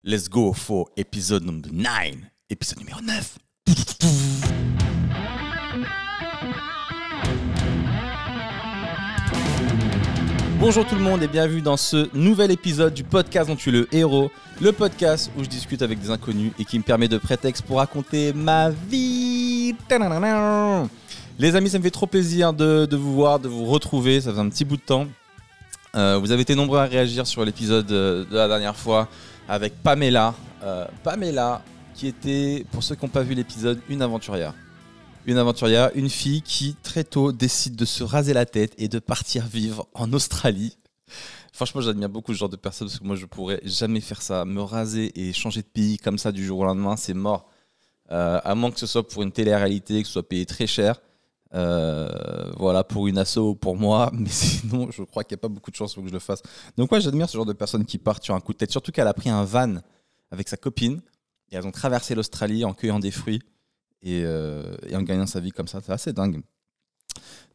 Let's go for épisode numéro 9. Épisode numéro 9. Bonjour tout le monde et bienvenue dans ce nouvel épisode du podcast dont tu es le héros. Le podcast où je discute avec des inconnus et qui me permet de prétexte pour raconter ma vie. Les amis, ça me fait trop plaisir de vous voir, de vous retrouver. Ça fait un petit bout de temps. Vous avez été nombreux à réagir sur l'épisode de la dernière fois avec Pamela. Pamela qui était, pour ceux qui n'ont pas vu l'épisode, une aventurière. Une aventurière, une fille qui très tôt décide de se raser la tête et de partir vivre en Australie. Franchement, j'admire beaucoup ce genre de personnes parce que moi, je pourrais jamais faire ça. Me raser et changer de pays comme ça du jour au lendemain, c'est mort. À moins que ce soit pour une télé-réalité, que ce soit payé très cher. Voilà, pour une asso ou pour moi. Mais sinon, je crois qu'il n'y a pas beaucoup de chances pour que je le fasse. Donc ouais, j'admire ce genre de personnes qui partent sur un coup de tête. Surtout qu'elle a pris un van avec sa copine et elles ont traversé l'Australie en cueillant des fruits. Et en gagnant sa vie comme ça, c'est assez dingue.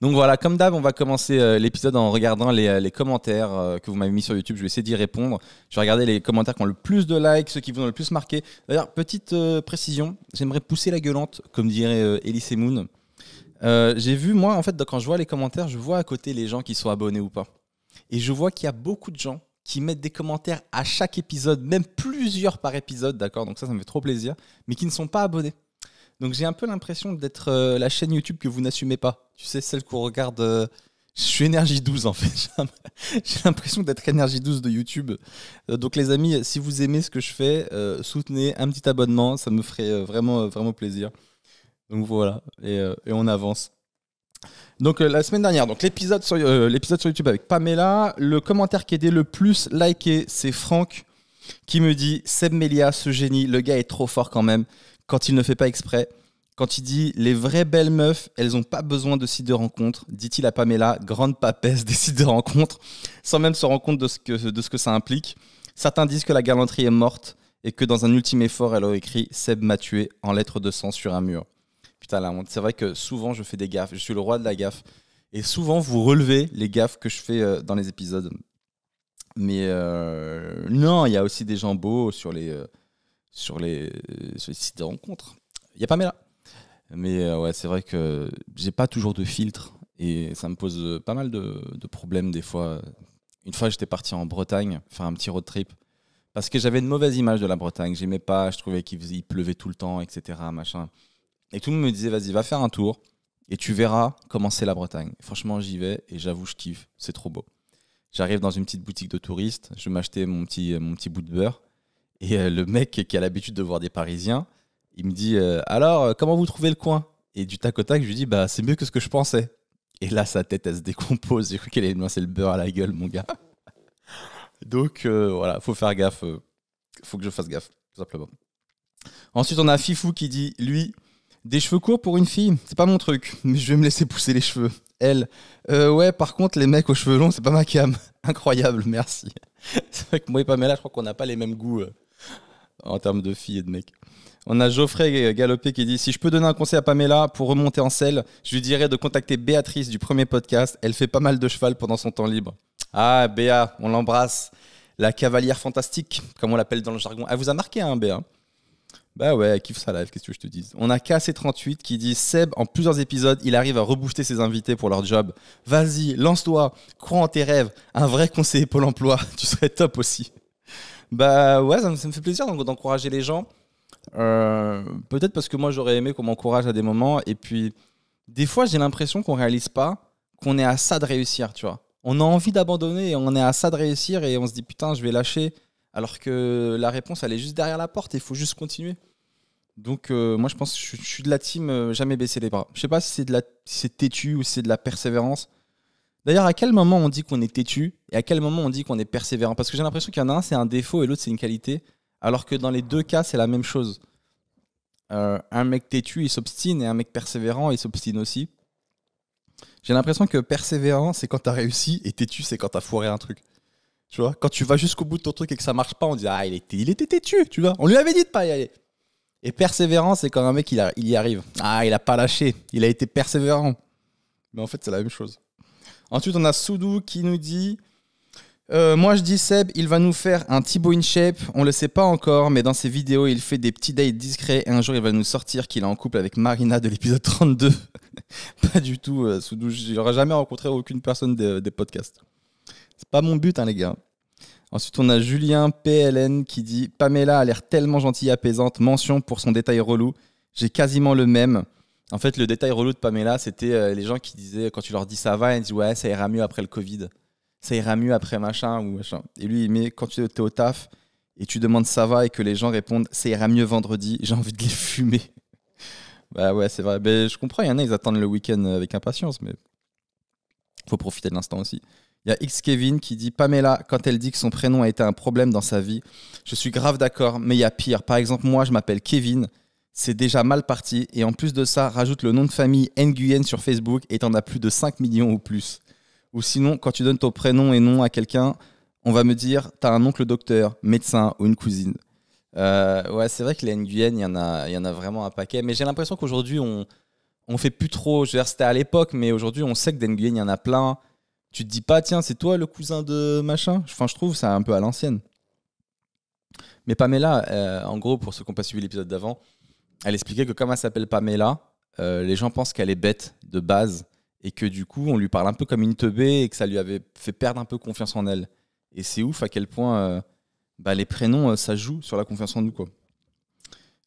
Donc voilà, comme d'hab, on va commencer l'épisode en regardant les commentaires que vous m'avez mis sur YouTube. Je vais essayer d'y répondre. Je vais regarder les commentaires qui ont le plus de likes, ceux qui vous ont le plus marqué. D'ailleurs, petite précision, j'aimerais pousser la gueulante, comme dirait Elise Moon. J'ai vu, moi, en fait, quand je vois les commentaires, je vois à côté les gens qui sont abonnés ou pas. Et je vois qu'il y a beaucoup de gens qui mettent des commentaires à chaque épisode, même plusieurs par épisode, d'accord ? Donc ça me fait trop plaisir, mais qui ne sont pas abonnés. Donc j'ai un peu l'impression d'être la chaîne YouTube que vous n'assumez pas. Tu sais, celle qu'on regarde... je suis Énergie 12 en fait. J'ai l'impression d'être Énergie 12 de YouTube. Donc les amis, si vous aimez ce que je fais, soutenez un petit abonnement. Ça me ferait vraiment, vraiment plaisir. Donc voilà, et on avance. Donc la semaine dernière, donc l'épisode sur YouTube avec Pamela. Le commentaire qui a été le plus liké, c'est Franck qui me dit « Seb Melia, ce génie, le gars est trop fort quand même. » Quand il ne fait pas exprès, quand il dit « Les vraies belles meufs, elles n'ont pas besoin de sites de rencontre », dit-il à Pamela, grande papesse des sites de rencontre, sans même se rendre compte de ce que ça implique. Certains disent que la galanterie est morte et que dans un ultime effort, elle a écrit « Seb m'a tué » en lettres de sang sur un mur. Putain, la honte. C'est vrai que souvent, je fais des gaffes. Je suis le roi de la gaffe. Et souvent, vous relevez les gaffes que je fais dans les épisodes. Mais non, il y a aussi des gens beaux sur les sites de rencontres. Il y a Pamela. Mais ouais, c'est vrai que j'ai pas toujours de filtre et ça me pose pas mal de problèmes des fois. Une fois, j'étais parti en Bretagne faire un petit road trip parce que j'avais une mauvaise image de la Bretagne. J'aimais pas, je trouvais qu'il pleuvait tout le temps, etc. Machin. Et tout le monde me disait, vas-y, va faire un tour et tu verras comment c'est la Bretagne. Franchement, j'y vais et j'avoue, je kiffe. C'est trop beau. J'arrive dans une petite boutique de touristes, je vais m'acheter mon petit bout de beurre. Et le mec qui a l'habitude de voir des Parisiens, il me dit alors, comment vous trouvez le coin ? Et du tac au tac, je lui dis bah c'est mieux que ce que je pensais. Et là, sa tête, elle se décompose. J'ai cru qu'elle allait me lancer le beurre à la gueule, mon gars. Donc voilà, faut faire gaffe. Faut que je fasse gaffe, tout simplement. Ensuite, on a Fifou qui dit lui, des cheveux courts pour une fille, c'est pas mon truc, mais je vais me laisser pousser les cheveux. Elle, ouais, par contre, les mecs aux cheveux longs, c'est pas ma cam. Incroyable, merci. C'est vrai que moi et Pamela, je crois qu'on n'a pas les mêmes goûts en termes de filles et de mecs. On a Geoffrey Galopé qui dit « Si je peux donner un conseil à Pamela pour remonter en selle, je lui dirais de contacter Béatrice du premier podcast. Elle fait pas mal de cheval pendant son temps libre. » Ah, Béa, on l'embrasse. La cavalière fantastique, comme on l'appelle dans le jargon. Elle vous a marqué, hein, Béa ? Bah ouais, elle kiffe sa live, qu'est-ce que je te dis. On a KC38 qui dit « Seb, en plusieurs épisodes, il arrive à rebooster ses invités pour leur job. Vas-y, lance-toi, crois en tes rêves. Un vrai conseiller Pôle emploi, tu serais top aussi. » Bah ouais, ça me fait plaisir d'encourager les gens. Peut-être parce que moi, j'aurais aimé qu'on m'encourage à des moments. Et puis, des fois, j'ai l'impression qu'on réalise pas qu'on est à ça de réussir, tu vois. On a envie d'abandonner et on est à ça de réussir et on se dit « Putain, je vais lâcher. » Alors que la réponse, elle est juste derrière la porte et il faut juste continuer. Donc, moi, je pense que je suis de la team jamais baisser les bras. Je sais pas si c'est têtu ou si c'est de la persévérance. D'ailleurs, à quel moment on dit qu'on est têtu et à quel moment on dit qu'on est persévérant ? Parce que j'ai l'impression qu'il y en a un, c'est un défaut et l'autre, c'est une qualité. Alors que dans les deux cas, c'est la même chose. Un mec têtu, il s'obstine et un mec persévérant, il s'obstine aussi. J'ai l'impression que persévérant, c'est quand t'as réussi et têtu, c'est quand t'as foiré un truc. Tu vois, quand tu vas jusqu'au bout de ton truc et que ça marche pas, on dit ah il était têtu, tu vois. On lui avait dit de pas y aller. Et persévérant, c'est quand un mec il y arrive. Ah il a pas lâché, il a été persévérant. Mais en fait c'est la même chose. Ensuite on a Soudou qui nous dit Moi je dis Seb, il va nous faire un Thibaut InShape. On le sait pas encore, mais dans ses vidéos, il fait des petits dates discrets. Et un jour, il va nous sortir qu'il est en couple avec Marina de l'épisode 32. Pas du tout. J'aurais jamais rencontré aucune personne des podcasts. C'est pas mon but, hein, les gars. Ensuite, on a Julien PLN qui dit Pamela a l'air tellement gentille et apaisante. Mention pour son détail relou. J'ai quasiment le même. En fait, le détail relou de Pamela, c'était les gens qui disaient, quand tu leur dis ça va, ils disent ouais, ça ira mieux après le Covid. Ça ira mieux après machin ou machin. Et lui, il met quand tu es au taf et tu demandes ça va et que les gens répondent ça ira mieux vendredi, j'ai envie de les fumer. Bah ouais, c'est vrai. Mais je comprends, il y en a, ils attendent le week-end avec impatience, mais faut profiter de l'instant aussi. Il y a X Kevin qui dit Pamela, quand elle dit que son prénom a été un problème dans sa vie, je suis grave d'accord, mais il y a pire. Par exemple, moi, je m'appelle Kevin, c'est déjà mal parti. Et en plus de ça, rajoute le nom de famille Nguyen sur Facebook et t'en as plus de 5 millions ou plus. Ou sinon, quand tu donnes ton prénom et nom à quelqu'un, on va me dire t'as un oncle docteur, médecin ou une cousine. Ouais, c'est vrai que les Nguyen, il y en a vraiment un paquet. Mais j'ai l'impression qu'aujourd'hui, on fait plus trop. Je veux dire, c'était à l'époque, mais aujourd'hui, on sait que des Nguyen, il y en a plein. Tu te dis pas, tiens, c'est toi le cousin de machin. Enfin, je trouve ça un peu à l'ancienne. Mais Pamela, en gros, pour ceux qui n'ont pas suivi l'épisode d'avant, elle expliquait que comme elle s'appelle Pamela, les gens pensent qu'elle est bête de base et que du coup, on lui parle un peu comme une teubée et que ça lui avait fait perdre un peu confiance en elle. Et c'est ouf à quel point les prénoms, ça joue sur la confiance en nous, quoi.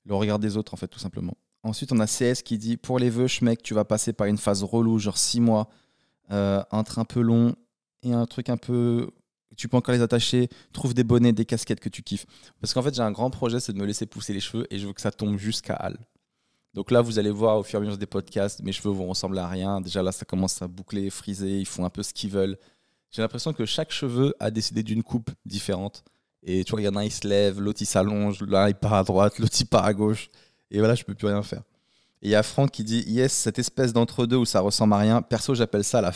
Le regard des autres, en fait, tout simplement. Ensuite, on a CS qui dit pour les vœux, mec, tu vas passer par une phase relou, genre 6 mois, un train un peu long et un truc un peu. Tu peux encore les attacher, trouve des bonnets, des casquettes que tu kiffes. Parce qu'en fait, j'ai un grand projet, c'est de me laisser pousser les cheveux et je veux que ça tombe jusqu'à Hal. Donc là, vous allez voir au fur et à mesure des podcasts, mes cheveux vont ressembler à rien. Déjà là, ça commence à boucler, friser, ils font un peu ce qu'ils veulent. J'ai l'impression que chaque cheveu a décidé d'une coupe différente. Et tu vois, il y en a un, il se lève, l'autre, il s'allonge, l'un, il part à droite, l'autre, il part à gauche. Et voilà, je peux plus rien faire. Et il y a Franck qui dit yes, cette espèce d'entre-deux où ça ressemble à rien. Perso, j'appelle ça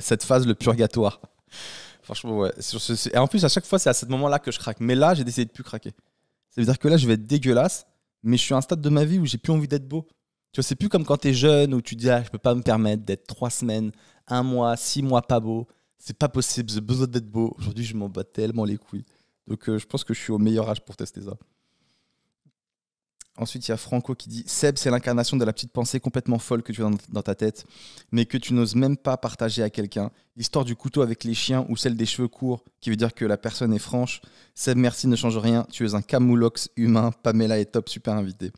cette phase le purgatoire. Franchement, ouais. Et en plus, à chaque fois, c'est à ce moment-là que je craque. Mais là, j'ai décidé de plus craquer. Ça veut dire que là, je vais être dégueulasse, mais je suis à un stade de ma vie où j'ai plus envie d'être beau. Tu vois, c'est plus comme quand t'es jeune où tu dis ah, je peux pas me permettre d'être 3 semaines, 1 mois, 6 mois pas beau. C'est pas possible, j'ai besoin d'être beau. Aujourd'hui, je m'en bats tellement les couilles. Donc, je pense que je suis au meilleur âge pour tester ça. Ensuite, il y a Franco qui dit Seb, c'est l'incarnation de la petite pensée complètement folle que tu as dans ta tête, mais que tu n'oses même pas partager à quelqu'un. L'histoire du couteau avec les chiens ou celle des cheveux courts, qui veut dire que la personne est franche. Seb, merci, ne change rien. Tu es un camoulox humain. Pamela est top, super invité.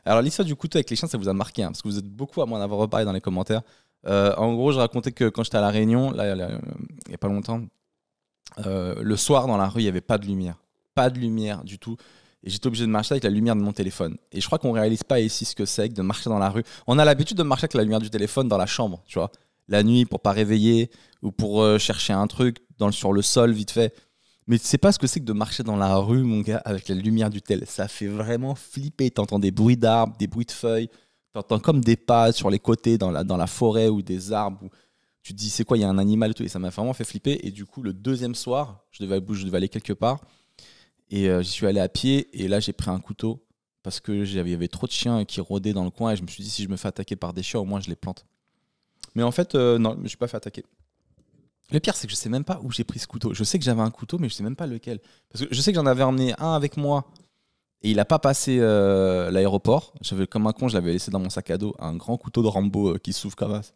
Alors, l'histoire du couteau avec les chiens, ça vous a marqué, hein, parce que vous êtes beaucoup à m'en avoir reparlé dans les commentaires. En gros, je racontais que quand j'étais à La Réunion, là, il n'y a pas longtemps, le soir dans la rue, il n'y avait pas de lumière. Pas de lumière du tout. Et j'étais obligé de marcher avec la lumière de mon téléphone. Et je crois qu'on réalise pas ici ce que c'est que de marcher dans la rue. On a l'habitude de marcher avec la lumière du téléphone dans la chambre, tu vois. La nuit pour pas réveiller ou pour chercher un truc sur le sol vite fait. Mais tu sais pas ce que c'est que de marcher dans la rue, mon gars, avec la lumière du tel. Ça fait vraiment flipper. T'entends des bruits d'arbres, des bruits de feuilles. T'entends comme des pas sur les côtés dans la forêt ou des arbres. Où tu te dis, c'est quoi, il y a un animal et tout. Et ça m'a vraiment fait flipper. Et du coup, le deuxième soir, je devais aller quelque part. Et j'y suis allé à pied. Et là, j'ai pris un couteau. Parce que il y avait trop de chiens qui rôdaient dans le coin. Et je me suis dit, si je me fais attaquer par des chiens, au moins, je les plante. Mais en fait, non, je me suis pas fait attaquer. Le pire, c'est que je sais même pas où j'ai pris ce couteau. Je sais que j'avais un couteau, mais je sais même pas lequel. Parce que je sais que j'en avais emmené un avec moi et il a pas passé l'aéroport. J'avais comme un con, je l'avais laissé dans mon sac à dos, un grand couteau de Rambo qui s'ouvre comme ça.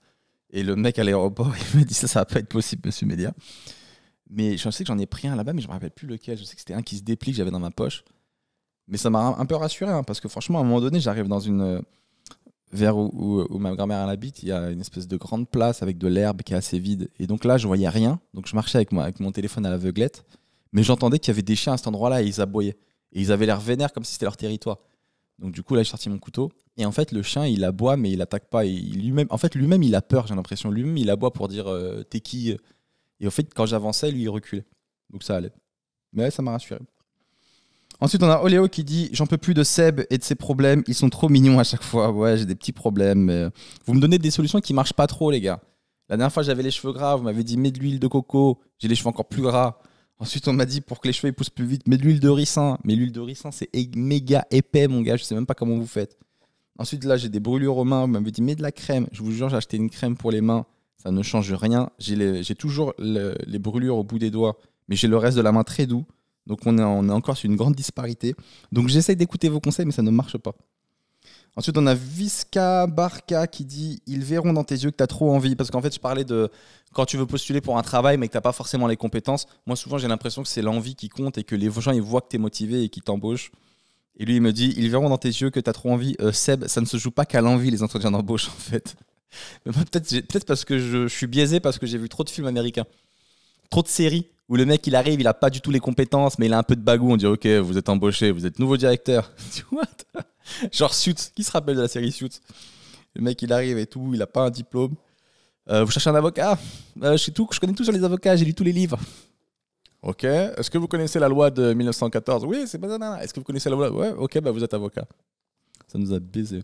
Et le mec à l'aéroport, il m'a dit ça va pas être possible, monsieur Média. Mais je sais que j'en ai pris un là-bas, mais je me rappelle plus lequel. Je sais que c'était un qui se déplie que j'avais dans ma poche. Mais ça m'a un peu rassuré, hein, parce que franchement, à un moment donné, j'arrive dans une vers où ma grand-mère habite, il y a une espèce de grande place avec de l'herbe qui est assez vide. Et donc là, je voyais rien. Donc je marchais avec mon téléphone à l'aveuglette. Mais j'entendais qu'il y avait des chiens à cet endroit-là et ils aboyaient. Et ils avaient l'air vénères comme si c'était leur territoire. Donc du coup, là, j'ai sorti mon couteau. Et en fait, le chien, il aboie, mais il attaque pas. Et lui-même, il a peur, j'ai l'impression. Lui-même, il aboie pour dire t'es qui. Et au fait, quand j'avançais, lui, il reculait. Donc ça allait. Mais ouais, ça m'a rassuré. Ensuite, on a Oléo qui dit « J'en peux plus de Seb et de ses problèmes. Ils sont trop mignons à chaque fois. Ouais, j'ai des petits problèmes. Mais vous me donnez des solutions qui marchent pas trop, les gars. La dernière fois, j'avais les cheveux gras. Vous m'avez dit « Mets de l'huile de coco. » J'ai les cheveux encore plus gras. Ensuite, on m'a dit « Pour que les cheveux ils poussent plus vite, mets de l'huile de ricin. » Mais l'huile de ricin, c'est méga épais, mon gars. Je sais même pas comment vous faites. Ensuite, là, j'ai des brûlures aux mains. Vous m'avez dit « Mets de la crème. » Je vous jure, j'ai acheté une crème pour les mains. Ça ne change rien. J'ai toujours les brûlures au bout des doigts. mais j'ai le reste de la main très doux. Donc on est encore sur une grande disparité. Donc j'essaye d'écouter vos conseils, mais ça ne marche pas. Ensuite, on a Visca Barca qui dit « Ils verront dans tes yeux que tu as trop envie ». Parce qu'en fait, je parlais de quand tu veux postuler pour un travail, mais que tu n'as pas forcément les compétences. Moi, souvent, j'ai l'impression que c'est l'envie qui compte et que les gens, ils voient que tu es motivé et qu'ils t'embauchent. Et lui, il me dit « Ils verront dans tes yeux que tu as trop envie ». Seb, ça ne se joue pas qu'à l'envie, les entretiens d'embauche, en fait. Mais moi, peut-être parce que je suis biaisé, parce que j'ai vu trop de films américains. Trop de séries où le mec, il arrive, il n'a pas du tout les compétences, mais il a un peu de bagou. On dit « Ok, vous êtes embauché, vous êtes nouveau directeur ». What ? Genre Suits, qui se rappelle de la série Suits? Le mec il arrive et tout, il a pas un diplôme. Vous cherchez un avocat? Je connais tout sur les avocats, j'ai lu tous les livres. Ok, est-ce que vous connaissez la loi de 1914? Oui, c'est pas ça. Est-ce que vous connaissez la loi? Ouais, ok, bah vous êtes avocat. Ça nous a baisé.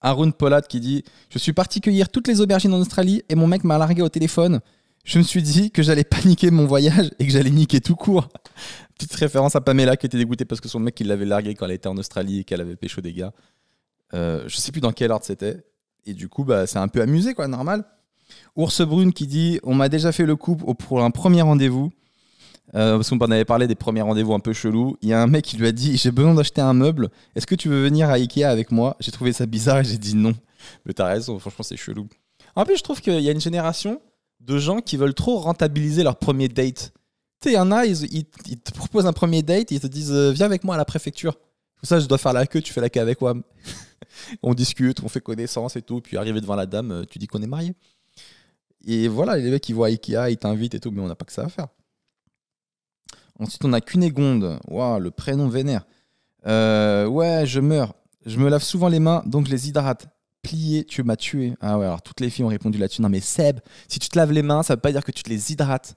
Haroun Polat qui dit « Je suis parti cueillir toutes les aubergines en Australie et mon mec m'a largué au téléphone. Je me suis dit que j'allais paniquer mon voyage et que j'allais niquer tout court. » Petite référence à Pamela qui était dégoûtée parce que son mec il l'avait largué quand elle était en Australie et qu'elle avait pécho des gars. Je sais plus dans quel ordre c'était. Et du coup, bah, c'est un peu amusé, quoi, normal. Ours Brune qui dit « On m'a déjà fait le coup pour un premier rendez-vous. » Parce qu'on en avait parlé des premiers rendez-vous un peu chelous. Il y a un mec qui lui a dit « J'ai besoin d'acheter un meuble. Est-ce que tu veux venir à Ikea avec moi ?» J'ai trouvé ça bizarre et j'ai dit non. Mais t'as raison, franchement, c'est chelou. En plus, je trouve qu'il y a une génération de gens qui veulent trop rentabiliser leur premier date. Tu sais, il y en a, ils te proposent un premier date, ils te disent viens avec moi à la préfecture. Pour ça, je dois faire la queue, tu fais la queue avec WAM. On discute, on fait connaissance et tout. Puis arrivé devant la dame, tu dis qu'on est mariés. Et voilà, les mecs, ils voient Ikea, ils t'invitent et tout, mais on n'a pas que ça à faire. Ensuite, on a Cunégonde. Waouh, le prénom vénère. Ouais, je meurs. Je me lave souvent les mains, donc je les hydrate. Plié, tu m'as tué. Ah ouais, alors toutes les filles ont répondu là-dessus. Non mais Seb, si tu te laves les mains, ça veut pas dire que tu te les hydrates.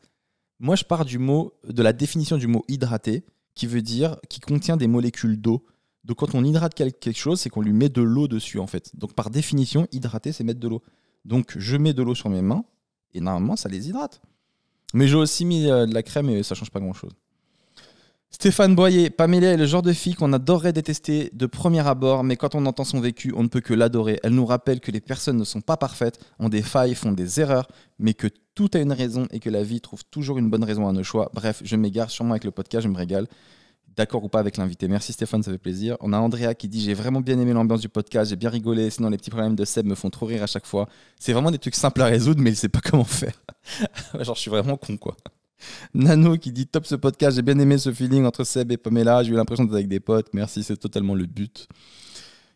Moi, je pars de la définition du mot hydrater, qui veut dire qui contient des molécules d'eau. Donc quand on hydrate quelque chose, c'est qu'on lui met de l'eau dessus en fait. Donc par définition, hydrater, c'est mettre de l'eau. Donc je mets de l'eau sur mes mains et normalement, ça les hydrate. Mais j'ai aussi mis de la crème et ça change pas grand-chose. Stéphane Boyer, Pamela est le genre de fille qu'on adorerait détester de premier abord, mais quand on entend son vécu, on ne peut que l'adorer. Elle nous rappelle que les personnes ne sont pas parfaites, ont des failles, font des erreurs, mais que tout a une raison et que la vie trouve toujours une bonne raison à nos choix. Bref, je m'égare sûrement avec le podcast, je me régale. D'accord ou pas avec l'invité. Merci Stéphane, ça fait plaisir. On a Andrea qui dit « J'ai vraiment bien aimé l'ambiance du podcast, j'ai bien rigolé, sinon les petits problèmes de Seb me font trop rire à chaque fois. » C'est vraiment des trucs simples à résoudre, mais il ne sait pas comment faire. Genre, je suis vraiment con, quoi. Nano qui dit top ce podcast, j'ai bien aimé ce feeling entre Seb et Pamela, j'ai eu l'impression d'être avec des potes, merci, c'est totalement le but.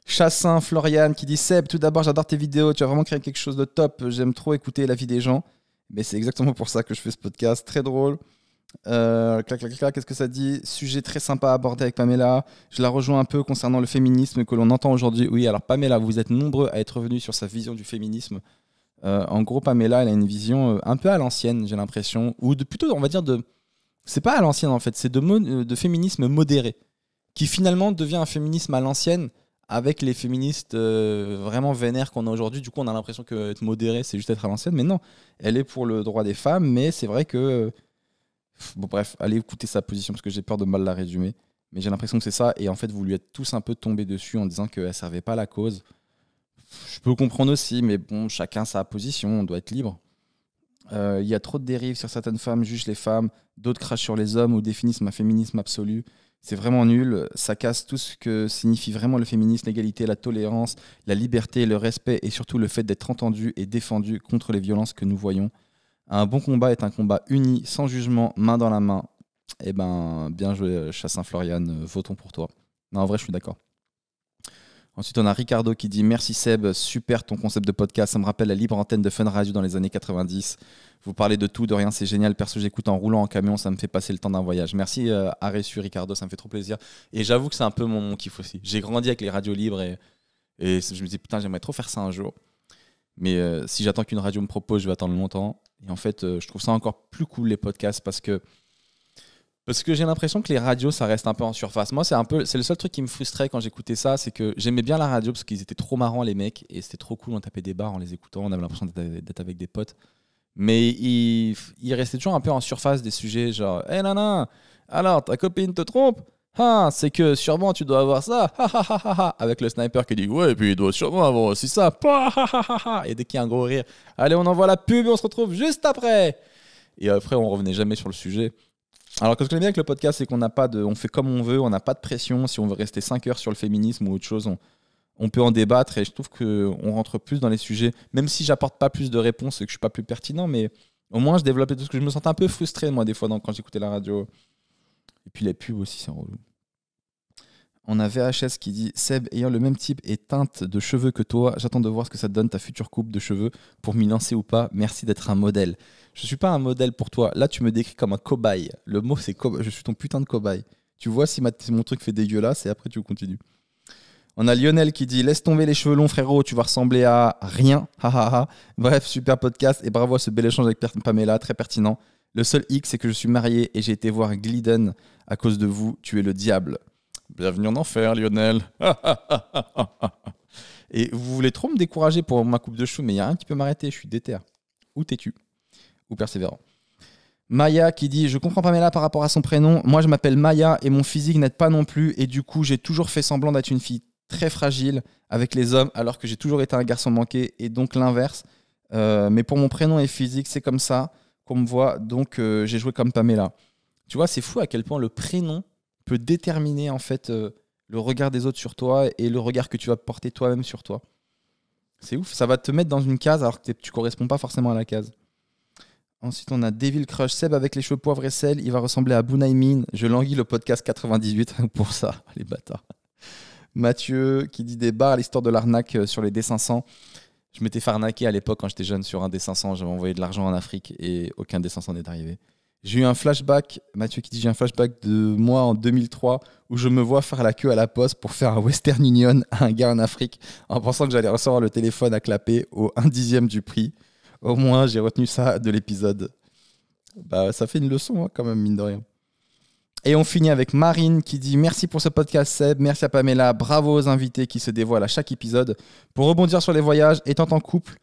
Chassin Florian qui dit Seb, tout d'abord j'adore tes vidéos, tu as vraiment créé quelque chose de top, j'aime trop écouter la vie des gens, mais c'est exactement pour ça que je fais ce podcast, très drôle. Qu'est-ce que ça dit? Sujet très sympa à aborder avec Pamela, je la rejoins un peu concernant le féminisme que l'on entend aujourd'hui. Oui, alors Pamela, vous êtes nombreux à être venus sur sa vision du féminisme. En gros, Pamela, elle a une vision un peu à l'ancienne, j'ai l'impression, ou plutôt, on va dire, c'est pas à l'ancienne en fait, c'est de féminisme modéré, qui finalement devient un féminisme à l'ancienne avec les féministes vraiment vénères qu'on a aujourd'hui. Du coup, on a l'impression qu'être modéré, c'est juste être à l'ancienne, mais non, elle est pour le droit des femmes, mais c'est vrai que... Bon, bref, allez écouter sa position parce que j'ai peur de mal la résumer, mais j'ai l'impression que c'est ça, et en fait, vous lui êtes tous un peu tombés dessus en disant qu'elle servait pas à la cause. Je peux comprendre aussi, mais bon, chacun sa position, on doit être libre. Il y a trop de dérives sur certaines femmes, jugent les femmes, d'autres crachent sur les hommes ou définissent un féminisme absolu. C'est vraiment nul, ça casse tout ce que signifie vraiment le féminisme, l'égalité, la tolérance, la liberté, le respect et surtout le fait d'être entendu et défendu contre les violences que nous voyons. Un bon combat est un combat uni, sans jugement, main dans la main. Eh ben, bien joué, Chassin Florian, votons pour toi. Non, en vrai, je suis d'accord. Ensuite, on a Ricardo qui dit « Merci Seb, super ton concept de podcast. Ça me rappelle la libre antenne de Fun Radio dans les années 90. Vous parlez de tout, de rien, c'est génial. Perso, j'écoute en roulant en camion, ça me fait passer le temps d'un voyage. Merci à Ressu, Ricardo, ça me fait trop plaisir. Et j'avoue que c'est un peu mon kiff aussi. J'ai grandi avec les radios libres et je me dis putain, j'aimerais trop faire ça un jour. Mais si j'attends qu'une radio me propose, je vais attendre longtemps. Et en fait, je trouve ça encore plus cool les podcasts parce que j'ai l'impression que les radios, ça reste un peu en surface. Moi, c'est le seul truc qui me frustrait quand j'écoutais ça, c'est que j'aimais bien la radio parce qu'ils étaient trop marrants, les mecs, et c'était trop cool, on tapait des barres en les écoutant, on avait l'impression d'être avec des potes. Mais ils restaient toujours un peu en surface des sujets, genre « Hé nana, alors ta copine te trompe ? Ah, c'est que sûrement tu dois avoir ça, ha ha ha ha !» Avec le sniper qui dit « Ouais, et puis il doit sûrement avoir aussi ça, ha ha ha ha !» Et dès qu'il y a un gros rire, « Allez, on envoie la pub et on se retrouve juste après !» Et après, on revenait jamais sur le sujet. Alors, ce que j'aime bien avec le podcast, c'est on fait comme on veut, on n'a pas de pression. Si on veut rester 5 heures sur le féminisme ou autre chose, on peut en débattre. Et je trouve qu'on rentre plus dans les sujets, même si j'apporte pas plus de réponses et que je suis pas plus pertinent, mais au moins je développe tout ce que je me sentais un peu frustré, moi, des fois, quand j'écoutais la radio. Et puis les pubs aussi, c'est relou. On a VHS qui dit Seb, ayant le même type et teinte de cheveux que toi, j'attends de voir ce que ça te donne ta future coupe de cheveux pour m'y lancer ou pas. Merci d'être un modèle. Je suis pas un modèle pour toi. Là, tu me décris comme un cobaye. Le mot, c'est cobaye. Je suis ton putain de cobaye. Tu vois si mon truc fait dégueulasse et après, tu continues. On a Lionel qui dit laisse tomber les cheveux longs, frérot, tu vas ressembler à rien. Ha, ha, ha. Bref, super podcast et bravo à ce bel échange avec Pamela, très pertinent. Le seul hic, c'est que je suis marié et j'ai été voir Glidden à cause de vous. Tu es le diable. Bienvenue en enfer, Lionel. Et vous voulez trop me décourager pour ma coupe de cheveux, mais il y a un qui peut m'arrêter, je suis déter. Ou têtu, ou persévérant. Maya qui dit je comprends Pamela par rapport à son prénom. Moi, je m'appelle Maya et mon physique n'aide pas non plus. Et du coup, j'ai toujours fait semblant d'être une fille très fragile avec les hommes, alors que j'ai toujours été un garçon manqué, et donc l'inverse. Mais pour mon prénom et physique, c'est comme ça qu'on me voit, donc j'ai joué comme Pamela. Tu vois, c'est fou à quel point le prénom peut déterminer en fait le regard des autres sur toi et le regard que tu vas porter toi-même sur toi. C'est ouf, ça va te mettre dans une case alors que tu corresponds pas forcément à la case. Ensuite, on a Devil Crush. Seb avec les cheveux poivre et sel, il va ressembler à Bunaimin. Je languis le podcast 98 pour ça, les bâtards. Mathieu qui dit des barres à l'histoire de l'arnaque sur les D500. Je m'étais fait arnaquer à l'époque quand j'étais jeune sur un D500. J'avais envoyé de l'argent en Afrique et aucun D500 n'est arrivé. J'ai eu un flashback, Mathieu qui dit j'ai un flashback de moi en 2003 où je me vois faire la queue à la poste pour faire un Western Union à un gars en Afrique en pensant que j'allais recevoir le téléphone à clapper au 1/10 du prix. Au moins, j'ai retenu ça de l'épisode. Bah, ça fait une leçon quand même, mine de rien. Et on finit avec Marine qui dit merci pour ce podcast Seb, merci à Pamela, bravo aux invités qui se dévoilent à chaque épisode. Pour rebondir sur les voyages, étant en couple,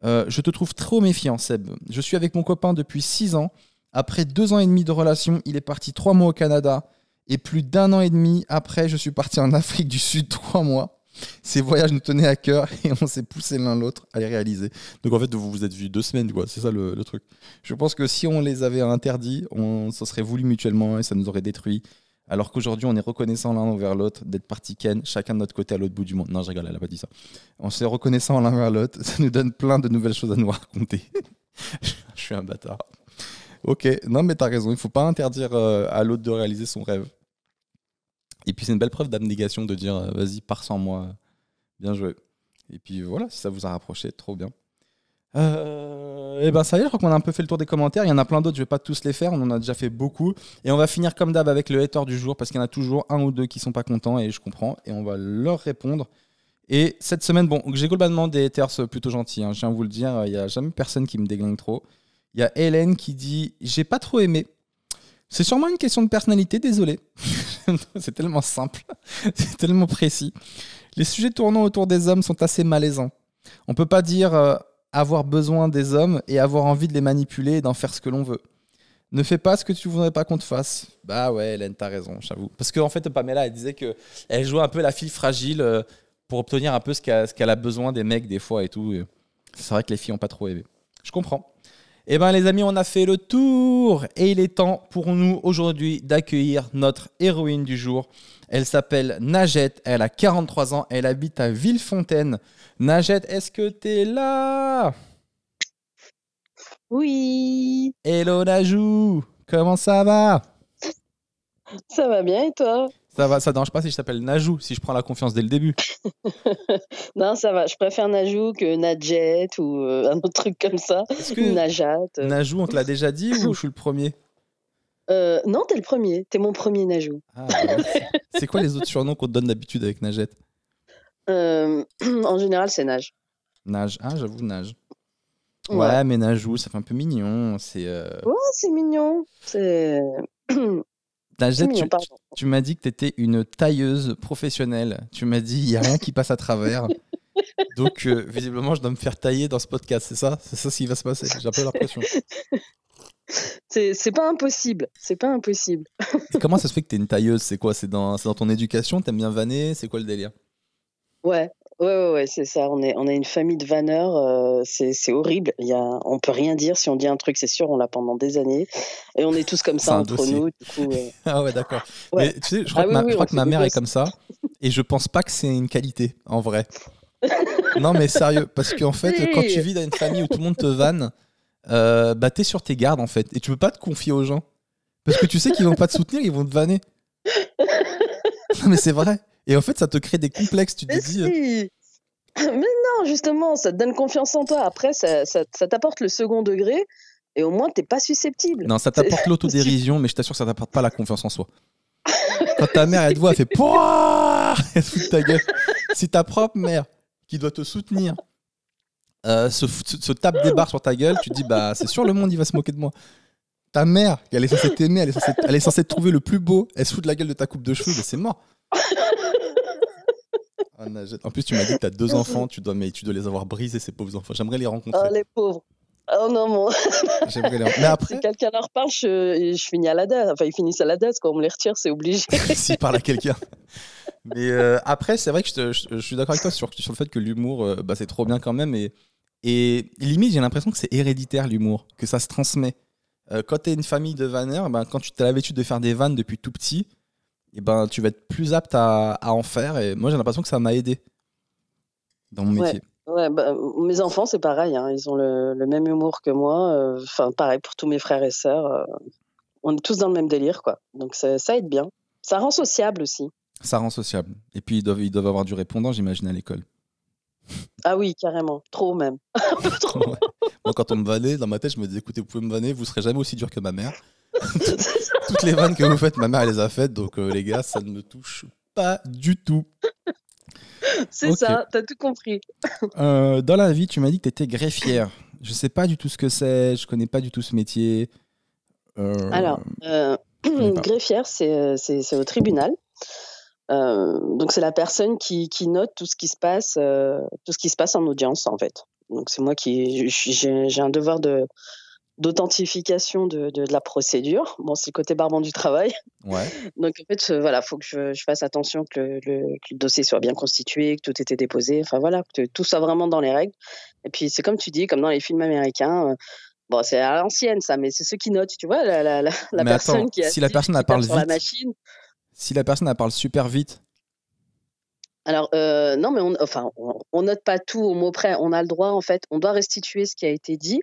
je te trouve trop méfiant Seb. Je suis avec mon copain depuis 6 ans. Après 2 ans et demi de relation, il est parti 3 mois au Canada. Et plus d'1 an et demi après, je suis parti en Afrique du Sud 3 mois. Ces voyages nous tenaient à cœur et on s'est poussé l'un l'autre à les réaliser. Donc en fait, vous vous êtes vus 2 semaines, quoi. C'est ça le truc. Je pense que si on les avait interdits, on se serait voulu mutuellement et ça nous aurait détruits. Alors qu'aujourd'hui, on est reconnaissant l'un envers l'autre d'être partis ken, chacun de notre côté à l'autre bout du monde. Non, je rigole, elle n'a pas dit ça. On s'est reconnaissant l'un envers l'autre. Ça nous donne plein de nouvelles choses à nous raconter. Je suis un bâtard. Ok, non mais t'as raison, il ne faut pas interdire à l'autre de réaliser son rêve. Et puis c'est une belle preuve d'abnégation de dire vas-y, pars sans moi, bien joué. Et puis voilà, si ça vous a rapproché, trop bien. Et ben ça y est, je crois qu'on a un peu fait le tour des commentaires. Il y en a plein d'autres, je vais pas tous les faire, on en a déjà fait beaucoup. Et on va finir comme d'hab avec le hater du jour parce qu'il y en a toujours un ou deux qui sont pas contents et je comprends. Et on va leur répondre. Et cette semaine, bon, j'ai globalement des haters plutôt gentils, hein, je viens de vous le dire, il n'y a jamais personne qui me déglingue trop. Il y a Hélène qui dit « J'ai pas trop aimé. C'est sûrement une question de personnalité, désolé. » C'est tellement simple, c'est tellement précis. Les sujets tournant autour des hommes sont assez malaisants. On peut pas dire avoir besoin des hommes et avoir envie de les manipuler et d'en faire ce que l'on veut. Ne fais pas ce que tu voudrais pas qu'on te fasse. Bah ouais, Hélène, t'as raison, j'avoue. Parce qu'en fait, Pamela, elle disait qu'elle jouait un peu la fille fragile pour obtenir un peu ce qu'elle a besoin des mecs des fois et tout. C'est vrai que les filles n'ont pas trop aimé. Je comprends. Eh bien les amis, on a fait le tour et il est temps pour nous aujourd'hui d'accueillir notre héroïne du jour. Elle s'appelle Najette, elle a 43 ans, elle habite à Villefontaine. Najette, est-ce que t'es là? Oui. Hello Najou, comment ça va? Ça va bien et toi? Ça va, ça dérange pas si je t'appelle Najou, si je prends la confiance dès le début? Non, ça va, je préfère Najou que Nadjet ou un autre truc comme ça. Est-ce que Najat. Najou, on te l'a déjà dit ou je suis le premier? Non, t'es le premier, t'es mon premier Najou. Ah, bah, c'est quoi les autres surnoms qu'on te donne d'habitude avec Najette? En général, c'est Nage. Nage, ah j'avoue Nage. Ouais, Ouais, mais Najou, ça fait un peu mignon. ouais, c'est mignon. C'est Najette, mignon, pardon. tu m'as dit que tu étais une tailleuse professionnelle. Tu m'as dit, il n'y a rien qui passe à travers. Donc, visiblement, je dois me faire tailler dans ce podcast, c'est ça? C'est ça ce qui va se passer. J'ai un peu l'impression. C'est pas impossible. C'est pas impossible. Et comment ça se fait que tu es une tailleuse? C'est quoi? C'est dans ton éducation? T'aimes bien vanner? C'est quoi le délire? Ouais. Ouais, c'est ça. On est une famille de vanneurs. C'est horrible. On peut rien dire. Si on dit un truc, c'est sûr, on l'a pendant des années. Et on est tous comme C'est ça un entre dossier. nous. Du coup, Ah ouais, d'accord. ouais. Mais tu sais, Ah oui, je oui, crois on que fait ma des mère est gosses. comme ça. Et je pense pas que c'est une qualité, en vrai. Non, mais sérieux. Parce qu'en fait, quand tu Si. vis dans une famille où tout le monde te vanne, bah t'es sur tes gardes, en fait. Et tu peux pas te confier aux gens. Parce que tu sais qu'ils vont pas te soutenir, ils vont te vanner. Non, mais c'est vrai. Et en fait, ça te crée des complexes. Tu te Mais dis, si. Mais non, justement, ça te donne confiance en toi. Après, ça t'apporte le second degré. Et au moins, t'es pas susceptible. non, ça C'est- t'apporte tu- l'autodérision, mais je t'assure que ça t'apporte pas la confiance en soi. Quand ta mère, elle te voit, elle fait Pouah elle se fout de ta gueule. Si ta propre mère, qui doit te soutenir, se tape des barres sur ta gueule, tu te dis, bah, c'est sûr, le monde, il va se moquer de moi. Ta mère, elle est censée t'aimer, elle est censée te trouver le plus beau, elle se fout de la gueule de ta coupe de cheveux, mais c'est mort. Ah, Najat. En plus, tu m'as dit que t'as 2 enfants, mais tu dois les avoir brisés, ces pauvres enfants. J'aimerais les Oh, rencontrer. les pauvres. Oh non, mon. J'aimerais les rencontrer. Mais Si après, quelqu'un leur parle, je finis à la DAS. Enfin, ils finissent à la DAS. Quand on me les retire, c'est obligé. s'il parle à quelqu'un. Mais après, c'est vrai que je suis d'accord avec toi sur le fait que l'humour, bah, c'est trop bien quand même. Et limite, j'ai l'impression que c'est héréditaire l'humour, que ça se transmet. Quand t'es une famille de vanneurs, ben, quand tu as l'habitude de faire des vannes depuis tout petit, et ben, tu vas être plus apte à en faire. Et moi, j'ai l'impression que ça m'a aidé dans mon Ouais. métier. Ouais, bah, mes enfants, c'est pareil. Hein, ils ont le même humour que moi. Enfin, pareil pour tous mes frères et sœurs. On est tous dans le même délire, quoi. Donc, ça aide bien. Ça rend sociable aussi. Ça rend sociable. Et puis, ils doivent avoir du répondant, j'imagine, à l'école. Ah oui, carrément. Trop même. Trop. Ouais. Moi, quand on me vannait, dans ma tête, je me disais, écoutez, vous pouvez me vanner, vous serez jamais aussi dur que ma mère. Toutes les vannes que vous faites, ma mère, elle les a faites. Donc, les gars, ça ne me touche pas du tout. C'est Ok. ça, t'as tout compris. Dans la vie, tu m'as dit que tu étais greffière. Je sais pas du tout ce que c'est, je connais pas du tout ce métier. Alors, connais pas. greffière, c'est au tribunal. Donc, c'est la personne qui note tout ce qui se passe en audience, en fait. Donc, c'est moi j'ai un devoir d'authentification de la procédure. Bon, c'est le côté barbant du travail. Ouais. Donc, en fait, voilà, faut que je fasse attention que le dossier soit bien constitué, que tout était déposé. Enfin, voilà, que tout soit vraiment dans les règles. Et puis, c'est comme tu dis, comme dans les films américains. Bon, c'est à l'ancienne, ça, mais c'est ceux qui notent, tu vois, la Mais personne attends, qui est si la assise, personne qui elle parle tape sur la vite, machine. si la personne elle parle super vite, Alors, non, mais on note pas tout au mot près. On a le droit, en fait, on doit restituer ce qui a été dit,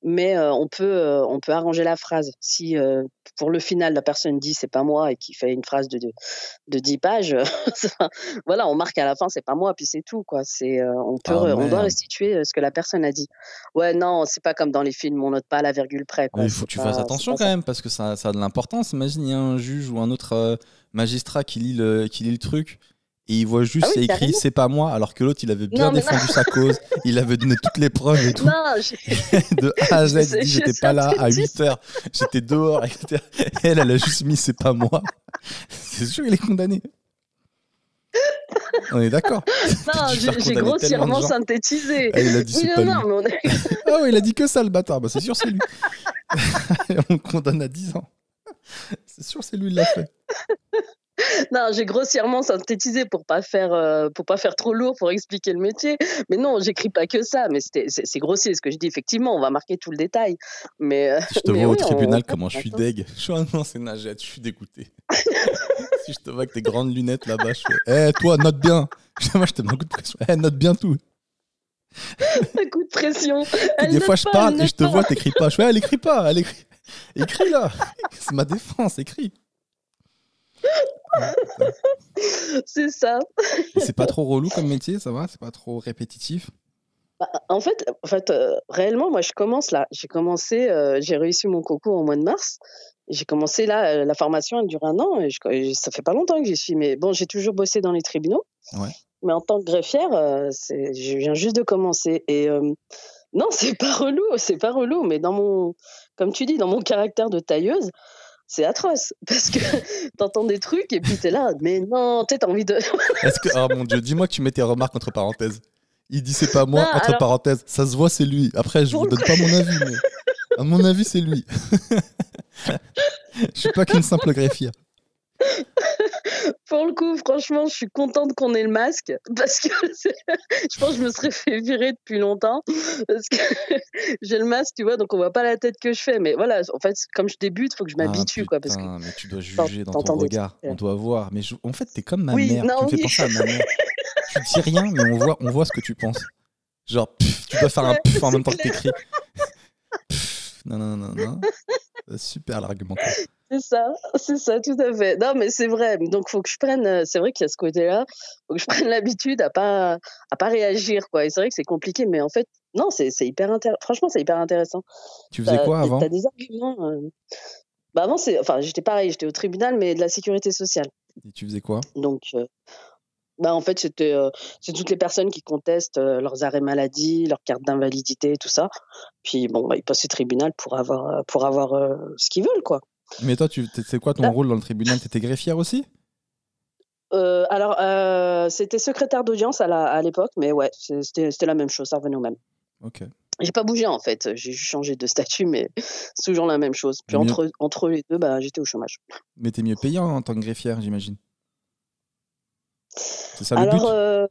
mais on peut arranger la phrase. Si pour le final, la personne dit c'est pas moi et qui fait une phrase de 10 pages, voilà, on marque à la fin c'est pas moi, puis c'est tout, quoi. On ah doit merde. restituer ce que la personne a dit. Ouais, non, c'est pas comme dans les films, on note pas à la virgule près, Mais quoi. il faut que tu fasses attention quand même, parce que ça a de l'importance. Imagine, il y a un juge ou un autre magistrat qui lit le truc. Et il voit juste, Ah oui, c'est écrit, carrément. c'est pas moi, alors que l'autre, il avait bien Non, mais défendu sa cause, il avait donné toutes les preuves et tout. non, De A à Z, il sais- dit, je j'étais sais pas un là truc, à tu 8 heures, j'étais dehors, etc. Elle a juste mis, c'est pas moi. C'est sûr, il est condamné. On est d'accord. non, Dû faire j'ai condamner tellement de grossièrement gens. synthétisé. Ah, il a dit, Oui, c'est pas lui. non, mais on est... Ah ouais, il a dit que ça, le bâtard. Bah, c'est sûr, c'est lui. On le condamne à 10 ans. C'est sûr, c'est lui qui l'a fait. Non, j'ai grossièrement synthétisé pour pas faire trop lourd pour expliquer le métier. Mais non, j'écris pas que ça. Mais c'est grossier ce que je dis. Effectivement, on va marquer tout le détail. Mais Si je te mais vois au oui, tribunal, on comment je suis attends. deg. Je suis, ah non, c'est Najat, je suis dégoûté. Si je te vois avec tes grandes lunettes là-bas, je fais, toi, note bien. Moi, je te mets un coup de pression. Note bien tout. Un coup de pression. Puis Elle des note fois, je pas, parle elle et je note te pas. vois, t'écris pas. Je fais, elle écrit pas, elle écrit. Écris là. C'est ma défense, écris. C'est ça. Et c'est pas trop relou comme métier, ça va? C'est pas trop répétitif? En fait, réellement, moi, je commence là. J'ai commencé, j'ai réussi mon concours au mois de mars. J'ai commencé là, la formation, elle dure 1 an. Et ça fait pas longtemps que j'y suis. Mais bon, j'ai toujours bossé dans les tribunaux. Ouais. Mais en tant que greffière, je viens juste de commencer. Et non, c'est pas relou. Mais comme tu dis, dans mon caractère de tailleuse, c'est atroce. Parce que t'entends des trucs et puis t'es là, mais non, t'as envie de. Est-ce que, oh mon dieu, dis-moi que tu mets tes remarques entre parenthèses. Il dit c'est pas moi, Non, entre alors, parenthèses. Ça se voit, c'est lui. Après, je pour vous le donne pas mon avis, mais à mon avis, c'est lui. Je suis pas qu'une simple greffière. Pour le coup, franchement, je suis contente qu'on ait le masque parce que je pense que je me serais fait virer depuis longtemps parce que j'ai le masque, tu vois, donc on voit pas la tête que je fais. Mais voilà, en fait, comme je débute, il faut que je Ah m'habitue, quoi, parce que putain, mais tu dois juger dans ton t'entends des regard. trucs. On doit voir. Mais en fait, t'es comme ma Oui, mère. Tu non, me fais oui. penser à ma mère. Tu dis rien, mais on voit ce que tu penses. Genre, pff, tu dois faire un Ouais, pff en c'est même temps que clair. t'écris. Pff, non, non, non, non. Super l'argumentaire. C'est ça, tout à fait. Non, mais c'est vrai. Donc, faut que je prenne. C'est vrai qu'il y a ce côté-là. Faut que je prenne l'habitude à pas réagir, quoi. Et c'est vrai que c'est compliqué, mais en fait, non, c'est hyper intéressant. Franchement, c'est hyper intéressant. Tu faisais quoi avant? T'as des arguments. Bah avant, enfin, j'étais pareil. J'étais au tribunal, mais de la sécurité sociale. Et tu faisais quoi? Donc, bah en fait, c'est toutes les personnes qui contestent leurs arrêts maladie, leurs cartes d'invalidité, tout ça. Puis bon, bah, ils passent au tribunal pour avoir ce qu'ils veulent, quoi. Mais toi, c'est quoi ton Là, rôle dans le tribunal? T'étais greffière aussi? alors, c'était secrétaire d'audience à l'époque, mais ouais, c'était la même chose, ça revenait au même. Ok. J'ai pas bougé en fait, j'ai juste changé de statut, mais c'est toujours la même chose. Puis Mieux- entre les deux, bah, j'étais au chômage. Mais t'es mieux payé en tant que greffière, j'imagine. C'est ça le but?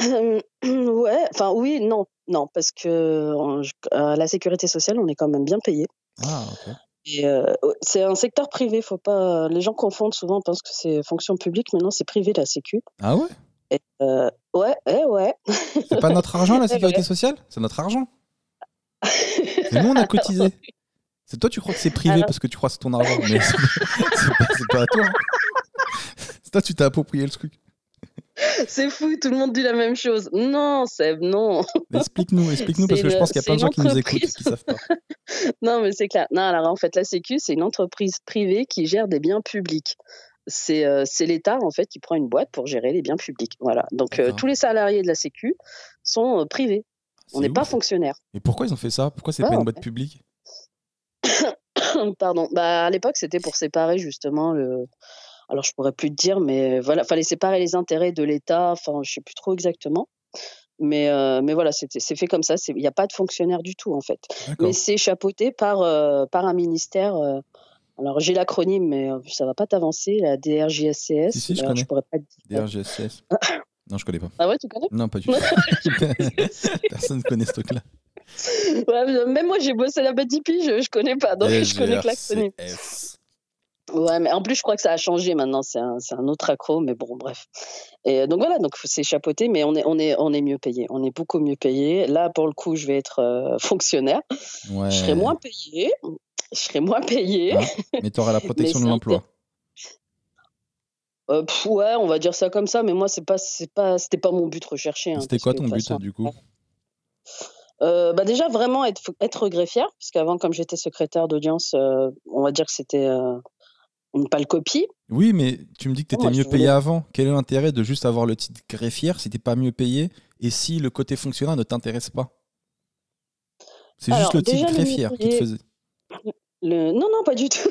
Alors, ouais, enfin oui, non, parce que la sécurité sociale, on est quand même bien payé. Ah, ok. Et c'est un secteur privé, faut pas. Les gens confondent souvent, pensent que c'est fonction publique, mais non, c'est privé la Sécu. Ah ouais? Et, ouais, ouais. C'est pas notre argent, la Ouais, sécurité ouais. sociale? C'est notre argent. C'est nous, on a cotisé. C'est toi, tu crois que c'est privé Alors, parce que tu crois que c'est ton argent, mais c'est pas à toi. Hein. C'est toi, tu t'es approprié le truc. c'est fou, tout le monde dit la même chose. Non, Seb, non. Explique-nous, parce que je pense qu'il y a plein de gens qui nous écoutent qui savent pas. Non, mais c'est clair. Non, alors en fait, la Sécu, c'est une entreprise privée qui gère des biens publics. C'est l'État, en fait, qui prend une boîte pour gérer les biens publics. Voilà. Donc, D'accord. tous les salariés de la Sécu sont privés. On C'est n'est pas ouf. fonctionnaires. Et pourquoi ils ont fait ça? Pourquoi c'est pas Ouais, une boîte publique? pardon. Bah, à l'époque, c'était pour séparer justement le. Alors, je pourrais plus te dire, mais voilà, fallait séparer les intérêts de l'État. Enfin, je sais plus trop exactement. Mais voilà, c'est fait comme ça. Il n'y a pas de fonctionnaire du tout, en fait. Mais D'accord. c'est chapeauté par un ministère. Alors, j'ai l'acronyme, mais ça va pas t'avancer. La DRJSCS. Si, je Alors, connais. je pourrais pas te dire. DRGSCS. Non, je connais pas. Ah ouais, tu connais? Non, pas du tout. Personne ne connaît ce truc-là. Ouais, même moi, j'ai bossé là-bas 10 piges, je connais pas. Donc, je connais que l'acronyme. DRGSCS. Ouais, mais en plus, je crois que ça a changé maintenant. C'est un autre accro, mais bon, bref. Et donc voilà, donc c'est chapeauté, mais on est mieux payé. On est beaucoup mieux payé. Là, pour le coup, je vais être fonctionnaire. Ouais. Je serai moins payé. Hein, mais tu auras la protection de l'emploi. Ouais, on va dire ça comme ça, mais moi, c'était pas mon but recherché. Hein, c'était quoi ton but, du coup? Bah déjà, vraiment être greffière, parce qu'avant, comme j'étais secrétaire d'audience, on va dire que c'était une pâle copie. Oui, mais tu me dis que tu étais mieux payé avant. Quel est l'intérêt de juste avoir le titre greffière si tu n'es pas mieux payé et si le côté fonctionnaire ne t'intéresse pas? C'est juste le titre greffière qui te faisait. Non, pas du tout.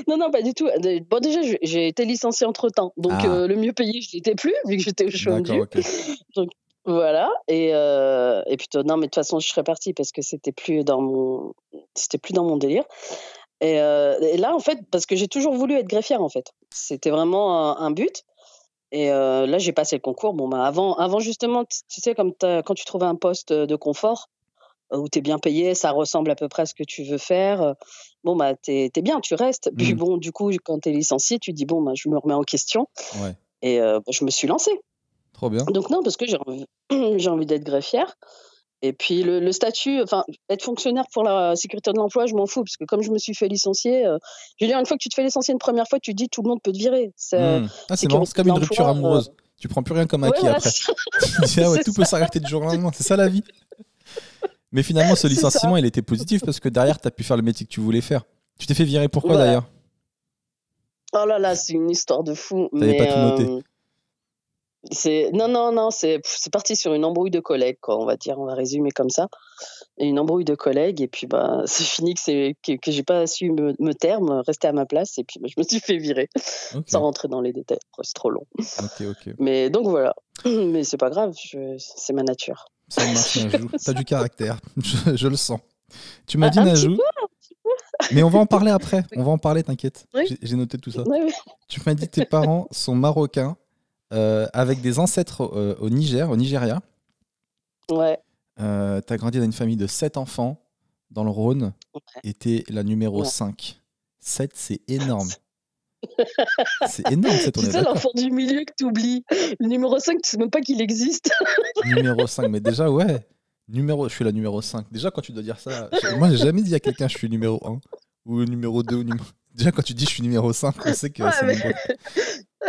Non, pas du tout. Bon, déjà, j'ai été licenciée entre-temps. Donc, le mieux payé, je l'étais plus, vu que j'étais au chômage. D'accord, ok. Donc, voilà. Et puis, non, mais de toute façon, je serais partie parce que c'était plus dans mon délire. Et là, en fait, parce que j'ai toujours voulu être greffière, en fait. C'était vraiment un but. Et là, j'ai passé le concours. Bon, bah, avant justement, tu sais, comme quand tu trouves un poste de confort, où tu es bien payé, ça ressemble à peu près à ce que tu veux faire. Bon, bah, t'es bien, tu restes. Puis bon, du coup, quand tu es licencié, tu dis, bon, bah, je me remets en question. Ouais. Et je me suis lancée. Trop bien. Donc non, parce que j'ai envie d'être greffière. Et puis le statut, enfin, être fonctionnaire pour la sécurité de l'emploi, je m'en fous, parce que comme je me suis fait licencier, je veux dire, une fois que tu te fais licencier une première fois, tu te dis, tout le monde peut te virer. C'est marrant, c'est comme une rupture amoureuse. Tu prends plus rien comme acquis après. Tu dis, ah ouais, tout peut s'arrêter du jour au lendemain, c'est ça la vie. Mais finalement, ce licenciement, il était positif parce que derrière, tu as pu faire le métier que tu voulais faire. Tu t'es fait virer pourquoi d'ailleurs? Oh là là, c'est une histoire de fou. T'avais pas tout noté. Non, c'est parti sur une embrouille de collègues, quoi, on va résumer comme ça. Et une embrouille de collègues, et puis bah, c'est fini que j'ai pas su me taire, rester à ma place, et puis bah, je me suis fait virer. Okay. Sans rentrer dans les détails, c'est trop long. Ok. Mais donc voilà, mais c'est pas grave, c'est ma nature. Ça marche, Najou. T'as du caractère, je le sens. Tu m'as dit, Najou. Mais on va en parler après. On va en parler, t'inquiète. Oui. J'ai noté tout ça. Oui. Tu m'as dit que tes parents sont marocains avec des ancêtres au Nigeria. Ouais. T'as grandi dans une famille de 7 enfants dans le Rhône et t'es la numéro 5. 7, c'est énorme. C'est énorme, 7, on est Tu sais, d'accord. l'enfant du milieu que tu oublies. Le numéro 5, tu sais même pas qu'il existe. Numéro 5, mais déjà, ouais. Je suis la numéro 5. Déjà, quand tu dois dire ça, moi, j'ai jamais dit à quelqu'un je suis numéro 1 ou numéro 2 ou numéro... Déjà, quand tu dis je suis numéro 5, on sait que c'est mais... mon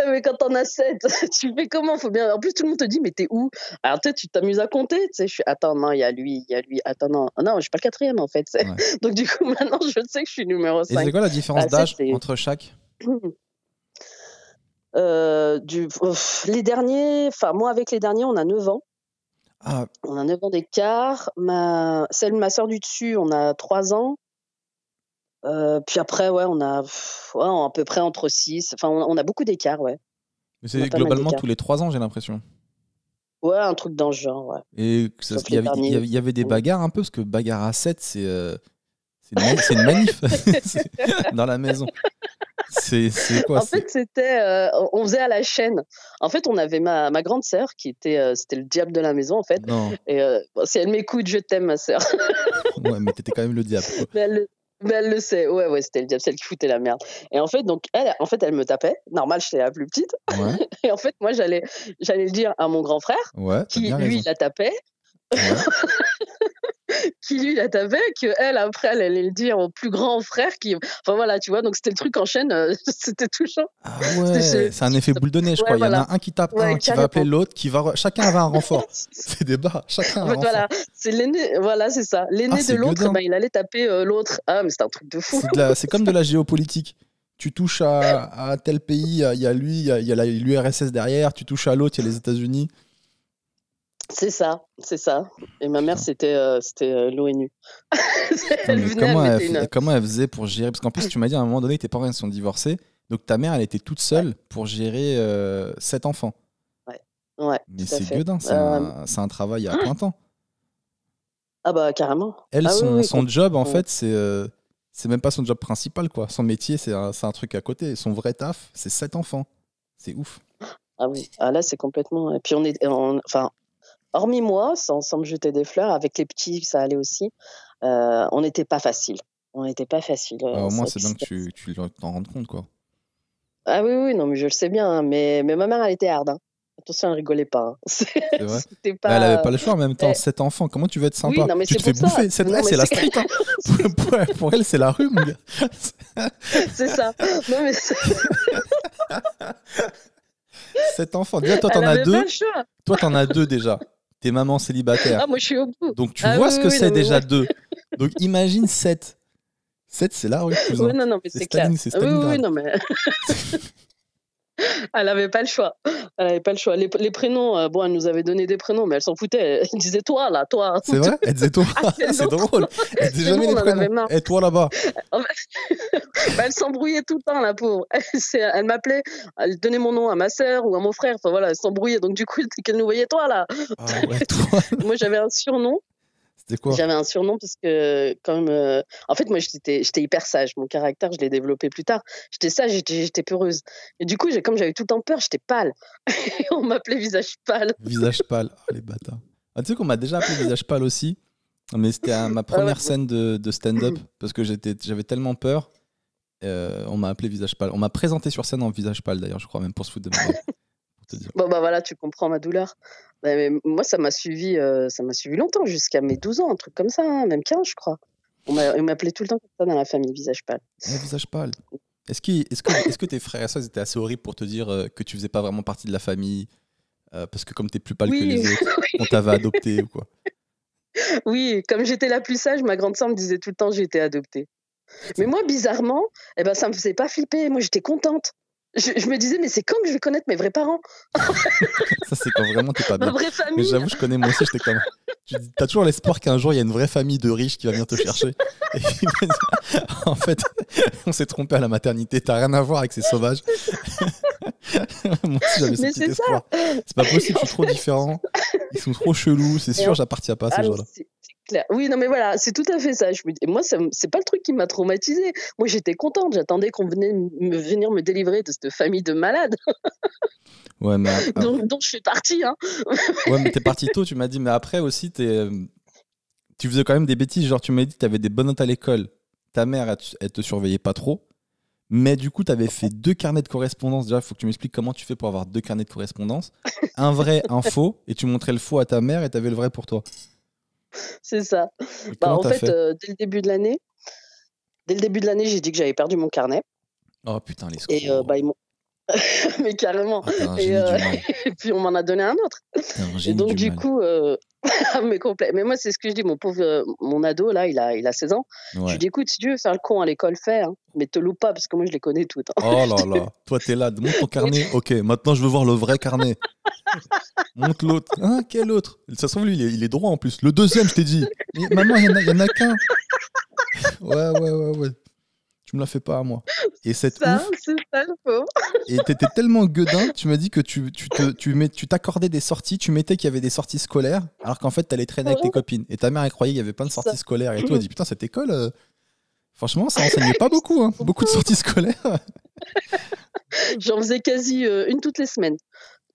mais quand t'en as 7, tu fais comment? Faut bien... En plus, tout le monde te dit, mais t'es où? Alors, tu t'amuses à compter. Tu sais, attends, non, il y a lui. Attends, non. Ah, non, je suis pas le 4e, en fait. Ouais. Donc, du coup, maintenant, je sais que je suis numéro 5. Et c'est quoi la différence d'âge entre chaque? Les derniers, enfin, moi, avec les derniers, on a 9 ans. Ah. On a 9 ans d'écart. Ma soeur du dessus, on a 3 ans. Puis après, ouais, on a à peu près entre 6. Enfin, on a beaucoup d'écart, ouais. Mais c'est globalement tous les 3 ans, j'ai l'impression. Ouais, un truc dans ce genre, ouais. Et il y avait des bagarres un peu, parce que bagarre à 7, c'est une manif dans la maison. C'est quoi? En fait, c'était, on faisait à la chaîne. En fait, on avait ma grande sœur qui était, c'était le diable de la maison, en fait. Non. Et si elle m'écoute, je t'aime, ma sœur. Ouais, mais t'étais quand même le diable, quoi. Mais elle le sait, ouais, c'était le diable, celle qui foutait la merde. Et en fait, donc, elle me tapait. Normal, j'étais la plus petite. Ouais. Et en fait, moi, j'allais le dire à mon grand frère, qui, lui, la tapait. Ouais. Qui, lui, la tapait, après, elle allait le dire au plus grand frère. Enfin, voilà, tu vois, donc c'était le truc en chaîne, c'était touchant. Ah ouais, c'est un effet boule de neige, quoi. Il y en a un qui tape un, qui va appeler l'autre, chacun avait un renfort. C'est des bas, chacun a un renfort. Voilà, c'est l'aîné, voilà, c'est ça. L'aîné de l'autre, il allait taper l'autre. Ah, mais c'est un truc de fou. C'est comme de la géopolitique. Tu touches à tel pays, il y a lui, il y a l'URSS derrière, tu touches à l'autre, il y a les États-Unis. C'est ça. Et ma mère, c'était l'ONU. Comment elle faisait pour gérer? Parce qu'en plus, tu m'as dit à un moment donné, tes parents sont divorcés. Donc ta mère, elle était toute seule pour gérer 7 enfants. Ouais. Mais c'est gueudin, c'est un travail à plein temps. Ah bah carrément. Elle, son job, en fait, c'est même pas son job principal, quoi. Son métier, c'est un truc à côté. Son vrai taf, c'est 7 enfants. C'est ouf. Ah oui, là, c'est complètement... Et puis enfin, hormis moi, sans me jeter des fleurs, avec les petits, ça allait aussi, on n'était pas facile. Au moins, c'est bien que tu t'en rendes compte, quoi. Ah oui, non, mais je le sais bien. Hein, mais ma mère, elle était hard. Hein. Attention, elle rigolait pas. Hein. C'est vrai. Elle avait pas le choix en même temps. 7 enfants, comment tu veux être sympa? Oui, non, mais tu te fais bouffer. C'est la street. Hein. pour elle, c'est la rue, mon gars. C'est ça. Non, mais 7 enfants. Déjà, toi, t'en as 2. Toi, t'en as 2 déjà. T'es maman célibataire. Ah, moi, je suis au bout. Donc, tu vois ce que c'est déjà 2. Donc, imagine 7. 7, c'est la rue. Oui, non, mais c'est clair. Oui, non, mais... Elle n'avait pas le choix. Les prénoms, bon, elle nous avait donné des prénoms, mais elle s'en foutait. Elle disait toi, là, toi. C'est vrai? Elle disait toi. C'est drôle. Elle disait jamais les prénoms. Et toi, là-bas. Elle s'embrouillait tout le temps, la pauvre. Elle m'appelait, elle donnait mon nom à ma sœur ou à mon frère. Enfin, voilà, elle s'embrouillait. Donc, du coup, dès qu'elle nous voyait, toi, là. Ah ouais, toi. Moi, j'avais un surnom. C'était quoi? J'avais un surnom parce que quand même, en fait, moi, j'étais hyper sage. Mon caractère, je l'ai développé plus tard. J'étais sage, j'étais peureuse. Et du coup, comme j'avais tout le temps peur, j'étais pâle. On m'appelait visage pâle. Visage pâle, oh, les bâtards. Ah, tu sais qu'on m'a déjà appelé visage pâle aussi, mais c'était ma première scène de stand-up parce que j'avais tellement peur. On m'a appelé visage pâle. On m'a présenté sur scène en visage pâle d'ailleurs, je crois, même pour se foutre de ma gueule. Bon, bah voilà, tu comprends ma douleur. Mais moi, ça m'a suivi longtemps, jusqu'à mes 12 ans, un truc comme ça, hein, même 15, je crois. On m'appelait tout le temps comme ça dans la famille, visage pâle. Visage pâle. Est-ce que tes frères et sœurs étaient assez horribles pour te dire que tu faisais pas vraiment partie de la famille parce que comme t'es plus pâle que les autres, on t'avait adopté ou quoi? Oui, comme j'étais la plus sage, ma grande sœur me disait tout le temps que j'étais adoptée. Mais moi, bizarrement, ça me faisait pas flipper. Moi, j'étais contente. Je me disais, mais c'est quand que je vais connaître mes vrais parents? Ça, c'est quand vraiment t'es pas bien. Ma vraie famille. Mais j'avoue, je connais moi aussi, j'étais comme... T'as toujours l'espoir qu'un jour, il y a une vraie famille de riches qui va venir te chercher. Et en fait, on s'est trompé à la maternité. T'as rien à voir avec ces sauvages. Moi aussi, j'avais ce petit espoir. C'est pas possible, je suis trop différent. Ils sont trop chelous. C'est sûr, j'appartiens pas à ces gens-là. clair. Oui, non, mais voilà, c'est tout à fait ça. Et moi, c'est pas le truc qui m'a traumatisée. Moi, j'étais contente. J'attendais qu'on venir me délivrer de cette famille de malades Ouais, mais dont je fais partie. Hein. ouais, mais t'es parti tôt, tu m'as dit. Mais après aussi, tu faisais quand même des bêtises. Genre, tu m'as dit que t'avais des bonnes notes à l'école. Ta mère, elle te surveillait pas trop. Mais du coup, t'avais fait 2 carnets de correspondance. Déjà, il faut que tu m'expliques comment tu fais pour avoir 2 carnets de correspondance. Un vrai, un faux. Et tu montrais le faux à ta mère et t'avais le vrai pour toi. C'est ça. Et comment En t'as fait, fait dès le début de l'année, j'ai dit que j'avais perdu mon carnet. Oh putain, les Et escrocs. ils m'ont. Mais carrément. Ah, t'es un Et, génie du mal. et puis on m'en a donné un autre. T'es un Et génie donc du du mal. coup, mais complet. Mais moi c'est ce que je dis, mon ado là, il a 16 ans. Je Ouais. lui dis écoute, si tu veux faire le con à l'école, fais, hein, mais te loupe pas parce que moi je les connais toutes. Hein. Oh là là. Toi, t'es là. Montre ton carnet. Ok, maintenant je veux voir le vrai carnet. Montre l'autre. Hein, quel autre? Ça se trouve, lui, il est droit en plus. Le deuxième, je t'ai dit. Mais maman, il y en a qu'un. Ouais. Tu me la fais pas à moi. Et cette ouf. C'est ça le faux. Et t'étais tellement gueudin, tu m'as dit que tu t'accordais des sorties, tu mettais qu'il y avait des sorties scolaires, alors qu'en fait t'allais traîner avec tes copines. Et ta mère, elle croyait qu'il y avait plein de sorties scolaires et tout. Elle dit putain, cette école, franchement, ça enseignait pas beaucoup, hein. Beaucoup de sorties scolaires. J'en faisais quasi une toutes les semaines.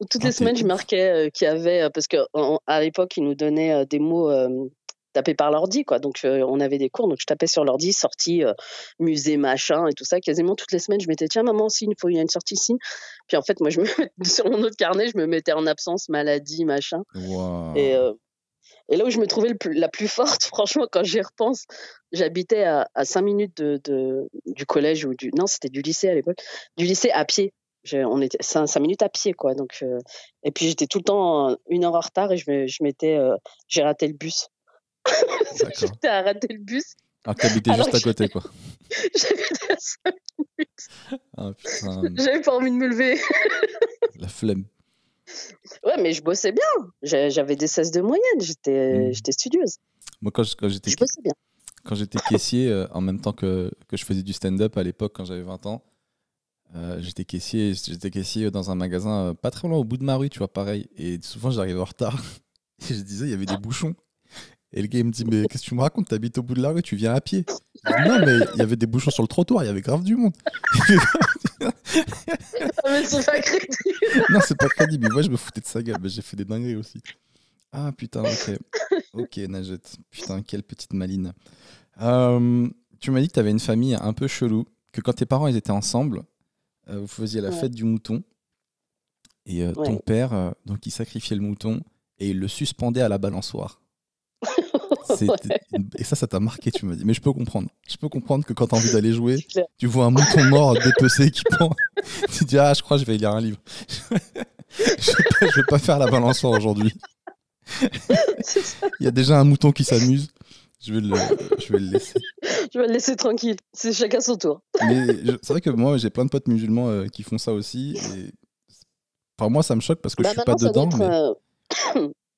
Toutes les semaines, je marquais qu'il y avait, parce qu'à l'époque, ils nous donnaient des mots tapés par l'ordi, quoi. Donc, on avait des cours, donc je tapais sur l'ordi, sortie, musée, machin, et tout ça. Quasiment toutes les semaines, je mettais, tiens, maman, si, il y a une sortie ici. Puis en fait, moi, sur mon autre carnet, je me mettais en absence, maladie, machin. Wow. Et là où je me trouvais la plus forte, franchement, quand j'y repense, j'habitais à 5 minutes du collège, non, c'était du lycée à l'époque, du lycée à pied. On était 5 minutes à pied, quoi. Donc, et puis j'étais tout le temps 1 heure en retard et j'ai raté le bus. J'étais à rater le bus. Alors que t'habitais juste à côté, quoi. J'habitais à 5 minutes. Ah putain. J'avais pas envie de me lever. La flemme. Ouais, mais je bossais bien. J'avais des 16 de moyenne. J'étais studieuse. Moi, quand j'étais je bossais bien. Quand j'étais caissier, en même temps que je faisais du stand-up à l'époque, quand j'avais 20 ans, j'étais caissier dans un magasin pas très loin au bout de ma rue, tu vois, pareil. Et souvent, j'arrivais en retard. Et je disais, il y avait des bouchons. Et le gars, il me dit, mais qu'est-ce que tu me racontes? T'habites au bout de la rue, tu viens à pied. Je dis, non, mais il y avait des bouchons sur le trottoir, il y avait grave du monde. Mais c'est pas crédible. Non, c'est pas crédible. Mais moi, je me foutais de sa gueule. Mais j'ai fait des dingueries aussi. Ah putain, ok. Ok, Najette. Putain, quelle petite maline. Tu m'as dit que tu avais une famille un peu chelou, que quand tes parents ils étaient ensemble, vous faisiez la fête du mouton. Et ton père, donc il sacrifiait le mouton et il le suspendait à la balançoire. Et ça t'a marqué, tu m'as dit. Mais je peux comprendre. Je peux comprendre que quand t'as envie d'aller jouer, tu vois un mouton mort dépecé qui pend. Tu dis, ah, je crois que je vais lire un livre. Je vais pas faire la balançoire aujourd'hui. Il y a déjà un mouton qui s'amuse. Je vais le laisser. Je vais le laisser tranquille. C'est chacun son tour. Mais c'est vrai que moi, j'ai plein de potes musulmans qui font ça aussi. Et... Enfin, moi, ça me choque parce que je suis pas dedans.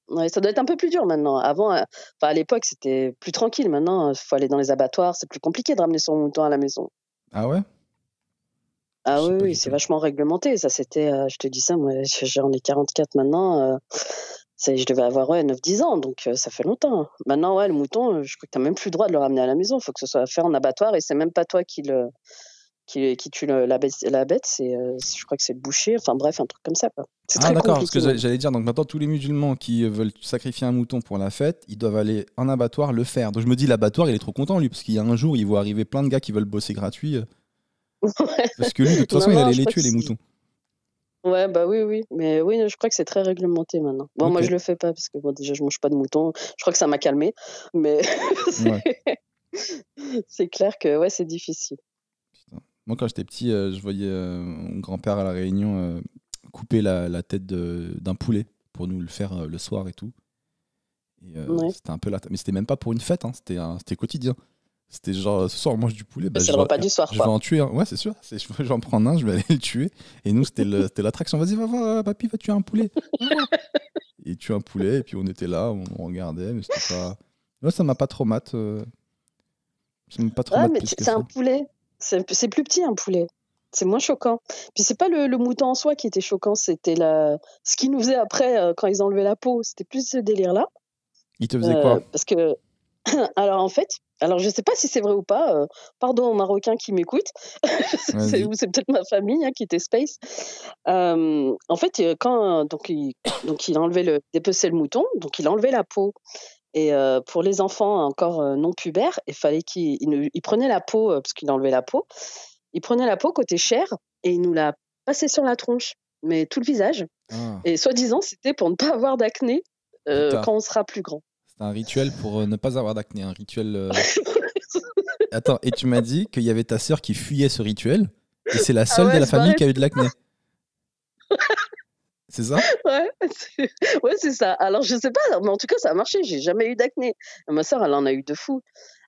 Ouais, ça doit être un peu plus dur maintenant. Avant, à l'époque, c'était plus tranquille. Maintenant, il faut aller dans les abattoirs. C'est plus compliqué de ramener son mouton à la maison. Ah ouais? Ah oui, c'est vachement réglementé. Ça, c'était, je te dis ça, moi, j'en ai 44 maintenant. Je devais avoir 9-10 ans, donc ça fait longtemps. Maintenant, le mouton, je crois que tu n'as même plus le droit de le ramener à la maison. Il faut que ce soit fait en abattoir et c'est même pas toi qui tue la bête, je crois que c'est le boucher. Enfin bref, un truc comme ça, quoi. C'est très d'accord, compliqué. Parce que j'allais dire, donc maintenant tous les musulmans qui veulent sacrifier un mouton pour la fête, ils doivent aller en abattoir le faire. Donc je me dis, l'abattoir, il est trop content lui, parce qu'il y a un jour, il voit arriver plein de gars qui veulent bosser gratuit. Parce que lui, de toute façon, il allait les tuer, les moutons. Ouais, bah oui. Mais oui, je crois que c'est très réglementé maintenant. Bon, moi, je le fais pas parce que déjà, je mange pas de mouton. Je crois que ça m'a calmé. Mais c'est clair que c'est difficile. Putain. Moi, quand j'étais petit, je voyais mon grand-père à La Réunion couper la tête d'un poulet pour nous le faire le soir et tout. Et c'était un peu là. Mais c'était même pas pour une fête, hein. C'était quotidien. C'était genre, ce soir on mange du poulet. C'est le repas du soir. Je vais en tuer un. Ouais, c'est sûr. Je vais en prendre un, je vais aller le tuer. Et nous, c'était l'attraction. Vas-y, va voir, papy, va tuer un poulet. Et tuer un poulet, et puis on était là, on regardait, mais c'était pas. Moi, ça m'a pas trop mat. Ça m'a pas trop mat. Mais c'est un poulet. C'est plus petit, un poulet. C'est moins choquant. Puis c'est pas le mouton en soi qui était choquant, c'était ce qu'ils nous faisaient après quand ils enlevaient la peau. C'était plus ce délire-là. Ils te faisaient quoi? Parce que Alors en fait, je sais pas si c'est vrai ou pas, pardon aux Marocains qui m'écoutent, Vas-y. c'est peut-être ma famille, hein, qui était space. En fait, quand donc il enlevait dépeçait le mouton, donc il enlevait la peau et pour les enfants encore, non pubères, il fallait il prenait la peau, parce qu'il enlevait la peau, il prenait la peau côté chair et il nous la passait sur la tronche, mais tout le visage Ah, et soi-disant, c'était pour ne pas avoir d'acné, putain. quand on sera plus grand. C'est un rituel pour ne pas avoir d'acné. Un rituel. Attends, et tu m'as dit qu'il y avait ta sœur qui fuyait ce rituel et c'est la Ah seule ouais, de elle la se famille barrait. qui a eu de l'acné. C'est ça? Ouais, c'est ça. Alors je sais pas, mais en tout cas ça a marché, j'ai jamais eu d'acné. Ma sœur, elle en a eu de fou.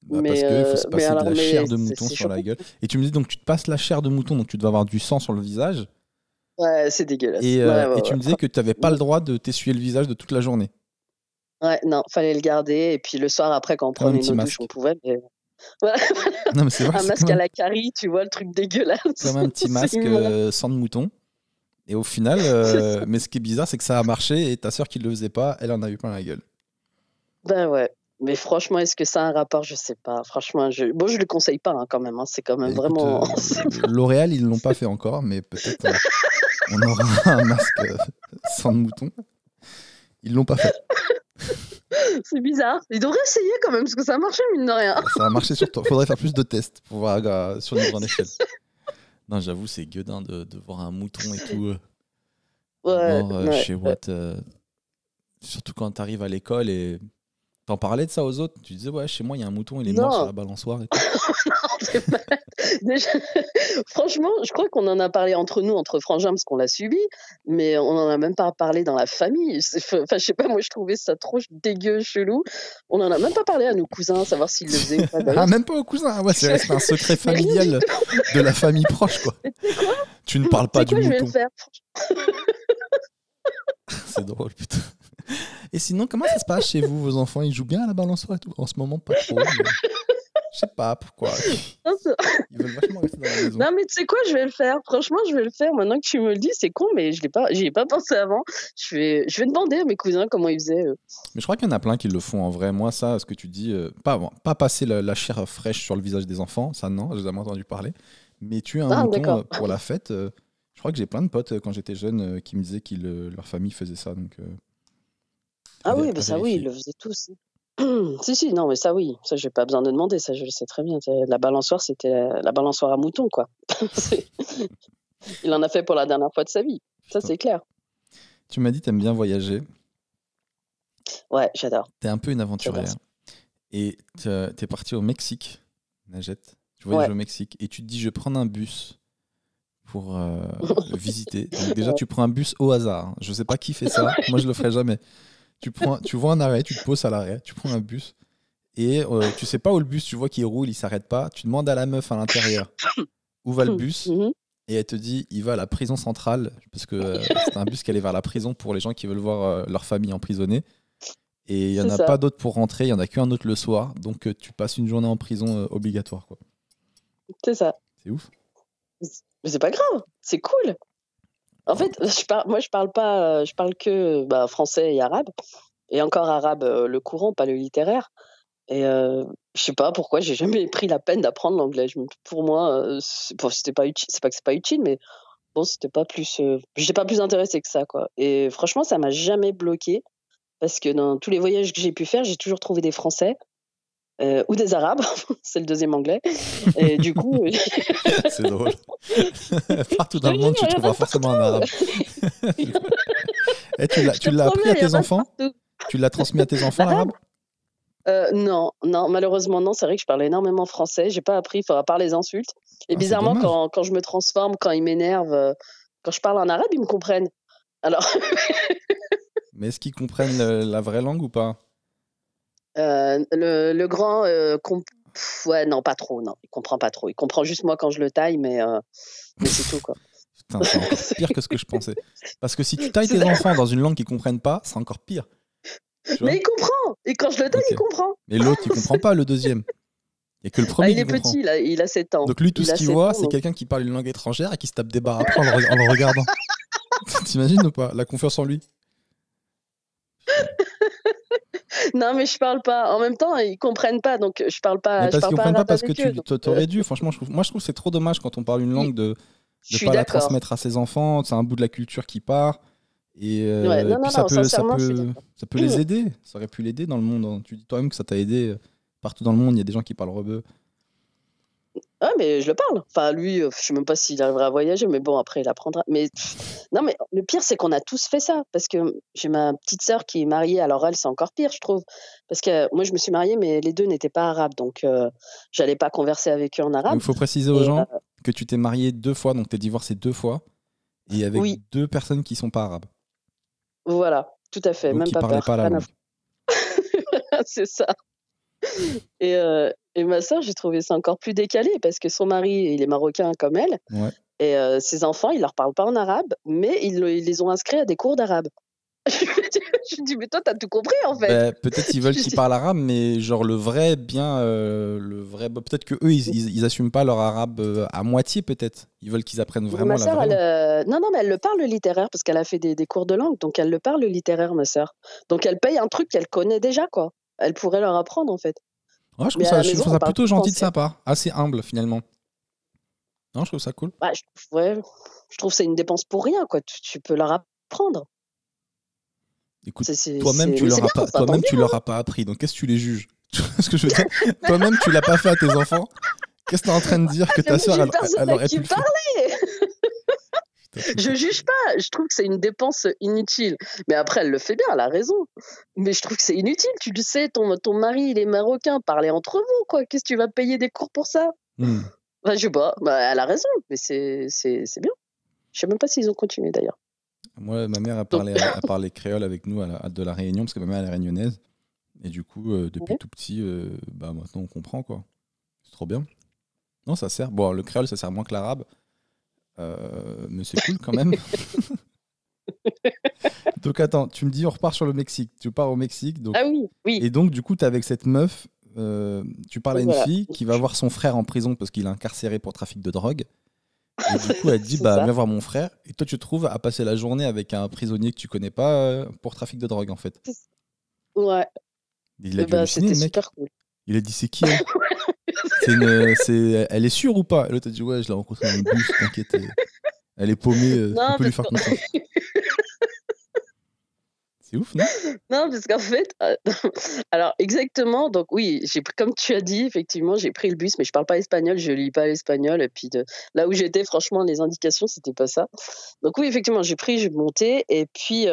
Bah parce qu'il faut se Mais passer de alors la chair de c'est mouton sur la choquant. gueule. Et tu me dis donc tu te passes la chair de mouton, donc tu dois avoir du sang sur le visage. Ouais, c'est dégueulasse. Et, Ouais, euh, ouais, et tu ouais. me disais que tu n'avais pas le droit de t'essuyer le visage de toute la journée. Ouais, non, fallait le garder et puis le soir après quand on Comme un prenait petit nos douches, on masque. pouvait, mais voilà, Non mais c'est vrai, un c'est comme masque à la carie, tu vois, le truc comme dégueulasse. un petit C'est masque immonde. sans de mouton. Et au final, C'est ça. mais ce qui est bizarre, c'est que ça a marché et ta sœur qui ne le faisait pas, elle en a eu plein la gueule. Ben ouais. Mais franchement, est-ce que ça a un rapport? Je sais pas. Franchement, je le conseille pas, hein, quand même, hein. C'est quand Bah, même écoute, vraiment L'Oréal, ils ne l'ont pas fait encore, mais peut-être on aura un masque sans de mouton. Ils l'ont pas fait. c'est bizarre. Ils devraient essayer quand même, parce que ça a marché, mine de rien. Bah, ça a marché sur toi. Faudrait faire plus de tests pour voir sur une grande échelle. Non, j'avoue, c'est gueudin de voir un mouton et tout Ouais, mort ouais. chez Watt. Surtout quand t'arrives à l'école et t'en parlais de ça aux autres. Tu disais, ouais, chez moi, il y a un mouton, il est mort sur Non, la balançoire et tout. c'est pas- déjà, franchement, je crois qu'on en a parlé entre nous, entre frangins, parce qu'on l'a subi, mais on en a même pas parlé dans la famille. Enfin, je sais pas, moi, je trouvais ça trop dégueu, chelou. On en a même pas parlé à nos cousins, savoir s'ils le faisaient ou pas. Ah, D'ailleurs, même pas au cousin. Ouais, c'est resté un secret mais rien du familial tout. de la famille proche, quoi. Mais tu sais quoi? Tu ne parles Tu pas sais du quoi, je vais le mouton. faire. C'est drôle, putain. Et sinon, comment ça se passe chez vous, vos enfants? Ils jouent bien à la balançoire et tout? En ce moment, pas trop. Mais... Je sais pas pourquoi. Non, Ils veulent vachement rester dans la maison. non, mais tu sais quoi, je vais le faire. Franchement, je vais le faire. Maintenant que tu me le dis, c'est con, mais j'y ai pas pensé avant. Je vais demander à mes cousins comment ils faisaient. Mais je crois qu'il y en a plein qui le font en vrai. Moi, ça, ce que tu dis, pas passer la chair fraîche sur le visage des enfants, ça non, j'ai jamais entendu parler. Mais tuer un Ah, mouton d'accord. pour la fête, je crois que j'ai plein de potes quand j'étais jeune qui me disaient que leur famille faisait ça. Donc, Ah oui, à bah ça oui, ils vérifier. le faisaient tous. Si, si, non, mais ça oui, ça j'ai pas besoin de demander, ça je le sais très bien. La balançoire, c'était la balançoire à mouton, quoi. C'est- Il en a fait pour la dernière fois de sa vie, ça Putain. c'est clair. Tu m'as dit t'aimes bien voyager, Ouais, j'adore, t'es un peu une j'adore aventurière. ça. Et t'es parti au Mexique, Najette. Tu voyages Ouais. au Mexique et tu te dis je vais prendre un bus pour visiter. Donc déjà tu prends un bus au hasard, hein. Je sais pas qui fait ça, moi je le ferai jamais. Tu vois un arrêt, tu te poses à l'arrêt, tu prends un bus et tu sais pas où le bus, tu vois qu'il roule, il s'arrête pas. Tu demandes à la meuf à l'intérieur où va le bus Mhm. et elle te dit il va à la prison centrale parce que c'est un bus qui allait vers la prison pour les gens qui veulent voir leur famille emprisonnée. Et il n'y en C'est a ça, pas d'autres pour rentrer, il n'y en a qu'un autre le soir. Donc tu passes une journée en prison obligatoire, quoi. c'est ça. C'est ouf. Mais c'est pas grave, c'est cool. En fait, moi je parle que français et arabe, et encore arabe le courant, pas le littéraire. Et je sais pas pourquoi j'ai jamais pris la peine d'apprendre l'anglais. Pour moi, c'était pas utile. C'est pas que c'est pas utile, mais bon, c'était pas plus. J'étais pas plus intéressée que ça, quoi. Et franchement, ça m'a jamais bloqué parce que dans tous les voyages que j'ai pu faire, j'ai toujours trouvé des Français ou des Arabes. C'est le deuxième anglais. Et du coup, C'est drôle. Partout je dans te le monde, tu jure, il y en trouveras a forcément un arabe. Et je tu te l'as appris promets, à il y en tes a enfants? partout. Tu l'as transmis à tes enfants, L'arabe? l'arabe? Non, non, malheureusement non. C'est vrai que je parle énormément français. J'ai pas appris, à part les insultes. Et Ah, c'est bizarrement, dommage. quand je me transforme, quand ils m'énervent, quand je parle en arabe, ils me comprennent. Alors, Mais est-ce qu'ils comprennent la vraie langue ou pas? le grand, ouais, non, pas trop, non, il comprend pas trop. Il comprend juste moi quand je le taille, mais c'est tout, quoi. Putain, c'est encore pire que ce que je pensais. Parce que si tu tailles tes enfants dans une langue qu'ils comprennent pas, c'est encore pire. Tu vois? Mais il comprend. Et quand je le taille, Ok. il comprend. Mais l'autre, il comprend pas, le deuxième. Il y a que le Ah, premier il qui est comprend. petit, il a 7 ans. Donc lui, tout Il ce a qu'il 7 voit, ans, c'est donc- quelqu'un qui parle une langue étrangère et qui se tape des barres après en le regardant. T'imagines ou pas? La confiance en lui. Non, mais je parle pas. En même temps, ils comprennent pas, donc je parle Mais pas, je parce parle qu'ils pas comprennent pas, arabe parce que avec eux. t'aurais dû. Franchement, moi, je trouve que c'est trop dommage quand on parle une Oui, langue de je suis pas la d'accord. transmettre à ses enfants. C'est un bout de la culture qui part. Ouais, Et non, puis non, non, sincèrement, je suis d'accord. ça peut les aider. Ça aurait pu l'aider dans le monde, hein. Tu dis toi-même que ça t'a aidé. Partout dans le monde, il y a des gens qui parlent rebeu. Ah, mais je le parle. Enfin, lui, je sais même pas s'il arrivera à voyager, mais bon, après, il apprendra. Mais non, mais le pire, c'est qu'on a tous fait ça. Parce que j'ai ma petite sœur qui est mariée. Alors, elle, c'est encore pire, je trouve. Parce que moi, je me suis mariée, mais les deux n'étaient pas arabes. Donc, j'allais pas converser avec eux en Donc, arabe. il faut préciser aux Et gens que tu t'es marié 2 fois, donc t'es divorcé 2 fois, et avec oui, 2 personnes qui sont pas arabes. voilà, tout à fait. Donc, Même qui pas parlaient peur. pas la Rien à langue. foutre. C'est ça. Et ma sœur, j'ai trouvé ça encore plus décalé parce que son mari, il est marocain comme elle. Ouais. Et ses enfants, ils leur parlent pas en arabe, mais ils les ont inscrits à des cours d'arabe. Je me dis, mais toi, t'as tout compris en fait. Bah, peut-être ils veulent qu'ils parlent arabe, mais genre le vrai, bien. Peut-être que eux, ils assument pas leur arabe à moitié, peut-être. Ils veulent qu'ils apprennent vraiment Ma la sœur, vraie langue. non, non, mais elle le parle littéraire parce qu'elle a fait des cours de langue, donc elle le parle littéraire, ma sœur. Donc elle paye un truc qu'elle connaît déjà, quoi. Elle pourrait leur apprendre en fait. Ouais, je Mais trouve à la je maison, trouve on ça parle plutôt tout gentil de français. sa part. Assez humble, finalement. Non, je trouve ça cool. Ouais, je trouve que c'est une dépense pour rien, quoi. Tu peux leur apprendre. Écoute, Mais c'est bien, enfin, tant toi-même, mieux. tu leur as pas appris, donc qu'est-ce que tu les juges? Tu vois ce que je veux dire? Toi-même, tu l'as pas fait à tes enfants. Qu'est-ce que tu es en train de dire que Mais ta moi, sœur, j'ai elle, personne elle à aurait pu qui le faire? parler. Putain, Je juge pas. Je trouve que c'est une dépense inutile. Mais après, elle le fait bien, elle a raison. Mais je trouve que c'est inutile. Tu le sais, ton mari, il est marocain. Parlez entre vous, quoi. Qu'est-ce que tu vas payer des cours pour ça? Hmm. Bah, je sais pas. Bah, elle a raison. Mais c'est bien. Je sais même pas s'ils ont continué d'ailleurs. Moi, ma mère a Donc, parlé créole avec nous de la Réunion, parce que ma mère, elle est réunionnaise. Et du coup, depuis ouais. tout petit, bah, maintenant, on comprend, quoi. C'est trop bien. Non, ça sert. Bon, le créole, ça sert moins que l'arabe. Mais c'est cool quand même. Donc, attends, tu me dis, on repart sur le Mexique. Tu pars au Mexique. Donc... Ah oui, oui. Et donc, du coup, tu es avec cette meuf. Tu parles à Donc une voilà. fille qui va voir son frère en prison parce qu'il est incarcéré pour trafic de drogue. Et du coup, elle te dit, C'est bah, ça. viens voir mon frère. Et toi, tu te trouves à passer la journée avec un prisonnier que tu connais pas pour trafic de drogue, en fait. Ouais. Il a Et dû bah, halluciner, c'était le mec. super cool. Il a dit, c'est qui elle? Elle est sûre ou pas? Et l'autre a dit, ouais, je l'ai rencontrée dans le bus, t'inquiète. Elle est paumée, on Non, peut lui parce faire que confiance. C'est ouf, non? non, parce qu'en fait, alors exactement, donc oui, comme tu as dit, effectivement, j'ai pris le bus, mais je parle pas espagnol, je lis pas l'espagnol, et puis là où j'étais, franchement, les indications, c'était pas ça. Donc oui, effectivement, j'ai monté, et puis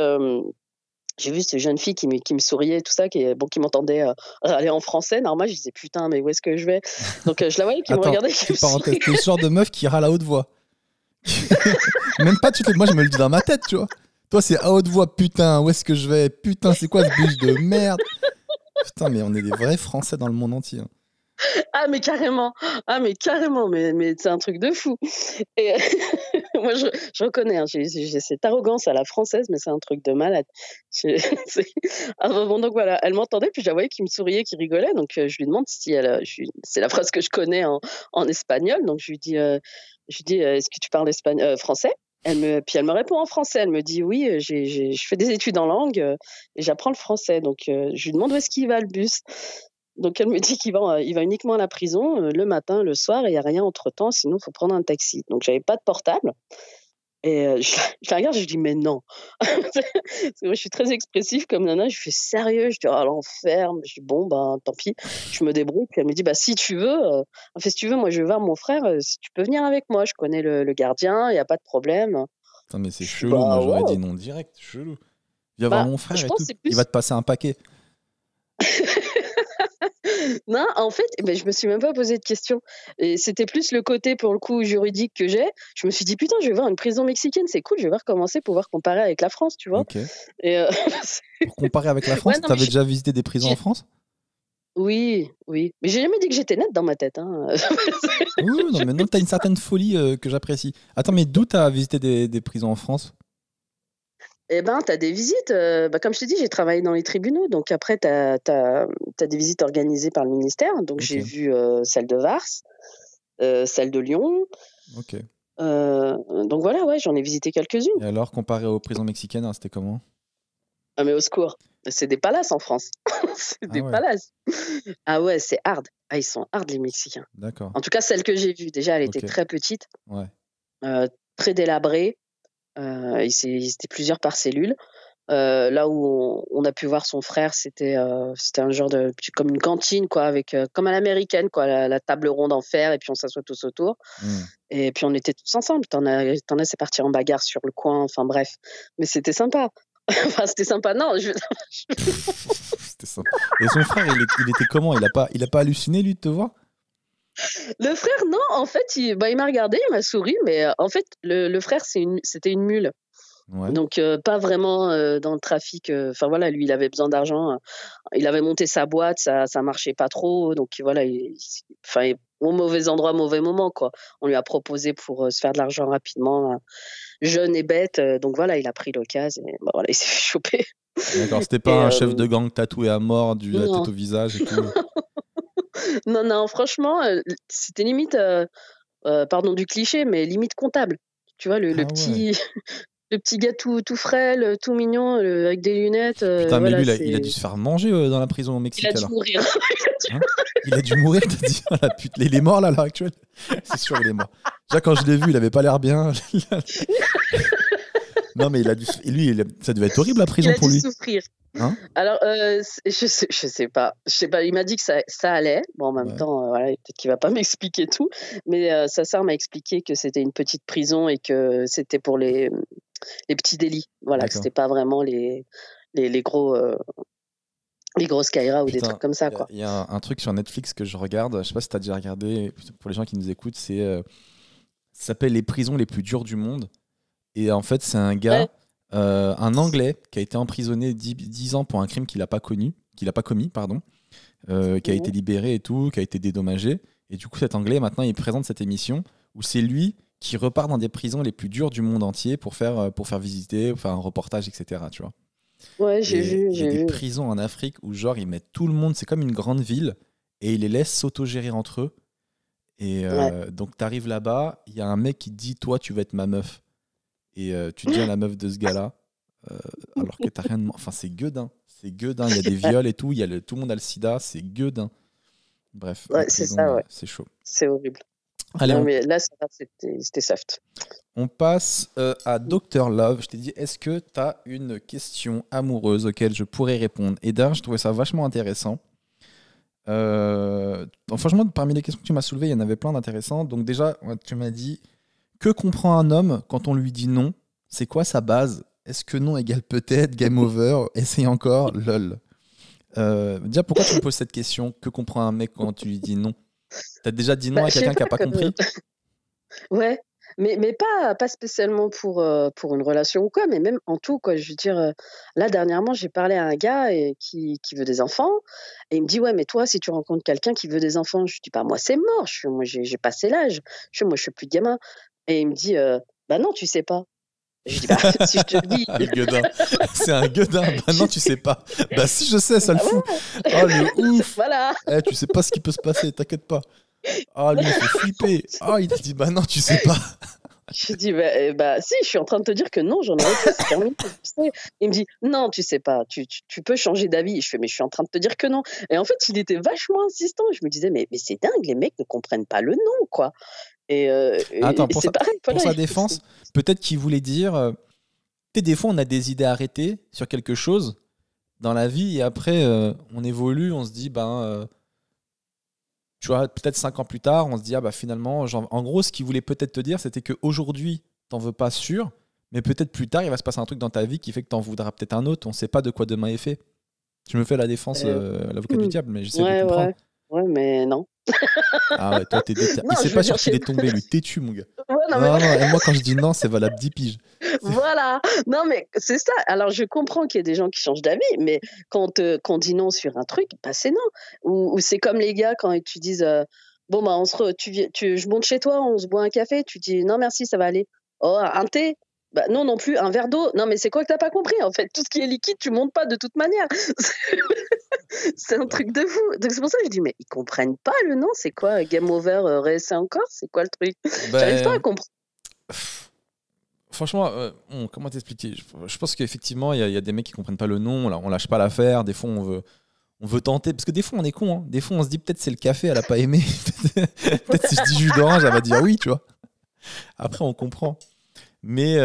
j'ai vu cette jeune fille qui me souriait, tout ça, qui m'entendait râler en français. Normal, je disais putain, mais où est-ce que je vais? Donc je la voyais qui me Attends, regardait, qui me petite parenthèse, souriait. t'es le genre de meuf qui râle à haute voix. Même pas, moi je me le dis dans ma tête, tu vois. Toi, c'est à haute voix, putain, où est-ce que je vais? Putain, c'est quoi ce bus de merde? Putain, mais on est des vrais Français dans le monde entier, hein. Ah mais carrément, mais c'est un truc de fou. Et moi je reconnais, hein, j'ai cette arrogance à la française, mais c'est un truc de malade. Ah bon, donc voilà, elle m'entendait, puis je la voyais qui me souriait, qui rigolait, donc je lui demande si c'est la phrase que je connais en espagnol, donc je lui dis est-ce que tu parles français? Puis elle me répond en français, elle me dit oui, je fais des études en langue et j'apprends le français, donc je lui demande où est-ce qu'il va le bus. Donc elle me dit il va uniquement à la prison le matin, le soir, et il n'y a rien entre-temps, sinon il faut prendre un taxi. Donc j'avais pas de portable. Et je la regarde, je lui dis mais non. Parce que moi, je suis très expressive comme nana, je fais sérieux, je dis oh l'enfer, je dis bon ben tant pis, je me débrouille. Puis elle me dit bah si tu veux, enfin, si tu veux, moi je vais voir mon frère, si tu peux venir avec moi, je connais le gardien, il n'y a pas de problème. Putain, mais c'est Je suis chelou, moi bah j'aurais dit ouais. non direct, chelou. Viens voir Bah mon frère je et pense tout. que c'est Il va plus te passer un paquet. non, en fait, je me suis même pas posé de questions. Et c'était plus le côté, pour le coup, juridique que j'ai. Je me suis dit, putain, je vais voir une prison mexicaine, c'est cool, je vais voir comment c'est, pouvoir comparer avec la France, tu vois. Ok. Et Pour comparer avec la ouais, France, non, mais t'avais déjà visité des prisons en j'ai- France? oui, oui. Mais j'ai jamais dit que j'étais nette dans ma tête, hein. Oui, non, mais non, t'as une certaine folie que j'apprécie. Attends, mais d'où t'as visité des prisons en France? Eh ben, tu as des visites. Bah, comme je t'ai dit, j'ai travaillé dans les tribunaux. Donc après, tu as des visites organisées par le ministère. Donc Ok, j'ai vu celle de Vars, celle de Lyon. ok. Donc voilà, ouais, j'en ai visité quelques-unes. Et alors, comparé aux prisons mexicaines, hein, c'était comment? Ah mais au secours. C'est des palaces en France. C'est Ah des ouais, palaces. Ah ouais, c'est hard. Ah, ils sont hard, les Mexicains. d'accord. En tout cas, celle que j'ai vue, déjà, elle était Ok, très petite, ouais. euh, très délabrée. Ils étaient plusieurs par cellule. Là où on a pu voir son frère, c'était un genre comme une cantine, quoi, avec comme à l'américaine, quoi, la table ronde en fer, et puis on s'assoit tous autour. Hmm. Et puis on était tous ensemble. T'en as, c'est parti en bagarre sur le coin. Enfin bref, mais c'était sympa. Enfin, c'était sympa. Non, C'était ça. Et son frère, il était comment? Il a pas halluciné, lui, de te voir? le frère, non, en fait, il m'a regardé, il m'a souri, mais en fait, le frère, c'était une mule. Ouais. Donc, pas vraiment dans le trafic. Enfin, voilà, lui, il avait besoin d'argent. Il avait monté sa boîte, ça marchait pas trop. Donc, voilà, enfin, au mauvais endroit, mauvais moment, quoi. On lui a proposé pour se faire de l'argent rapidement, jeune et bête. Donc, voilà, il a pris l'occasion et bah, voilà, il s'est fait choper. D'accord, c'était Et pas un chef de gang tatoué à mort, la tête non, au visage et tout. non, non, franchement, c'était limite, pardon du cliché, mais limite comptable. Tu vois, le Ah ouais. petit, le petit gars tout frêle, tout mignon, avec des lunettes. Putain, mais lui, Voilà, il a dû se faire manger dans la prison au il a Mexique dû alors. mourir. Hein? Il a dû mourir, t'as dit? Oh la pute, il est mort là à l'heure actuelle? C'est sûr, il est mort. Déjà, quand je l'ai vu, il avait pas l'air bien. Non, mais il a dû. Et lui, ça devait être horrible la Il prison a pour dû lui. souffrir. Hein? Alors, je sais pas. Je sais pas. Il m'a dit que ça allait. Bon, en même Ouais, temps, voilà, peut-être qu'il va pas m'expliquer tout. Mais sa sœur m'a expliqué que c'était une petite prison et que c'était pour les petits délits. Voilà, que d'accord. c'était pas vraiment les gros, les grosses Kaira ou des trucs Putain, comme ça, quoi. il y a un truc sur Netflix que je regarde. Je sais pas si t'as déjà regardé. Pour les gens qui nous écoutent, ça s'appelle Les prisons les plus dures du monde. Et en fait, c'est un Ouais. gars, un Anglais, qui a été emprisonné 10 ans pour un crime qu'il a pas commis, pardon, qui a été Mhm. libéré et tout, qui a été dédommagé. Et du coup, cet Anglais, maintenant, il présente cette émission où c'est lui qui repart dans des prisons les plus dures du monde entier pour faire visiter, pour faire un reportage, etc. Tu vois. Ouais, j'ai Et vu, il y a j'ai des vu. prisons en Afrique où, genre, ils mettent tout le monde, c'est comme une grande ville, et ils les laissent s'autogérer entre eux. Et Ouais. donc, tu arrives là-bas, il y a un mec qui te dit, toi, tu vas être ma meuf. Et tu deviens la meuf de ce gars-là, euh, alors que t'as rien de. Enfin, c'est gueudin. C'est gueudin. Il y a des Ouais, viols et tout. Tout le monde a le sida. C'est gueudin. Bref, les ouais, c'est prisons, ça, ouais. c'est chaud. C'est horrible. Allez, Non, mais là, ça va, c'était soft. on passe à Dr Love. Je t'ai dit, est-ce que tu as une question amoureuse auquel je pourrais répondre? Et d'ailleurs, je trouvais ça vachement intéressant. Franchement, parmi les questions que tu m'as soulevées, il y en avait plein d'intéressants. Donc déjà, ouais, tu m'as dit, que comprend un homme quand on lui dit non? C'est quoi sa base? Est-ce que non égale peut-être, game over, essaye encore, lol. Déjà, pourquoi tu me poses cette question? Que comprend un mec quand tu lui dis non? T'as déjà dit non Bah, à je sais quelqu'un qui a pas pas que... compris? Ouais, mais pas spécialement pour une relation ou quoi, mais même en tout, quoi. Je veux dire, là, dernièrement, j'ai parlé à un gars qui veut des enfants, et il me dit, ouais, mais toi, si tu rencontres quelqu'un qui veut des enfants, je dis, bah, moi, c'est mort, moi, j'ai passé l'âge, moi, je suis plus gamin. Et il me dit, bah non, tu sais pas. Je dis, bah, si je te le dis, Le gueudin. C'est un gueudin. Bah non, tu sais pas. Bah si, je sais, ça le bah fout. ouais, Oh, le ouf. voilà. Eh, tu sais pas ce qui peut se passer, t'inquiète pas. Ah, lui, il fait flipper. Ah, il a dit, bah non, tu sais pas. Je dis, bah, si, je suis en train de te dire que non, j'en aurais plus, c'est terminé. Tu sais. Il me dit, non, tu sais pas, tu peux changer d'avis. Je fais, mais je suis en train de te dire que non. Et en fait, il était vachement insistant. Je me disais, mais c'est dingue, les mecs ne comprennent pas le non, quoi. Et, Attends, c'est pareil, pour voilà. sa défense, peut-être qu'il voulait dire. Tu sais, des fois, on a des idées arrêtées sur quelque chose dans la vie et après, on évolue, on se dit, tu vois, peut-être 5 ans plus tard, on se dit, ah bah finalement, en gros, ce qu'il voulait peut-être te dire, c'était qu'aujourd'hui, t'en veux pas sûr, mais peut-être plus tard, il va se passer un truc dans ta vie qui fait que t'en voudras peut-être un autre. On sait pas de quoi demain est fait. Je me fais la défense, Euh, l'avocat du diable, mais j'essaie de ouais, comprendre. ouais, ouais, mais non. Ah ouais, toi, t'es déter. Non, Il sait je veux pas dire, sur je qui il sais est tombé, lui. Têtu, mon gars. pas. Ouais, non, mais Non, non, et moi, quand je dis non, c'est valable 10 piges. voilà. Non, mais c'est ça. Alors, je comprends qu'il y ait des gens qui changent d'avis, mais quand on dit non sur un truc, bah, c'est non. Ou c'est comme les gars quand ils te disent bon, bah, je monte chez toi, on se boit un café. Tu dis non, merci, ça va aller. Oh, un thé? Bah, non, non plus. Un verre d'eau? Non, mais c'est quoi que t'as pas compris? En fait, tout ce qui est liquide, tu montes pas de toute manière. C'est un truc de fou. Donc, c'est pour ça que je dis mais ils comprennent pas le non. C'est quoi? Game over, réessayer encore? C'est quoi le truc? J'arrive pas à Ben, comprendre. franchement, comment t'expliquer? Je pense qu'effectivement, il y a des mecs qui comprennent pas le nom. Là, on lâche pas l'affaire. Des fois, on veut tenter. Parce que des fois, on est con. Hein. Des fois, on se dit peut-être c'est le café, elle a pas aimé. Peut-être si je dis jus d'orange, elle va dire oui, tu vois. Après, on comprend. Mais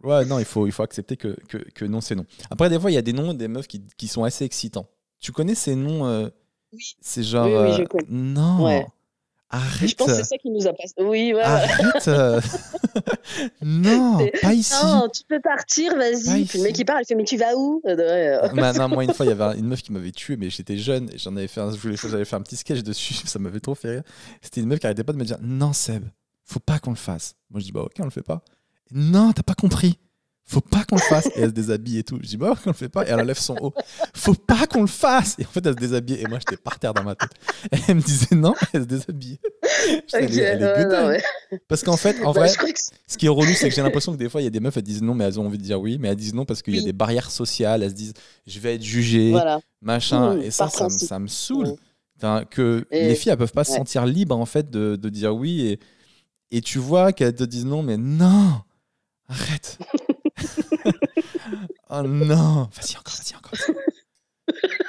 ouais, non, il faut accepter que non, c'est non. Après, des fois, il y a des noms des meufs qui sont assez excitants. Tu connais ces noms Oui, c'est genre oui, je connais. non, Ouais. Je arrête, pense que c'est ça qui nous a passé. Oui, ouais, voilà. arrête, non, pas ici, Non, tu peux partir, pas vas-y. Puis le mec ici. il parle, il fait mais tu vas où? Non, moi une fois, il y avait une meuf qui m'avait tué, mais j'étais jeune et j'avais fait un petit sketch dessus, ça m'avait trop fait rire. C'était une meuf qui arrêtait pas de me dire non Seb, faut pas qu'on le fasse. Moi je dis bah ok on le fait pas. Non, t'as pas compris. Faut pas qu'on le fasse. Et elle se déshabille et tout. Je dis bah ok on le fait pas. Et elle enlève son haut. Faut pas qu'on le fasse. Et en fait elle se déshabille. Et moi j'étais par terre dans ma tête. Et elle me disait non, elle se déshabille. Ok, Elle est non, gueudin. ouais. Parce qu'en fait, en Bah, vrai, je crois que ce qui est relou, c'est que j'ai l'impression que des fois, il y a des meufs, elles disent non, mais elles ont envie de dire oui, mais elles disent non parce qu'il y a oui, des barrières sociales. Elles se disent je vais être jugée, voilà. machin. Et Par principe. ça me saoule. Mm. Enfin, que les Et filles, elles peuvent pas se ouais. sentir libres, en fait, de dire oui. Et tu vois qu'elles te disent non, mais non, arrête. Oh non, vas-y encore, vas-y encore.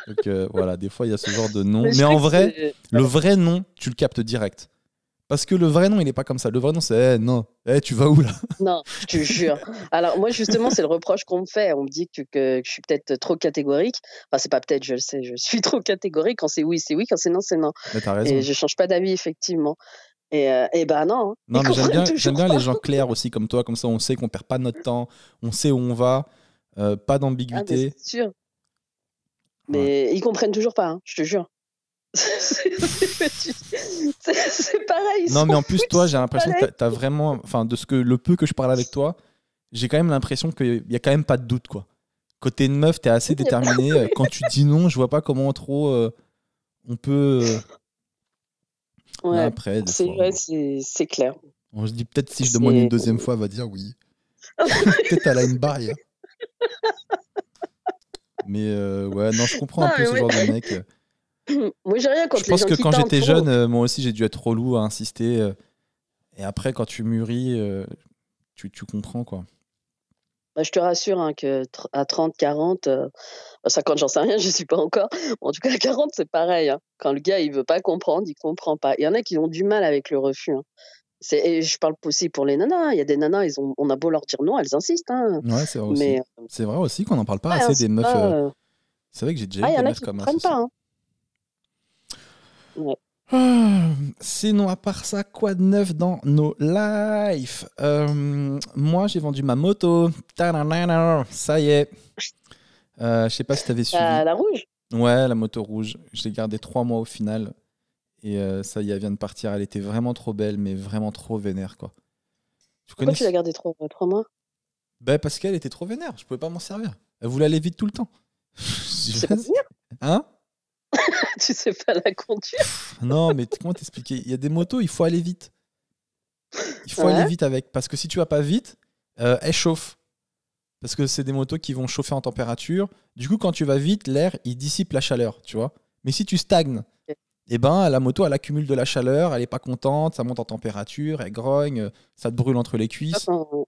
Donc voilà, des fois, il y a ce genre de nom. Mais je Mais crois en que vrai, c'est. le vrai nom, tu le captes direct. Parce que le vrai nom, il est pas comme ça. Le vrai nom, c'est non. Tu vas où là? Non, je te jure. Alors moi justement, c'est le reproche qu'on me fait. On me dit que je suis peut-être trop catégorique. Enfin, c'est pas peut-être, je le sais, je suis trop catégorique. Quand c'est oui, c'est oui. Quand c'est non, c'est non. Mais t'as Et raison. je change pas d'avis effectivement. Et ben non, hein. Non, Ils mais comprennent j'aime toujours bien les pas. gens clairs aussi comme toi. Comme ça, on sait qu'on perd pas notre temps. On sait où on va. Pas Ah mais d'ambiguïté. c'est sûr. Ouais. Mais ils comprennent toujours pas, hein, je te jure. C'est pareil, ils Non, mais s'en en plus, foutent, toi, ils j'ai s'en l'impression que baladent. t'as vraiment. Enfin, le peu que je parle avec toi, j'ai quand même l'impression qu'il y a quand même pas de doute, quoi. Quand t'es une meuf, t'es assez déterminée. Quand tu dis non, je vois pas comment trop on peut. Mais Ouais, après, des c'est fois, vrai, c'est clair. on se dit peut-être si je demande une C'est. deuxième fois, elle va dire oui. Peut-être elle a une barrière. Mais ouais, non, je comprends un Non, peu mais ce genre de mec. moi j'ai rien Je contre les pense gens que qui quand tentent j'étais trop. jeune, moi aussi, j'ai dû être relou à insister. Et après, quand tu mûris, tu comprends, quoi. Bah, je te rassure hein, que à 30, 40, 50, j'en sais rien, je suis pas encore. En tout cas, à 40, c'est pareil, hein. Quand le gars il veut pas comprendre, il comprend pas. Il y en a qui ont du mal avec le refus, hein. Et je parle aussi pour les nanas, hein. Il y a des nanas, on a beau leur dire non, elles insistent, hein. Ouais, c'est vrai aussi. Mais C'est vrai aussi qu'on n'en parle pas ouais, hein, assez des c'est meufs. pas. C'est vrai que j'ai déjà Ah, eu il y des en a meufs qui comme comprennent associés. pas, hein. Ouais. Sinon, à part ça, quoi de neuf dans nos lives? Moi, j'ai vendu ma moto. Ta-da-da-da. Ça y est. Je sais pas si t'avais suivi. La rouge? Ouais, la moto rouge. Je l'ai gardée 3 mois au final. Et ça y est, elle vient de partir. Elle était vraiment trop belle, mais vraiment trop vénère, quoi. Tu Pourquoi connais tu l'as gardée 3 mois? Ben, parce qu'elle était trop vénère. Je pouvais pas m'en servir. Elle voulait aller vite tout le temps. Je Tu dis, sais pas vas-y. conduire? Hein? Tu sais pas la conduire? Non, mais comment t'expliquer? Il y a des motos, il faut aller vite. Il faut aller Ouais. vite avec. Parce que si tu vas pas vite, elle chauffe. Parce que c'est des motos qui vont chauffer en température. Du coup, quand tu vas vite, l'air, il dissipe la chaleur, tu vois. Mais si tu stagnes, eh ben, la moto, elle accumule de la chaleur, elle est pas contente, ça monte en température, elle grogne, ça te brûle entre les Toi, cuisses. quand...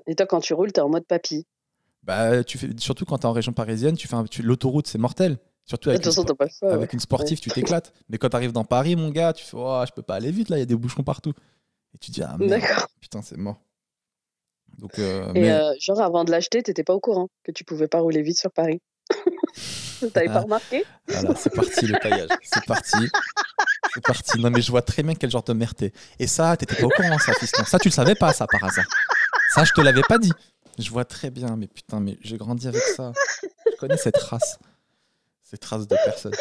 Et toi, quand tu roules, t'es en mode papy. Bah, surtout quand tu es en région parisienne, l'autoroute, c'est mortel. Surtout De toute façon, t'as pas le choix, ouais. avec une sportive, tu t'éclates. Mais quand tu arrives dans Paris, mon gars, tu fais oh, je peux pas aller vite là, il y a des bouchons partout. Et tu dis ah merde, D'accord. putain, c'est mort. Donc, Et genre, avant de l'acheter, t'étais pas au courant que tu pouvais pas rouler vite sur Paris. T'avais pas remarqué? voilà, c'est parti le taillage. C'est parti. C'est parti. Non, mais je vois très bien quel genre de merde t'es. Et ça, t'étais pas au courant, ça, fiston. Ça, tu le savais pas, ça, par hasard. Ça, je te l'avais pas dit. Je vois très bien, mais putain, mais j'ai grandi avec ça. Je connais cette race. Cette race de personnes.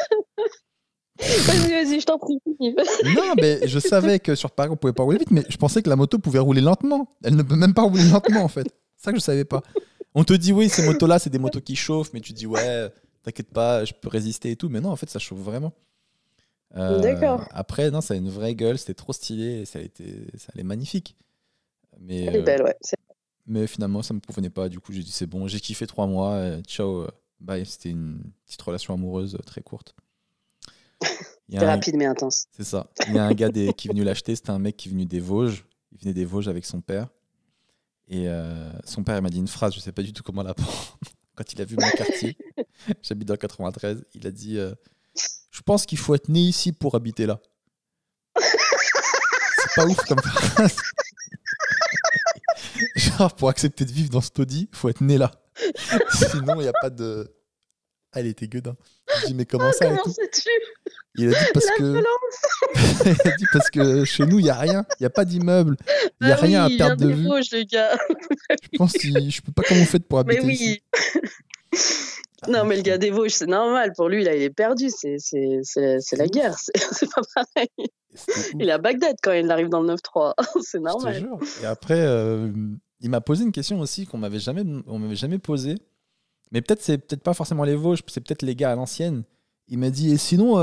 Vas-y, je t'en prie. Non, mais je savais que sur Paris, on pouvait pas rouler vite, mais je pensais que la moto pouvait rouler lentement. Elle ne peut même pas rouler lentement, en fait. C'est ça que je savais pas. On te dit, oui, ces motos-là, c'est des motos qui chauffent, mais tu dis, ouais, t'inquiète pas, je peux résister et tout. Mais non, en fait, ça chauffe vraiment. D'accord. Après, non, ça a une vraie gueule, c'était trop stylé, et ça allait magnifique. Mais, Elle est belle, ouais. mais finalement, ça me convenait pas. Du coup, j'ai dit, c'est bon, j'ai kiffé 3 mois. Ciao, bye. C'était une petite relation amoureuse très courte. C'était rapide mais intense. C'est ça. Il y a un gars qui est venu l'acheter, c'était un mec qui est venu des Vosges. Il venait des Vosges avec son père. Et son père, il m'a dit une phrase, je sais pas du tout comment la prendre. Quand il a vu mon quartier, j'habite dans le 93, il a dit je pense qu'il faut être né ici pour habiter là. C'est pas ouf comme phrase. Genre, pour accepter de vivre dans ce taudis, il faut être né là. Sinon, il n'y a pas de. Ah, elle était gueudin. Je dis, mais comment ça et tout. sais-tu Il a dit parce La que. violence. Il a dit parce que chez nous, il n'y a rien. Il n'y a pas d'immeuble. Il n'y a rien à perdre de des vue. Vosges, les gars. Je pense que je peux pas comment vous faites pour habiter Mais ici. oui. Non, mais le gars des Vosges, c'est normal. Pour lui, là, il est perdu. C'est la guerre. C'est pas pareil. Il est à Bagdad quand il arrive dans le 9-3. C'est normal. Je te jure. Et après, il m'a posé une question aussi on m'avait jamais posée. Mais c'est peut-être pas forcément les Vosges, c'est peut-être les gars à l'ancienne. Il m'a dit, et sinon,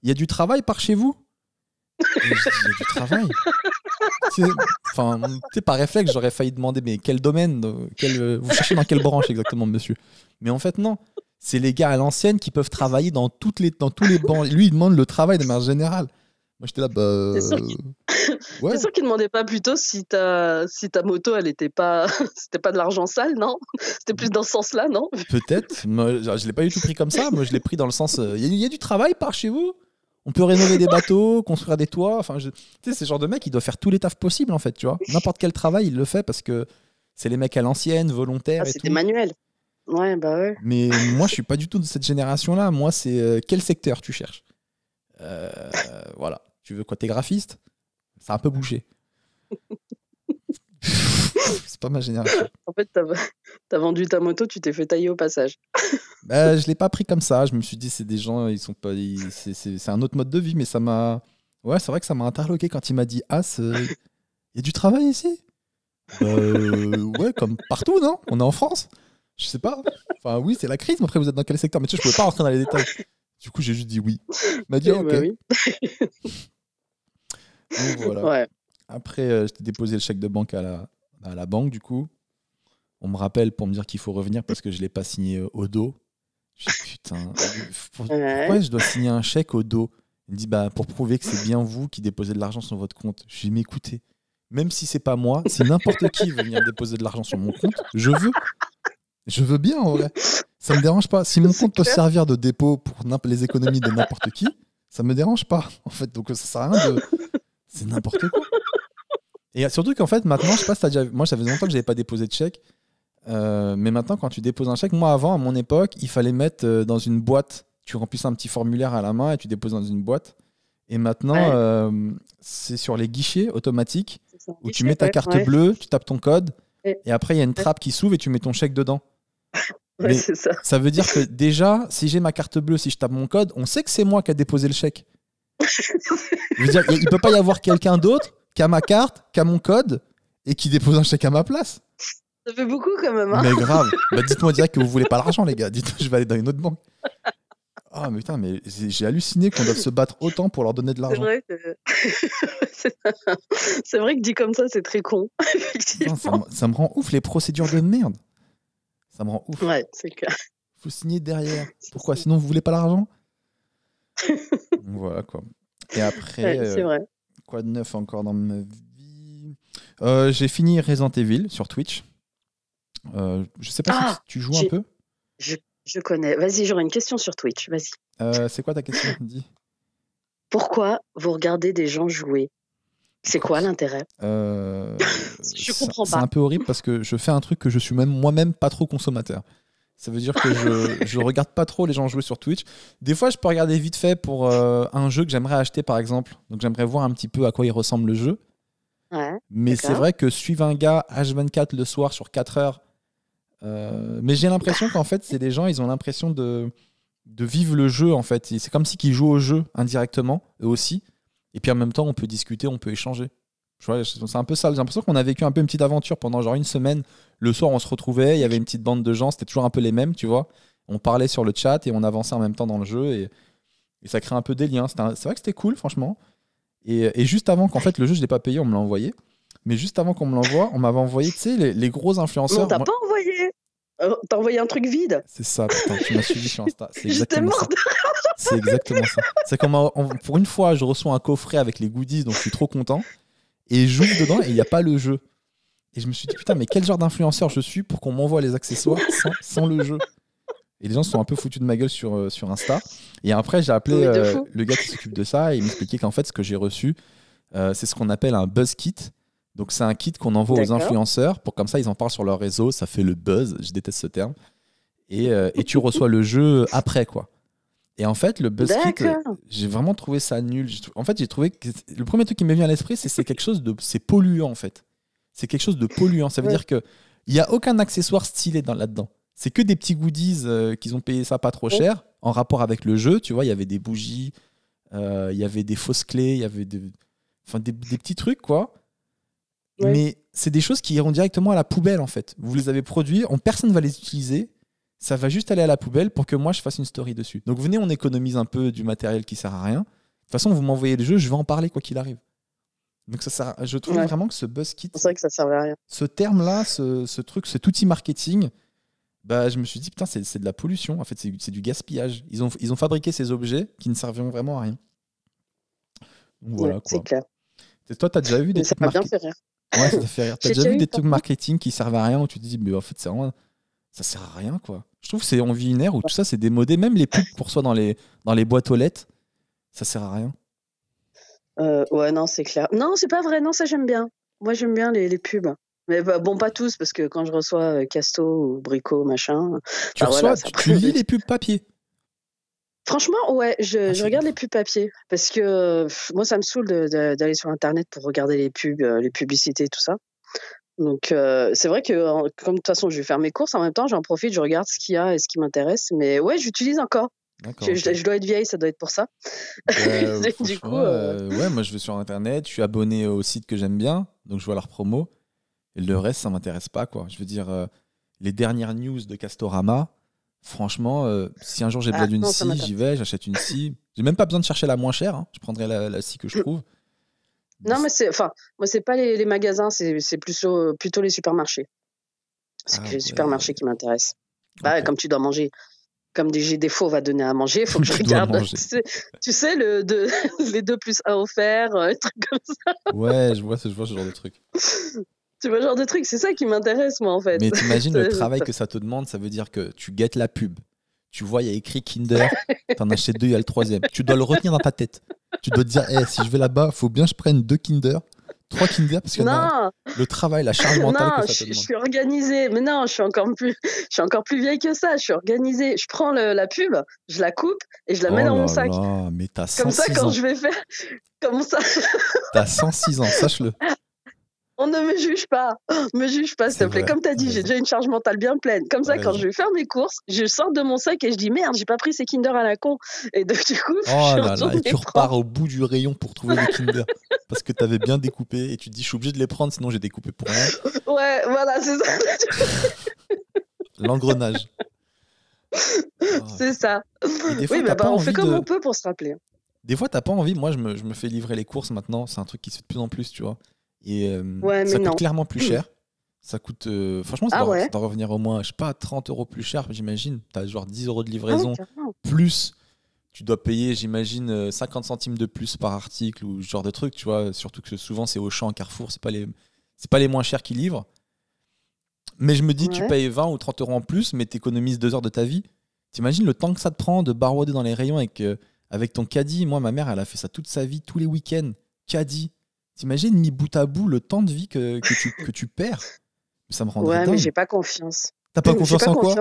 il y a du travail par chez vous? Et je dis, il y a du travail. Enfin, tu sais, par réflexe, j'aurais failli demander, mais quel domaine, vous cherchez dans quelle branche exactement, monsieur? Mais en fait, non. C'est les gars à l'ancienne qui peuvent travailler dans tous les bancs. Lui, il demande le travail de manière générale. Moi, j'étais là, ouais. C'est sûr qu'il ne demandait pas plutôt si ta moto, elle était pas, c'était pas de l'argent sale, non? C'était plus dans ce sens-là, non? Peut-être. Moi, je l'ai pas du tout pris comme ça. Moi, je l'ai pris dans le sens, il y a du travail par chez vous? On peut rénover des bateaux, construire des toits. Enfin, tu sais, c'est le genre de mec, il doit faire tous les tafs possibles, en fait, tu vois. N'importe quel travail, il le fait parce que c'est les mecs à l'ancienne, volontaires et tout. C'était manuel. Ouais, bah ouais. Mais moi, je suis pas du tout de cette génération-là. Moi, c'est quel secteur tu cherches? Voilà. Tu veux quoi? T'es graphiste? Ça a un peu bougé. C'est pas ma génération. En fait, t'as vendu ta moto, tu t'es fait tailler au passage. Je l'ai pas pris comme ça. Je me suis dit, c'est des gens, ils sont pas. C'est un autre mode de vie, mais ça m'a. Ouais, c'est vrai que ça m'a interloqué quand il m'a dit As, il y a du travail ici? Ouais, comme partout, non? On est en France? Je sais pas. Enfin, oui, c'est la crise, mais après, vous êtes dans quel secteur? Mais tu sais, je pouvais pas rentrer dans les détails. Du coup, j'ai juste dit oui. Il m'a dit, ok. Bah oui. Donc, voilà. Ouais. Après, je t'ai déposé le chèque de banque à la banque, du coup. On me rappelle pour me dire qu'il faut revenir parce que je ne l'ai pas signé au dos. Je dis, putain, pourquoi je dois signer un chèque au dos? Il me dit, pour prouver que c'est bien vous qui déposez de l'argent sur votre compte. Je lui dis, mais écoutez, même si c'est pas moi, si n'importe qui veut venir déposer de l'argent sur mon compte, je veux. Je veux bien, en vrai. Ça me dérange pas. Si mon compte peut servir de dépôt pour les économies de n'importe qui, ça me dérange pas, en fait. Donc, ça sert à rien de... C'est n'importe quoi. Et surtout qu'en fait, maintenant, je sais pas si t'as déjà vu... Moi, ça faisait longtemps que j'avais pas déposé de chèque. Mais maintenant, quand tu déposes un chèque, moi, avant, à mon époque, il fallait mettre dans une boîte. Tu remplissais un petit formulaire à la main et tu déposes dans une boîte. Et maintenant, c'est sur les guichets automatiques où tu mets ta carte bleue, tu tapes ton code et après, il y a une trappe qui s'ouvre et tu mets ton chèque dedans. Ouais, c'est ça. Ça veut dire que déjà, si j'ai ma carte bleue, si je tape mon code, on sait que c'est moi qui a déposé le chèque. Je veux dire, il peut pas y avoir quelqu'un d'autre qui a ma carte, qui a mon code et qui dépose un chèque à ma place. Ça fait beaucoup quand même. Hein. Mais grave. Dites-moi direct que vous voulez pas l'argent, les gars. Dites-moi, je vais aller dans une autre banque. Ah, mais putain, mais j'ai halluciné qu'on doive se battre autant pour leur donner de l'argent. C'est vrai que dit comme ça, c'est très con. Putain, ça me rend ouf, les procédures de merde. Ça me rend ouf. Ouais, c'est clair. Faut signer derrière. Pourquoi? Sinon, vous voulez pas l'argent? Voilà, quoi. Et après, c'est vrai. Quoi de neuf encore dans ma vie? J'ai fini Resident Evil sur Twitch. Je sais pas si tu joues un peu. Je connais. Vas-y, j'aurais une question sur Twitch. Vas-y. C'est quoi ta question? Dis. Pourquoi vous regardez des gens jouer? C'est quoi l'intérêt? Je comprends pas. C'est un peu horrible parce que je fais un truc que je suis moi-même pas trop consommateur. Ça veut dire que je regarde pas trop les gens jouer sur Twitch. Des fois, je peux regarder vite fait pour un jeu que j'aimerais acheter, par exemple. Donc, j'aimerais voir un petit peu à quoi il ressemble le jeu. Ouais, mais c'est vrai que suivre un gars H24 le soir sur 4 heures... mais j'ai l'impression qu'en fait, c'est des gens, ils ont l'impression de vivre le jeu, en fait. C'est comme si ils jouent au jeu indirectement, eux aussi. Et puis en même temps, on peut discuter, on peut échanger. C'est un peu ça. J'ai l'impression qu'on a vécu un peu une petite aventure pendant genre une semaine. Le soir, on se retrouvait, il y avait une petite bande de gens, c'était toujours un peu les mêmes, tu vois. On parlait sur le chat et on avançait en même temps dans le jeu et ça crée un peu des liens. C'est vrai que c'était cool, franchement. Et juste avant qu'en fait, le jeu, je l'ai pas payé, on me l'a envoyé. Mais juste avant qu'on me l'envoie, on m'avait envoyé, tu sais, les gros influenceurs. Non, t'as pas envoyé. T'as envoyé un truc vide. C'est ça, putain, tu m'as suivi sur Insta. C'est exactement ça. C'est exactement ça. C'est comme pour une fois, je reçois un coffret avec les goodies, donc je suis trop content. Et j'ouvre dedans et il n'y a pas le jeu. Et je me suis dit, putain, mais quel genre d'influenceur je suis pour qu'on m'envoie les accessoires sans le jeu. Et les gens se sont un peu foutus de ma gueule sur Insta. Et après, j'ai appelé le gars qui s'occupe de ça et il m'expliquait qu'en fait, ce que j'ai reçu, c'est ce qu'on appelle un buzz kit. Donc, c'est un kit qu'on envoie aux influenceurs pour comme ça, ils en parlent sur leur réseau. Ça fait le buzz. Je déteste ce terme. Et tu reçois le jeu après, quoi. Et en fait, le buzz kit, j'ai vraiment trouvé ça nul. En fait, j'ai trouvé que le premier truc qui m'est venu à l'esprit, c'est quelque chose de. C'est polluant, en fait. C'est quelque chose de polluant. Ça veut dire qu'il n'y a aucun accessoire stylé là-dedans. C'est que des petits goodies qu'ils ont payé ça pas trop cher en rapport avec le jeu. Tu vois, il y avait des bougies, il y avait des fausses clés, il y avait des petits trucs, quoi. Ouais. Mais c'est des choses qui iront directement à la poubelle, en fait. Vous les avez produits, personne ne va les utiliser. Ça va juste aller à la poubelle pour que moi, je fasse une story dessus. Donc venez, on économise un peu du matériel qui sert à rien. De toute façon, vous m'envoyez le jeu, je vais en parler quoi qu'il arrive. Donc ça sert je trouve vraiment que ce buzz kit, c'est vrai que ça servait à rien. Ce terme-là, ce truc, cet outil marketing, bah, je me suis dit, putain, c'est de la pollution. En fait, c'est du gaspillage. Ils ont fabriqué ces objets qui ne serviront vraiment à rien. Donc, voilà, quoi. C'est clair. Et toi, t'as déjà vu des trucs marketing. Ça m'a bien fait rire. Ouais, ça t'a fait rire. T'as déjà vu des trucs marketing qui servent à rien où tu te dis, mais en fait, c'est vraiment... ça sert à rien, quoi. Je trouve que on vit une ère où tout ça, c'est démodé. Même les pubs pour soi dans les boîtes aux lettres, ça sert à rien. Ouais, non, c'est clair. Non, c'est pas vrai. Non, ça, j'aime bien. Moi, j'aime bien les pubs. Mais bon, pas tous, parce que quand je reçois Casto ou Brico, machin... Tu lis les pubs papier? Franchement, ouais, je regarde les pubs papier. Parce que moi, ça me saoule d'aller sur Internet pour regarder les pubs, les publicités, tout ça. Donc, c'est vrai que, comme de toute façon, je vais faire mes courses, en même temps, j'en profite, je regarde ce qu'il y a et ce qui m'intéresse. Mais ouais, j'utilise encore. Je dois être vieille, ça doit être pour ça. Du coup, ouais, moi, je vais sur Internet, je suis abonné aux sites que j'aime bien, donc je vois leurs promos. Et le reste, ça m'intéresse pas, quoi. Je veux dire, les dernières news de Castorama, franchement, si un jour j'ai besoin d'une scie, j'y vais, j'achète une scie. J'ai même pas besoin de chercher la moins chère, hein. Je prendrai la scie que je trouve. Non, mais moi, c'est pas les magasins, c'est plutôt les supermarchés. C'est les supermarchés qui m'intéressent. Bah, comme tu dois manger. Comme j'ai des faux va donner à manger, il faut que je regarde. Tu sais les 2+1 offerts, un truc comme ça. Ouais, je vois ce genre de truc. Tu vois, genre de truc, c'est ça qui m'intéresse, moi, en fait. Mais t'imagines le travail que ça te demande, ça veut dire que tu guettes la pub. Tu vois, il y a écrit Kinder, t'en achètes 2, il y a le 3e. Tu dois le retenir dans ta tête. Tu dois te dire, si je vais là-bas, faut bien que je prenne 2 Kinder, 3 Kinder, parce que le travail, la charge mentale que ça te demande. Je suis organisée. Mais non, je suis encore plus vieille que ça. Je suis organisée. Je prends la pub, je la coupe et je la mets dans mon sac. Mais t'as 106 Comme ça, quand je vais faire... Comme ça. T'as 106 ans, sache-le. On ne me juge pas, s'il te plaît. Comme tu as dit, j'ai déjà une charge mentale bien pleine. Comme ça, quand je vais faire mes courses, je sors de mon sac et je dis merde, j'ai pas pris ces Kinder à la con. Et donc, du coup, et tu repars au bout du rayon pour trouver les Kinder. Parce que tu avais bien découpé et tu te dis, je suis obligé de les prendre, sinon j'ai découpé pour rien. Ouais, voilà, c'est ça. L'engrenage. C'est ça. Des fois, on fait comme on peut pour se rappeler. Des fois, t'as pas envie. Moi, je me fais livrer les courses maintenant. C'est un truc qui se fait de plus en plus, tu vois. Et ça coûte clairement plus cher. Ça coûte. Franchement, ça doit revenir au moins, je sais pas, 30 € plus cher, j'imagine. Tu as genre 10 € de livraison. Plus, tu dois payer, j'imagine, 50 centimes de plus par article ou ce genre de truc, tu vois. Surtout que souvent, c'est Auchan, Carrefour, c'est pas les moins chers qui livrent. Mais je me dis, tu payes 20 ou 30 € en plus, mais tu économises 2 heures de ta vie. T'imagines le temps que ça te prend de barouder dans les rayons avec ton caddie. Moi, ma mère, elle a fait ça toute sa vie, tous les week-ends. Caddie. T'imagines, mis bout à bout, le temps de vie que tu perds. Ça me rendrait dingue. Mais j'ai pas confiance. T'as pas confiance en quoi?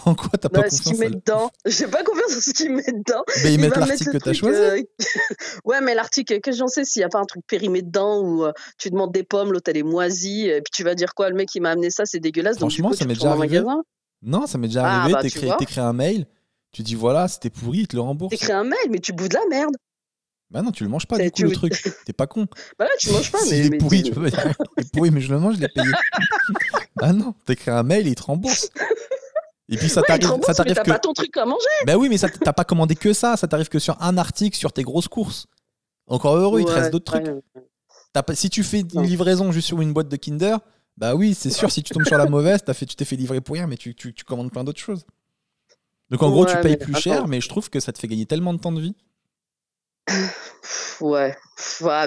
En quoi t'as pas confiance? Ce qu'ils mettent dedans. J'ai pas confiance en ce qu'ils mettent dedans. Mais ils mettent l'article que t'as choisi. Ouais, mais l'article, que j'en sais s'il y a pas un truc périmé dedans où tu demandes des pommes, l'autre elle est moisie, et puis tu vas dire quoi, le mec qui m'a amené ça, c'est dégueulasse. Franchement, donc, ça m'est déjà arrivé. Non, ça m'est déjà arrivé. T'écris un mail, tu dis voilà, c'était pourri, il te le rembourse. T'écris un mail, mais tu bouffes de la merde. Bah non, tu le manges pas du coup le truc. T'es pas con. Bah là, tu manges pas. Il est pourri, tu peux pas dire. Il est pourri, mais je le mange, je l'ai payé. Ah non, t'écris un mail et il te rembourse. Et puis ça t'arrive mais t'as que. pas ton truc à manger. Bah oui, mais t'as pas commandé que ça. Ça t'arrive que sur un article sur tes grosses courses. Encore heureux, il te reste d'autres trucs. Si tu fais une livraison juste sur une boîte de Kinder, bah oui, c'est sûr, si tu tombes sur la mauvaise, tu t'es fait livrer pour rien, mais tu commandes plein d'autres choses. Donc en gros, tu payes plus cher, mais je trouve que ça te fait gagner tellement de temps de vie. Ouais,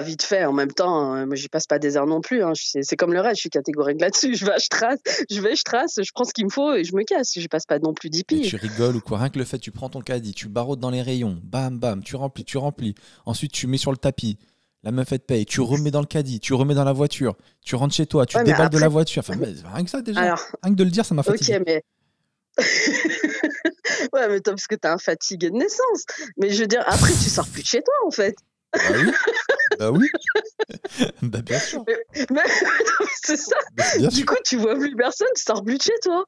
vite fait. En même temps, moi, j'y passe pas des heures non plus. Hein. C'est comme le reste, je suis catégorique là-dessus. Je trace, je prends ce qu'il me faut et je me casse. Je passe pas non plus 10 Mais piges. tu rigoles ou quoi? Rien que le fait, tu prends ton caddie, tu baraudes dans les rayons, bam, bam, tu remplis, tu remplis. Ensuite, tu mets sur le tapis. La meuf, elle te paye. Tu remets dans le caddie, tu remets dans la voiture. Tu rentres chez toi, tu Ouais, mais déballes de après, la voiture. Enfin, mais rien que ça, déjà. alors, Rien que de le dire, ça m'a ok, fatigué. mais. Ouais, mais toi, parce que t'as un fatigué de naissance. Mais je veux dire, après, tu sors plus de chez toi, en fait. Bah oui. Bah oui. Bah bien sûr. Mais c'est ça. Bah, bien Du sûr. coup, tu vois plus personne, tu sors plus de chez toi.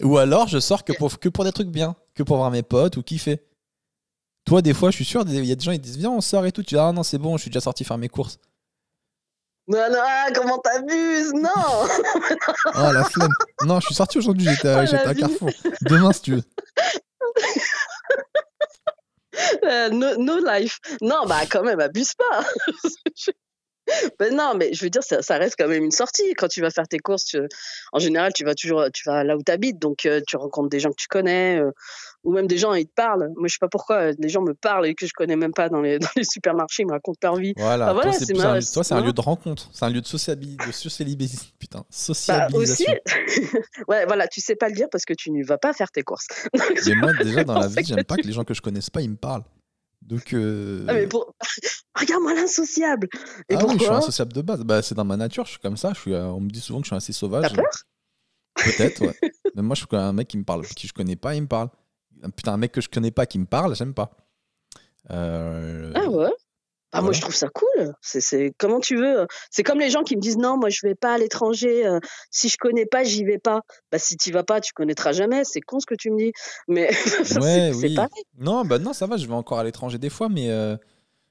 Ou alors, je sors que pour des trucs bien, que pour voir mes potes ou kiffer. Toi, des fois, je suis sûr, il y a des gens qui disent viens, on sort et tout. Tu dis ah non, c'est bon, je suis déjà sorti faire mes courses. Non, non, comment t'abuses? Non. Oh la flemme. Non, je suis sorti aujourd'hui, j'étais Oh, à la vie. Carrefour. Demain, si tu veux. No life. Non, bah quand même, abuse pas. Ben non, mais je veux dire, ça reste quand même une sortie. Quand tu vas faire tes courses, en général, tu vas là où tu habites, donc tu rencontres des gens que tu connais, ou même des gens, ils te parlent. Moi, je sais pas pourquoi, les gens me parlent et que je connais même pas dans les supermarchés, ils me racontent leur vie. Voilà, Enfin, toi, voilà, c'est plus toi, c'est un lieu de rencontre. C'est un lieu de sociabilisation. Putain, Bah aussi, sociabilisation. ouais, voilà, tu sais pas le dire parce que tu ne vas pas faire tes courses. Donc, Mais moi, déjà, dans la c'est vie, j'aime que pas que les gens que je connaisse pas, ils me parlent. Donc, Ah, mais regarde-moi l'insociable. Et ah oui, je suis pourquoi? insociable de base. Bah, c'est dans ma nature, je suis comme ça. On me dit souvent que je suis assez T'as sauvage. peur? Peut-être, ouais. Mais moi, je suis quand même un mec qui me parle, qui je connais pas, il me parle. Putain, un mec que je connais pas qui me parle, j'aime pas. Ah ouais? Ah, moi, Voilà. je trouve ça cool. C'est comment tu veux. C'est comme les gens qui me disent non, moi, je vais pas à l'étranger. Si je connais pas, j'y vais pas. Bah, si tu vas pas, tu connaîtras jamais. C'est con ce que tu me dis. Mais Ouais, c'est oui. pareil. Non, bah non, ça va, je vais encore à l'étranger des fois, mais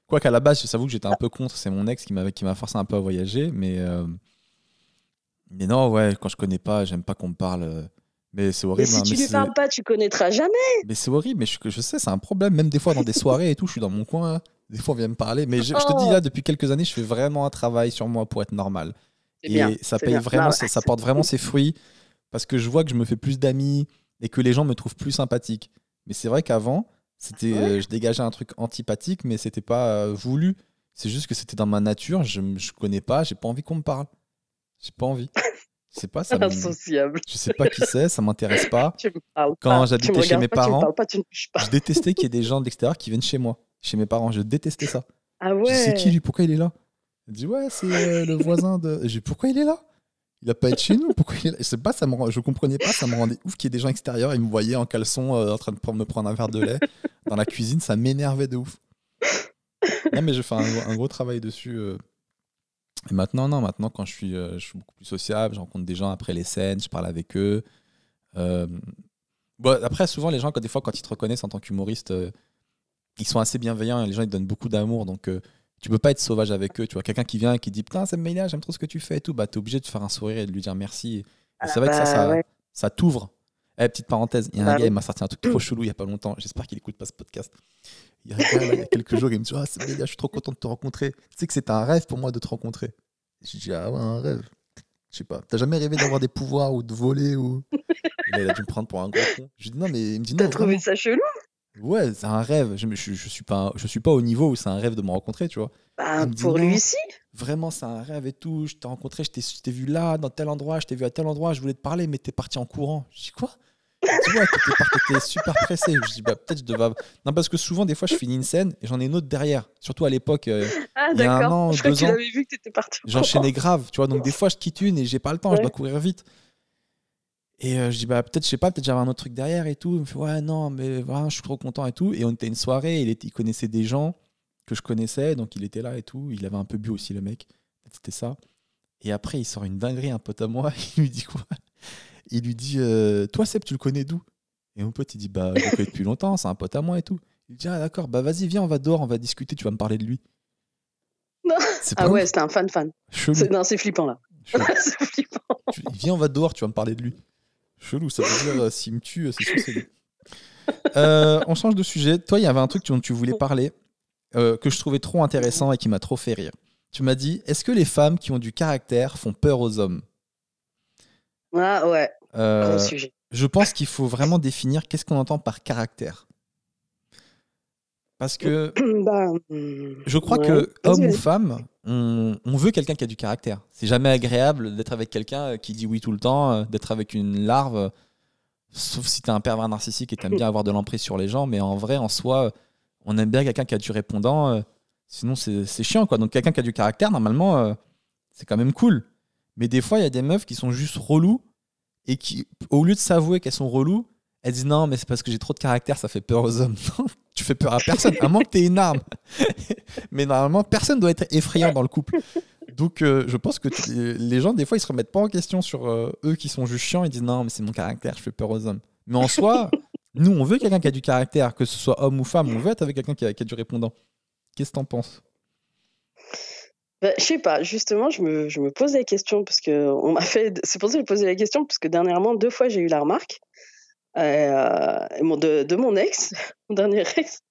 quoi qu'à la base, je t'avoue que j'étais un peu contre. C'est mon ex qui m'a forcé un peu à voyager, mais non, ouais, quand je connais pas, j'aime pas qu'on me parle. Mais c'est Mais horrible, si hein, tu lui parles pas, tu connaîtras jamais. mais c'est horrible, mais je sais, c'est un problème. Même des fois dans des soirées et tout, je suis dans mon coin. Des fois, on vient me parler. Mais je te dis Oh, là, depuis quelques années, je fais vraiment un travail sur moi pour être normal. c'est bien, Et ça c'est paye bien. vraiment, Non, ça porte vraiment ses fruits parce que je vois que je me fais plus d'amis et que les gens me trouvent plus sympathique. Mais c'est vrai qu'avant, ouais. je dégageais un truc antipathique, mais c'était pas voulu. C'est juste que c'était dans ma nature. Je connais pas, j'ai pas envie qu'on me parle. J'ai pas envie. Je sais pas, Insociable. je sais pas qui c'est, ça m'intéresse pas. Tu me parles Quand pas. Tu me j'habitais chez regardes mes pas, tu me parents, parles pas, tu ne touches pas. je détestais qu'il y ait des gens de l'extérieur qui viennent chez moi, chez mes parents. Je détestais ça. Ah Je dis, c'est qui ouais. lui? Pourquoi il est là? Il dit, ouais, c'est le voisin de. J'ai dit, pourquoi il est là? Il a pas être chez nous? Pourquoi il est là? Je sais pas, je comprenais pas, ça me rendait ouf qu'il y ait des gens extérieurs. Ils me voyaient en caleçon en train de me prendre un verre de lait dans la cuisine, ça m'énervait de ouf. Non, mais je fais un gros travail dessus. Et maintenant, non, maintenant, quand je suis beaucoup plus sociable, je rencontre des gens après les scènes, je parle avec eux. Euh, Bon, après, souvent, les gens, des fois, quand ils te reconnaissent en tant qu'humoriste, ils sont assez bienveillants et les gens, ils te donnent beaucoup d'amour. Donc, tu peux pas être sauvage avec eux. Tu vois, quelqu'un qui vient et qui dit putain, c'est Melia, j'aime trop ce que tu fais et tout, bah, t'es obligé de faire un sourire et de lui dire merci. Et Ah c'est vrai que bah ouais. ça t'ouvre. Eh, petite parenthèse, il y a un Bah gars, oui. il m'a sorti un truc trop chelou il y a pas longtemps. J'espère qu'il écoute pas ce podcast. Il y a un gars, là, il y a quelques jours, il me dit ah, c'est Melia, je suis trop content de te rencontrer. Tu sais que c'était un rêve pour moi de te rencontrer. Je dis ah ouais, un rêve. Je sais pas, t'as jamais rêvé d'avoir des pouvoirs ou de voler ou. Et là, il a dû me prendre pour un gros con. Je lui dis non, mais il me dit non, T'as trouvé vraiment. ça chelou? Ouais, c'est un rêve. Je suis pas au niveau où c'est un rêve de me rencontrer, tu vois. Bah Il me dit pour lui, non, si. vraiment, c'est un rêve et tout. Je t'ai rencontré, je t'ai vu là, dans tel endroit, je t'ai vu à tel endroit, je voulais te parler, mais t'es parti en courant. Je dis quoi? Il dit ouais, t'étais super pressé. Je dis bah peut-être je devais. Non, parce que souvent, des fois, je finis une scène et j'en ai une autre derrière. Surtout à l'époque, Ah il y a un d'accord. an, Je crois que 2 tu ans, l'avais vu que t'étais parti au courant. j'enchaînais grave, tu vois. Donc des fois, je quitte une et j'ai pas le temps, je dois Ouais. courir vite. Et je dis, bah, peut-être, je sais pas, peut-être j'avais un autre truc derrière et tout. Il me fait, ouais, non, mais voilà, je suis trop content et tout. Et on était à une soirée, il connaissait des gens que je connaissais, donc il était là et tout. Il avait un peu bu aussi, le mec. C'était ça. Et après, il sort une dinguerie, un pote à moi. Il lui dit quoi? Il lui dit, toi, Seb, tu le connais d'où? Et mon pote, il dit, bah, je le connais depuis longtemps, c'est un pote à moi et tout. Il dit, ah, d'accord, bah, vas-y, viens, on va dehors, on va discuter, tu vas me parler de lui. Non. C'est Ah pas ouais, ouf? c'était un fan. Chelou. Non, c'est flippant là. Chelou. C'est flippant. Viens, on va dehors, tu vas me parler de lui. Chelou, ça veut dire, s'il me tue, c'est sûr, c'est lui. On change de sujet. Toi, il y avait un truc dont tu voulais parler que je trouvais trop intéressant et qui m'a trop fait rire. Tu m'as dit, est-ce que les femmes qui ont du caractère font peur aux hommes? Ah ouais, gros Euh, sujet. je pense qu'il faut vraiment définir qu'est-ce qu'on entend par caractère. Parce que Bah, je crois ouais. que, Vas-y, homme ou vas-y. femme, on veut quelqu'un qui a du caractère. C'est jamais agréable d'être avec quelqu'un qui dit oui tout le temps, d'être avec une larve, sauf si t'es un pervers narcissique et t'aimes bien avoir de l'emprise sur les gens. Mais en vrai, en soi, on aime bien quelqu'un qui a du répondant. Sinon, c'est chiant, quoi. Donc, quelqu'un qui a du caractère, normalement, c'est quand même cool. Mais des fois, il y a des meufs qui sont juste relous et qui, au lieu de s'avouer qu'elles sont reloues, elles disent non, mais c'est parce que j'ai trop de caractère, ça fait peur aux hommes. Non, tu fais peur à personne, à moins que tu aies une arme. Mais normalement, personne doit être effrayant dans le couple. Donc, je pense que les gens, des fois, ils se remettent pas en question sur eux qui sont juste chiants. Ils disent non, mais c'est mon caractère, je fais peur aux hommes. Mais en soi, nous, on veut quelqu'un qui a du caractère, que ce soit homme ou femme, on veut être avec quelqu'un qui a du répondant. Qu'est-ce que t'en penses? Bah, je sais pas, justement, je me pose la question parce que on m'a fait. C'est pour ça que j'ai posé la question parce que dernièrement, 2 fois, j'ai eu la remarque de mon ex, mon dernier ex.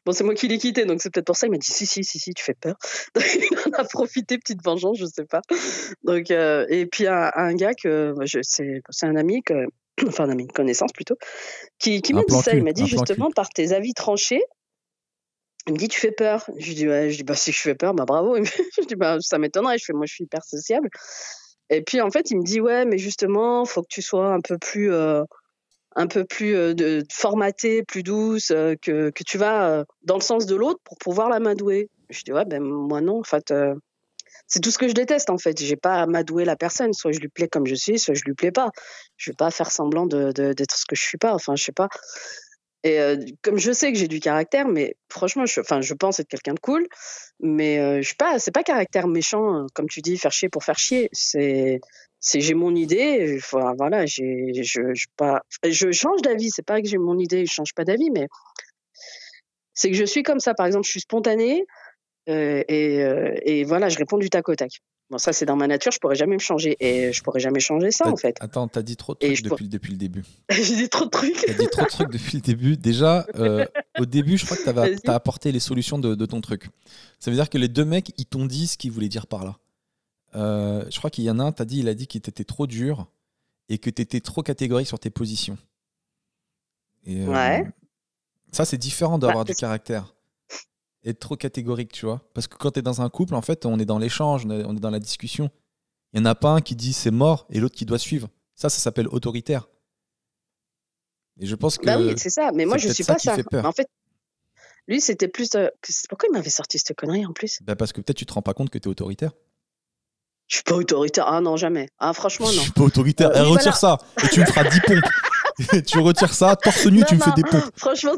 Bon, c'est moi qui l'ai quitté, donc c'est peut-être pour ça. Il m'a dit si, tu fais peur. Donc, il en a profité, petite vengeance, je sais pas. Donc, et puis un gars c'est un ami enfin un ami, une connaissance plutôt, qui Un m'a dit plan ça. Il cul, m'a dit un plan cul. justement par tes avis tranchés. Il me dit tu fais peur. Je lui dis ouais, je dis bah si je fais peur, bah bravo. Je dis bah ça m'étonnerait. Je fais moi je suis hyper sociable. Et puis en fait il me dit ouais mais justement faut que tu sois un peu plus formatée, plus douce, que tu vas dans le sens de l'autre pour pouvoir l'amadouer. Je dis ouais ben moi non en fait. C'est tout ce que je déteste en fait. J'ai pas à amadouer la personne. Soit je lui plais comme je suis, soit je lui plais pas. Je vais pas faire semblant d'être ce que je suis pas. Enfin je sais pas. Et comme je sais que j'ai du caractère, mais franchement, je pense être quelqu'un de cool, mais je suis pas, c'est pas caractère méchant, comme tu dis, faire chier pour faire chier. J'ai mon idée, voilà, je change d'avis. C'est pas que j'ai mon idée, je change pas d'avis, mais c'est que je suis comme ça. Par exemple, je suis spontanée et voilà, je réponds du tac au tac. Bon, ça, c'est dans ma nature, je pourrais jamais me changer et je pourrais jamais changer ça en fait. Attends, t'as dit trop de Et trucs depuis le début. j'ai dit trop de trucs. T'as dit trop de trucs depuis le début. Déjà, au début, je crois que Vas-y. t'as apporté les solutions de ton truc. Ça veut dire que les deux mecs, ils t'ont dit ce qu'ils voulaient dire par là. Je crois qu'il y en a un, il a dit qu'il t'était trop dur et que t'étais trop catégorique sur tes positions. Et Ouais. ça, c'est différent Bah, d'avoir du caractère. Être trop catégorique, tu vois. Parce que quand t'es dans un couple, en fait, on est dans l'échange, on est dans la discussion. Il n'y en a pas un qui dit c'est mort et l'autre qui doit suivre. Ça s'appelle autoritaire. Et je pense bah oui, que c'est ça. Mais moi, c'est je peut-être suis ça pas qui ça. fait Mais peur. en fait, lui, c'était plus. Pourquoi il m'avait sorti cette connerie en plus? Bah parce que peut-être tu te rends pas compte que t'es autoritaire. Je suis pas autoritaire. Ah non, jamais. Ah, Je franchement, non. suis pas autoritaire. Oui, Retire voilà. ça et tu me feras 10 pompes. Tu retires ça, torse nu, tu Non, me fais non. des pompes. Franchement,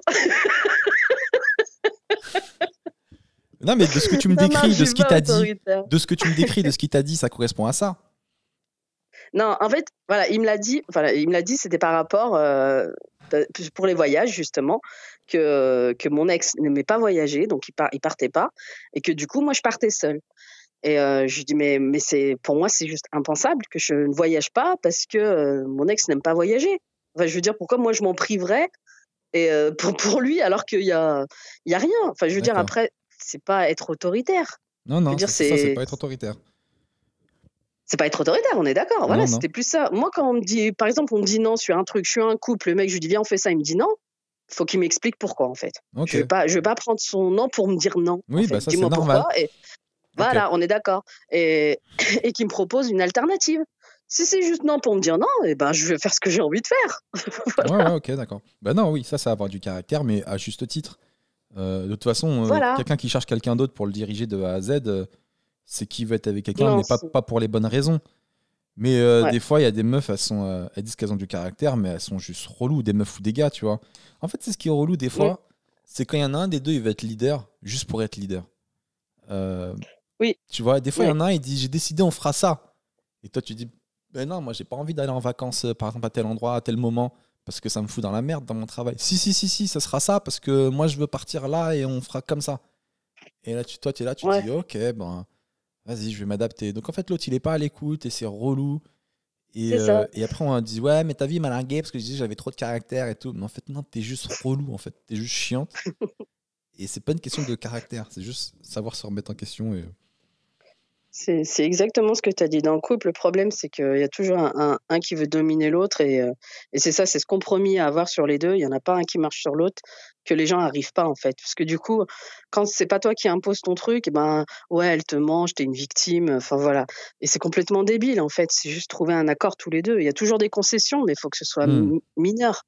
Non, mais de ce que tu me non, non, je décris, de suis ce qu'il pas t'a dit, autoritaire. de ce que tu me décris, de ce qu'il t'a dit, ça correspond à ça. Non, en fait, voilà, il me l'a dit. Voilà, il me l'a dit. C'était par rapport pour les voyages justement que mon ex n'aimait pas voyager, donc il partait pas, et que du coup, moi, je partais seule. Et je lui dis mais c'est pour moi c'est juste impensable que je ne voyage pas parce que mon ex n'aime pas voyager. Enfin, je veux dire pourquoi moi je m'en priverais et pour lui alors qu'il y a rien. Enfin je veux dire D'accord. après c'est pas être autoritaire. Non, Je veux non, dire c'est ça, c'est pas être autoritaire. c'est pas être autoritaire, on est d'accord. Non, Voilà, non. c'était plus ça. Moi quand on me dit par exemple on me dit non sur un truc, je suis un couple, le mec je lui dis viens on fait ça, il me dit non. Faut qu'il m'explique pourquoi en fait. Ok. Je vais pas prendre son non pour me dire non en Oui, bah fait. ça, c'est Dis-moi normal. pourquoi et Ok. voilà, on est d'accord. Et, et qui me propose une alternative. Si c'est juste non pour me dire non, eh ben, je vais faire ce que j'ai envie de faire. Ouais, ouais, ok, d'accord. Bah non, oui, ça va avoir du caractère, mais à juste titre. De toute façon, Voilà. quelqu'un qui cherche quelqu'un d'autre pour le diriger de A à Z, c'est qui veut être avec quelqu'un, Non, mais pas pour les bonnes raisons. Mais ouais. des fois, il y a des meufs, elles disent qu'elles ont du caractère, mais elles sont juste reloues, des meufs ou des gars, tu vois. En fait, c'est ce qui est relou des Mm. fois, c'est quand il y en a un des deux, il va être leader, juste pour être leader. Euh, Oui. Tu vois, des fois, il y Oui. en a un, il dit, j'ai décidé, on fera ça. Et toi, tu dis, ben non, moi, j'ai pas envie d'aller en vacances, par exemple, à tel endroit, à tel moment, parce que ça me fout dans la merde dans mon travail. Si, ça sera ça, parce que moi, je veux partir là et on fera comme ça. Et là, toi, tu es là, tu Ouais. dis, ok, ben, vas-y, je vais m'adapter. Donc, en fait, l'autre, il est pas à l'écoute et c'est relou. C'est ça. Et après, on dit, ouais, mais ta vie m'a largué parce que je dis j'avais trop de caractère et tout. Mais en fait, non, t'es juste relou, en fait. T'es juste chiante. Et c'est pas une question de caractère, c'est juste savoir se remettre en question. Et... C'est exactement ce que tu as dit. Dans le couple, le problème, c'est qu'il y a toujours un qui veut dominer l'autre et c'est ça, c'est ce compromis à avoir sur les deux. Il y en a pas un qui marche sur l'autre que les gens arrivent pas, en fait. Parce que du coup, quand c'est pas toi qui imposes ton truc, eh ben, ouais, elle te mange, t'es une victime, enfin voilà. Et c'est complètement débile, en fait. C'est juste trouver un accord tous les deux. Il y a toujours des concessions, mais il faut que ce soit Hmm. mineur.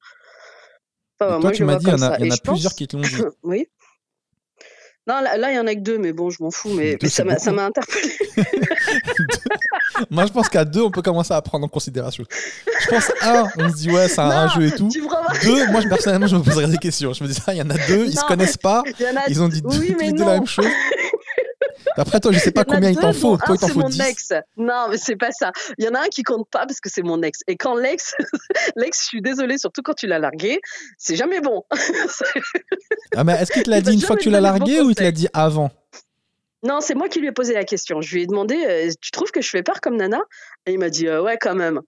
Et Enfin, toi, moi, tu je le m'as vois dit, il y comme en a, ça. il y Et en a je plusieurs pense, qui te l'ont dit. oui. Non, là, il y en a que deux, mais bon, je m'en fous. Mais Deux, c'est ça beaucoup. m'a interpellé. Moi, je pense qu'à deux, on peut commencer à prendre en considération. Je pense, un, on se dit, ouais, c'est un Non, rageux et tout. tu me remarques. Deux, moi, personnellement, je me poserais des questions. Je me dis, il y en a deux, ils se Non, connaissent pas. il y en a. Ils ont dit Oui, tous mais les deux la non. même chose. Après, toi, je sais Il y pas en a combien il t'en deux, faut. dont Toi, un, il t'en c'est faut mon 10. ex. Non, mais c'est pas ça. Il y en a un qui compte pas parce que c'est mon ex. Et quand l'ex, l'ex, je suis désolée, surtout quand tu l'as largué, c'est jamais bon. Ah, mais est-ce qu'il te l'a Il dit va une fois jamais que te tu l'as donner de bons largué ou il te l'a conseils. dit avant? Non, c'est moi qui lui ai posé la question. Je lui ai demandé, tu trouves que je fais peur comme nana? Et il m'a dit, ouais, quand même.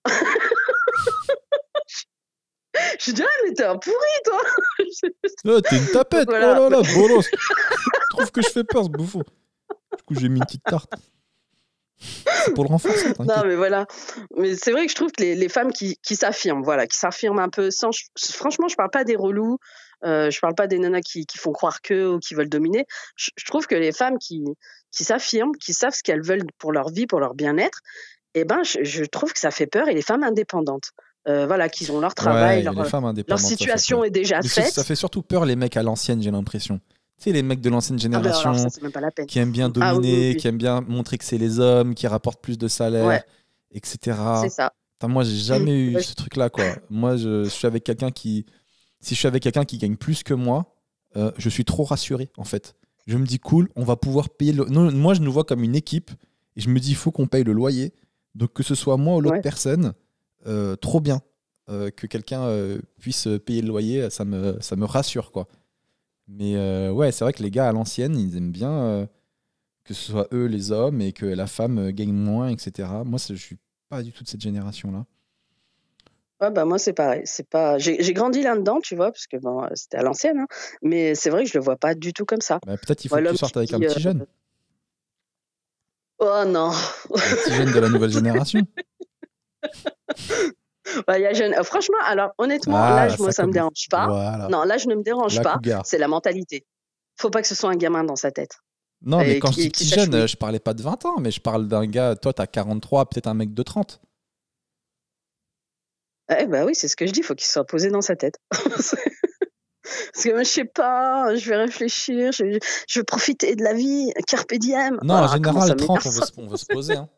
Je lui ai dit, ah, mais t'es un pourri, toi. Oh, t'es une Donc tapette. Oh voilà. là là, bolos. Je trouve que je fais peur, ce bouffon. Du coup, j'ai mis une petite tarte. C'est pour le renforcer, Non, t'inquiète. mais voilà. Mais c'est vrai que je trouve que les femmes qui s'affirment, voilà, qui s'affirment un peu sans. Franchement, je parle pas des relous, je parle pas des nanas qui font croire que ou qui veulent dominer. Je trouve que les femmes qui s'affirment, qui savent ce qu'elles veulent pour leur vie, pour leur bien-être, eh ben, je trouve que ça fait peur. Et les femmes indépendantes, voilà, qui ont leur travail, Ouais, les femmes leur indépendantes, ça fait situation peur. est déjà Mais ça faite. fait surtout peur les mecs à l'ancienne, j'ai l'impression. Tu sais, les mecs de l'ancienne Ah ben alors ça, génération c'est même pas la peine. qui aiment bien Ah oui, oui, dominer, oui. qui aiment bien montrer que c'est les hommes, qui rapportent plus de salaire, Ouais, etc. c'est ça. Putain, moi, j'ai jamais eu Ouais, ce truc-là, quoi. Moi, je suis avec quelqu'un qui. Si je suis avec quelqu'un qui gagne plus que moi, je suis trop rassuré, en fait. Je me dis, cool, on va pouvoir payer. Non, moi, je nous vois comme une équipe et je me dis, il faut qu'on paye le loyer. Donc, que ce soit moi ou l'autre ouais. personne, trop bien. Que quelqu'un puisse payer le loyer, ça me rassure, quoi. Mais ouais, c'est vrai que les gars à l'ancienne, ils aiment bien que ce soit eux les hommes et que la femme gagne moins, etc. Moi, je suis pas du tout de cette génération-là. Ouais, bah moi c'est pareil, c'est pas j'ai grandi là-dedans, tu vois, parce que bon, c'était à l'ancienne, hein, mais c'est vrai que je le vois pas du tout comme ça. Bah, peut-être il faut Moi, que tu l'homme qui sortes avec un dit petit jeune. oh non, Un petit jeune de la nouvelle génération. bah, il y a jeune. Franchement, alors honnêtement, Ah, l'âge, moi, ça ça me commence. dérange pas. Voilà, Non, l'âge ne me dérange la pas, cougar. c'est la mentalité. Faut pas que ce soit un gamin dans sa tête Non, mais et quand je dis qui petit sache jeune, oui. je parlais pas de 20 ans, mais je parle d'un gars, toi, t'as 43, peut-être un mec de 30. Eh bah oui, c'est ce que je dis, faut qu'il soit posé dans sa tête. Parce que moi, je sais pas, je vais réfléchir, je vais profiter de la vie, carpe diem. Non, en Ah, comment général, ça 30, m'énerve, on veut se poser. Hein.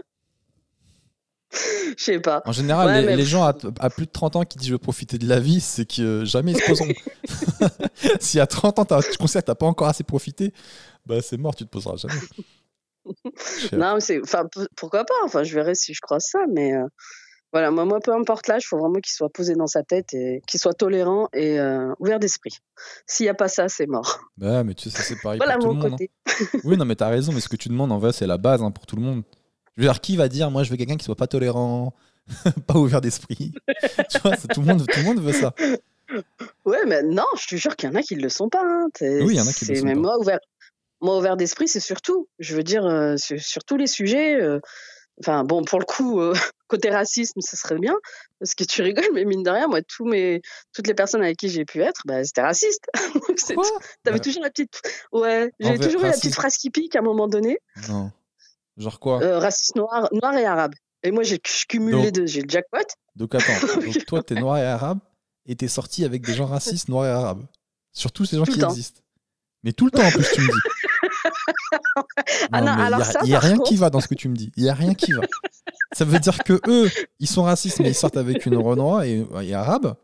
je sais pas. En général, Ouais, mais les gens à plus de 30 ans qui disent je veux profiter de la vie, c'est que jamais ils se poseront. Si à 30 ans, tu considères que t'as pas encore assez profité, bah c'est mort, tu te poseras jamais. non, mais enfin, pourquoi pas. Enfin, je verrai si je croise ça, mais voilà, moi, peu importe l'âge, il faut vraiment qu'il soit posé dans sa tête et qu'il soit tolérant et ouvert d'esprit. S'il n'y a pas ça, c'est mort. Bah, mais tu sais, ça c'est pareil Voilà pour tout mon le monde. Hein. côté. Oui, non, mais t'as raison, mais ce que tu demandes en vrai, c'est la base hein, pour tout le monde. Je veux dire, qui va dire, moi je veux quelqu'un qui soit pas tolérant, pas ouvert d'esprit. Tu vois, tout le monde veut ça. Ouais, mais non, je te jure qu'il y en a qui ne le sont pas. Hein. Oui, il y en a qui le sont même pas. moi, ouvert d'esprit, c'est surtout. Je veux dire, sur tous les sujets. Enfin, bon, pour le coup, côté racisme, ça serait bien. Parce que tu rigoles, mais mine de rien, moi, toutes les personnes avec qui j'ai pu être, bah, c'était raciste. Donc, Quoi t'avais Bah, toujours la petite. Ouais, j'ai toujours eu la petite racisme. phrase qui pique à un moment donné. Non. Genre quoi Raciste noir et arabe. Et moi, je cumule Donc- les deux. J'ai le jackpot. Donc attends, donc toi t'es noir et arabe et t'es sorti avec des gens racistes noirs et arabes. Surtout ces gens Tout le qui temps. existent. Mais tout le temps en plus tu me dis. Ah non, mais alors il y a par rien contre, qui va dans ce que tu me dis. Il y a rien qui va. Ça veut dire que eux, ils sont racistes mais ils sortent avec une Renoir et arabe.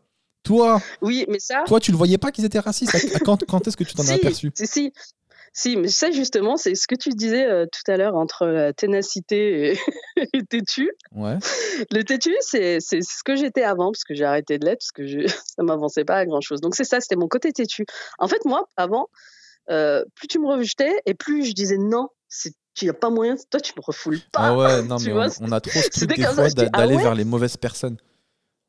Toi, oui, mais ça, tu le voyais pas qu'ils étaient racistes. Quand est-ce que tu t'en as aperçu si, mais ça justement, c'est ce que tu disais tout à l'heure entre la ténacité et têtu. Ouais. Le têtu, c'est ce que j'étais avant, parce que j'ai arrêté de l'être, parce que ça m'avançait pas à grand chose. Donc c'est ça, c'était mon côté têtu. En fait, moi, avant, plus tu me rejetais et plus je disais non, il n'y a pas moyen, toi tu me refoules pas. Ah ouais, non Tu mais vois, on a trop ce truc c'était des comme ça, fois je dis, ah d'aller ouais vers les mauvaises personnes.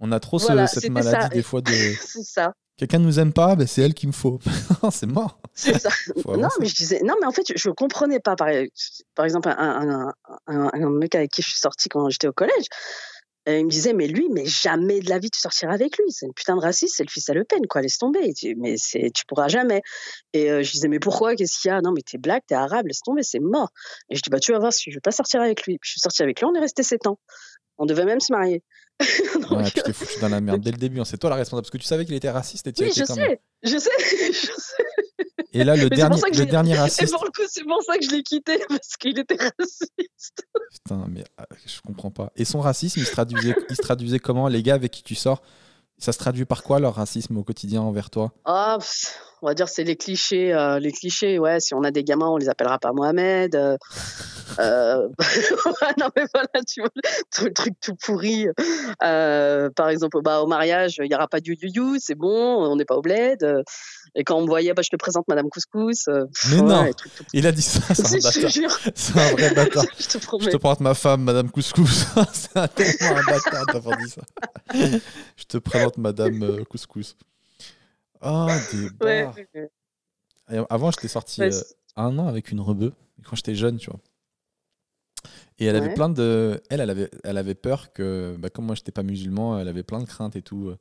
On a trop voilà, cette c'était maladie ça. des fois de C'est ça. Quelqu'un ne nous aime pas, ben c'est elle qu'il me faut. C'est mort. C'est ça. Faut Non, avancer. mais je disais, non, mais en fait, je comprenais pas. Par exemple, un mec avec qui je suis sortie quand j'étais au collège, il me disait, mais lui, mais jamais de la vie tu sortiras avec lui. C'est une putain de raciste, c'est le fils à Le Pen, quoi. Laisse tomber. Mais tu pourras jamais. Et je disais, mais pourquoi? Qu'est-ce qu'il y a? Non, mais t'es black, t'es arabe, laisse tomber, c'est mort. Et je dis, bah, tu vas voir, si je vais pas sortir avec lui. Puis je suis sortie avec lui, on est resté 7 ans. On devait même se marier. Donc, Ouais, tu t'es foutu dans la merde dès le début. C'est toi la responsable parce que tu savais qu'il était raciste et tu y oui, étais je quand même. sais, je sais, je sais. Et là, le Mais c'est pour dernier, ça que le je l'ai- dernier Et raciste. pour le coup, c'est pour ça que je l'ai quitté, parce qu'il était raciste. Putain, mais je comprends pas. Et son racisme, il se traduisait comment? Les gars avec qui tu sors, ça se traduit par quoi leur racisme au quotidien envers toi? Ah, on va dire c'est les clichés. Les clichés, ouais, si on a des gamins, on les appellera pas Mohamed. Non, mais voilà, tu vois, tout le truc tout pourri. Par exemple, bah, au mariage, il n'y aura pas du you, c'est bon, on n'est pas au bled. Et quand on me voyait, bah, je te présente Madame Couscous. Mais ouais, non, les trucs tout il a dit ça, c'est un Si, je te bâtard. jure, C'est un vrai bâtard. je te Je promets. te présente ma femme, Madame Couscous. C'est tellement un bâtard d'avoir dit ça. Je te présente Madame Couscous. Ah, des Ouais, barres. Et avant, j'étais sorti ouais, 1 an avec une rebeu, quand j'étais jeune, tu vois. Et elle avait ouais. plein de. Elle avait peur que, bah, comme moi, j'étais pas musulman, elle avait plein de craintes et tout.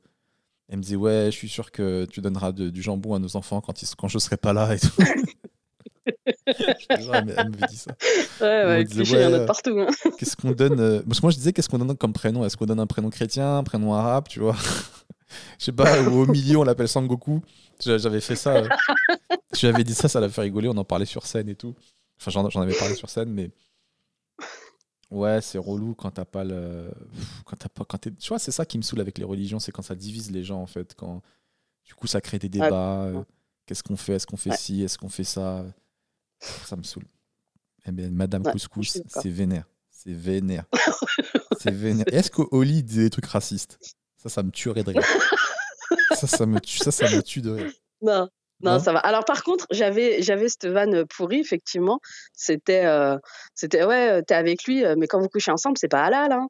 Elle me disait, ouais, je suis sûr que tu donneras du jambon à nos enfants quand je serai pas là et tout. Je te jure, elle me dit ça. Ouais, Ou ouais, on les disait, clichés, il y en a de ouais, partout. Hein. qu'est-ce qu'on donne Parce que moi, je disais, qu'est-ce qu'on donne comme prénom? Est-ce qu'on donne un prénom chrétien, un prénom arabe, tu vois? Je sais pas, ou au milieu, on l'appelle Sangoku. J'avais fait ça. Je lui avais dit ça, ça l'a fait rigoler. On en parlait sur scène et tout. Enfin, j'en avais parlé sur scène, mais ouais, c'est relou quand t'as pas le. Quand t'as pas. Tu vois, c'est ça qui me saoule avec les religions, c'est quand ça divise les gens, en fait. Quand, du coup, ça crée des Ouais. débats. Qu'est-ce qu'on fait? Est-ce qu'on fait Ouais. ci? Est-ce qu'on fait ça? Ça me saoule. Eh bien, Madame Ouais, je Couscous, suis d'accord. c'est vénère. C'est vénère. C'est vénère. Et est-ce qu'Oli disait des trucs racistes? Ça me tuerait de rire. Ça me tue de rire. Non, non, Non? ça va. Alors par contre, j'avais cette vanne pourrie, effectivement. C'était, ouais, t'es avec lui, mais quand vous couchez ensemble, c'est pas halal, hein.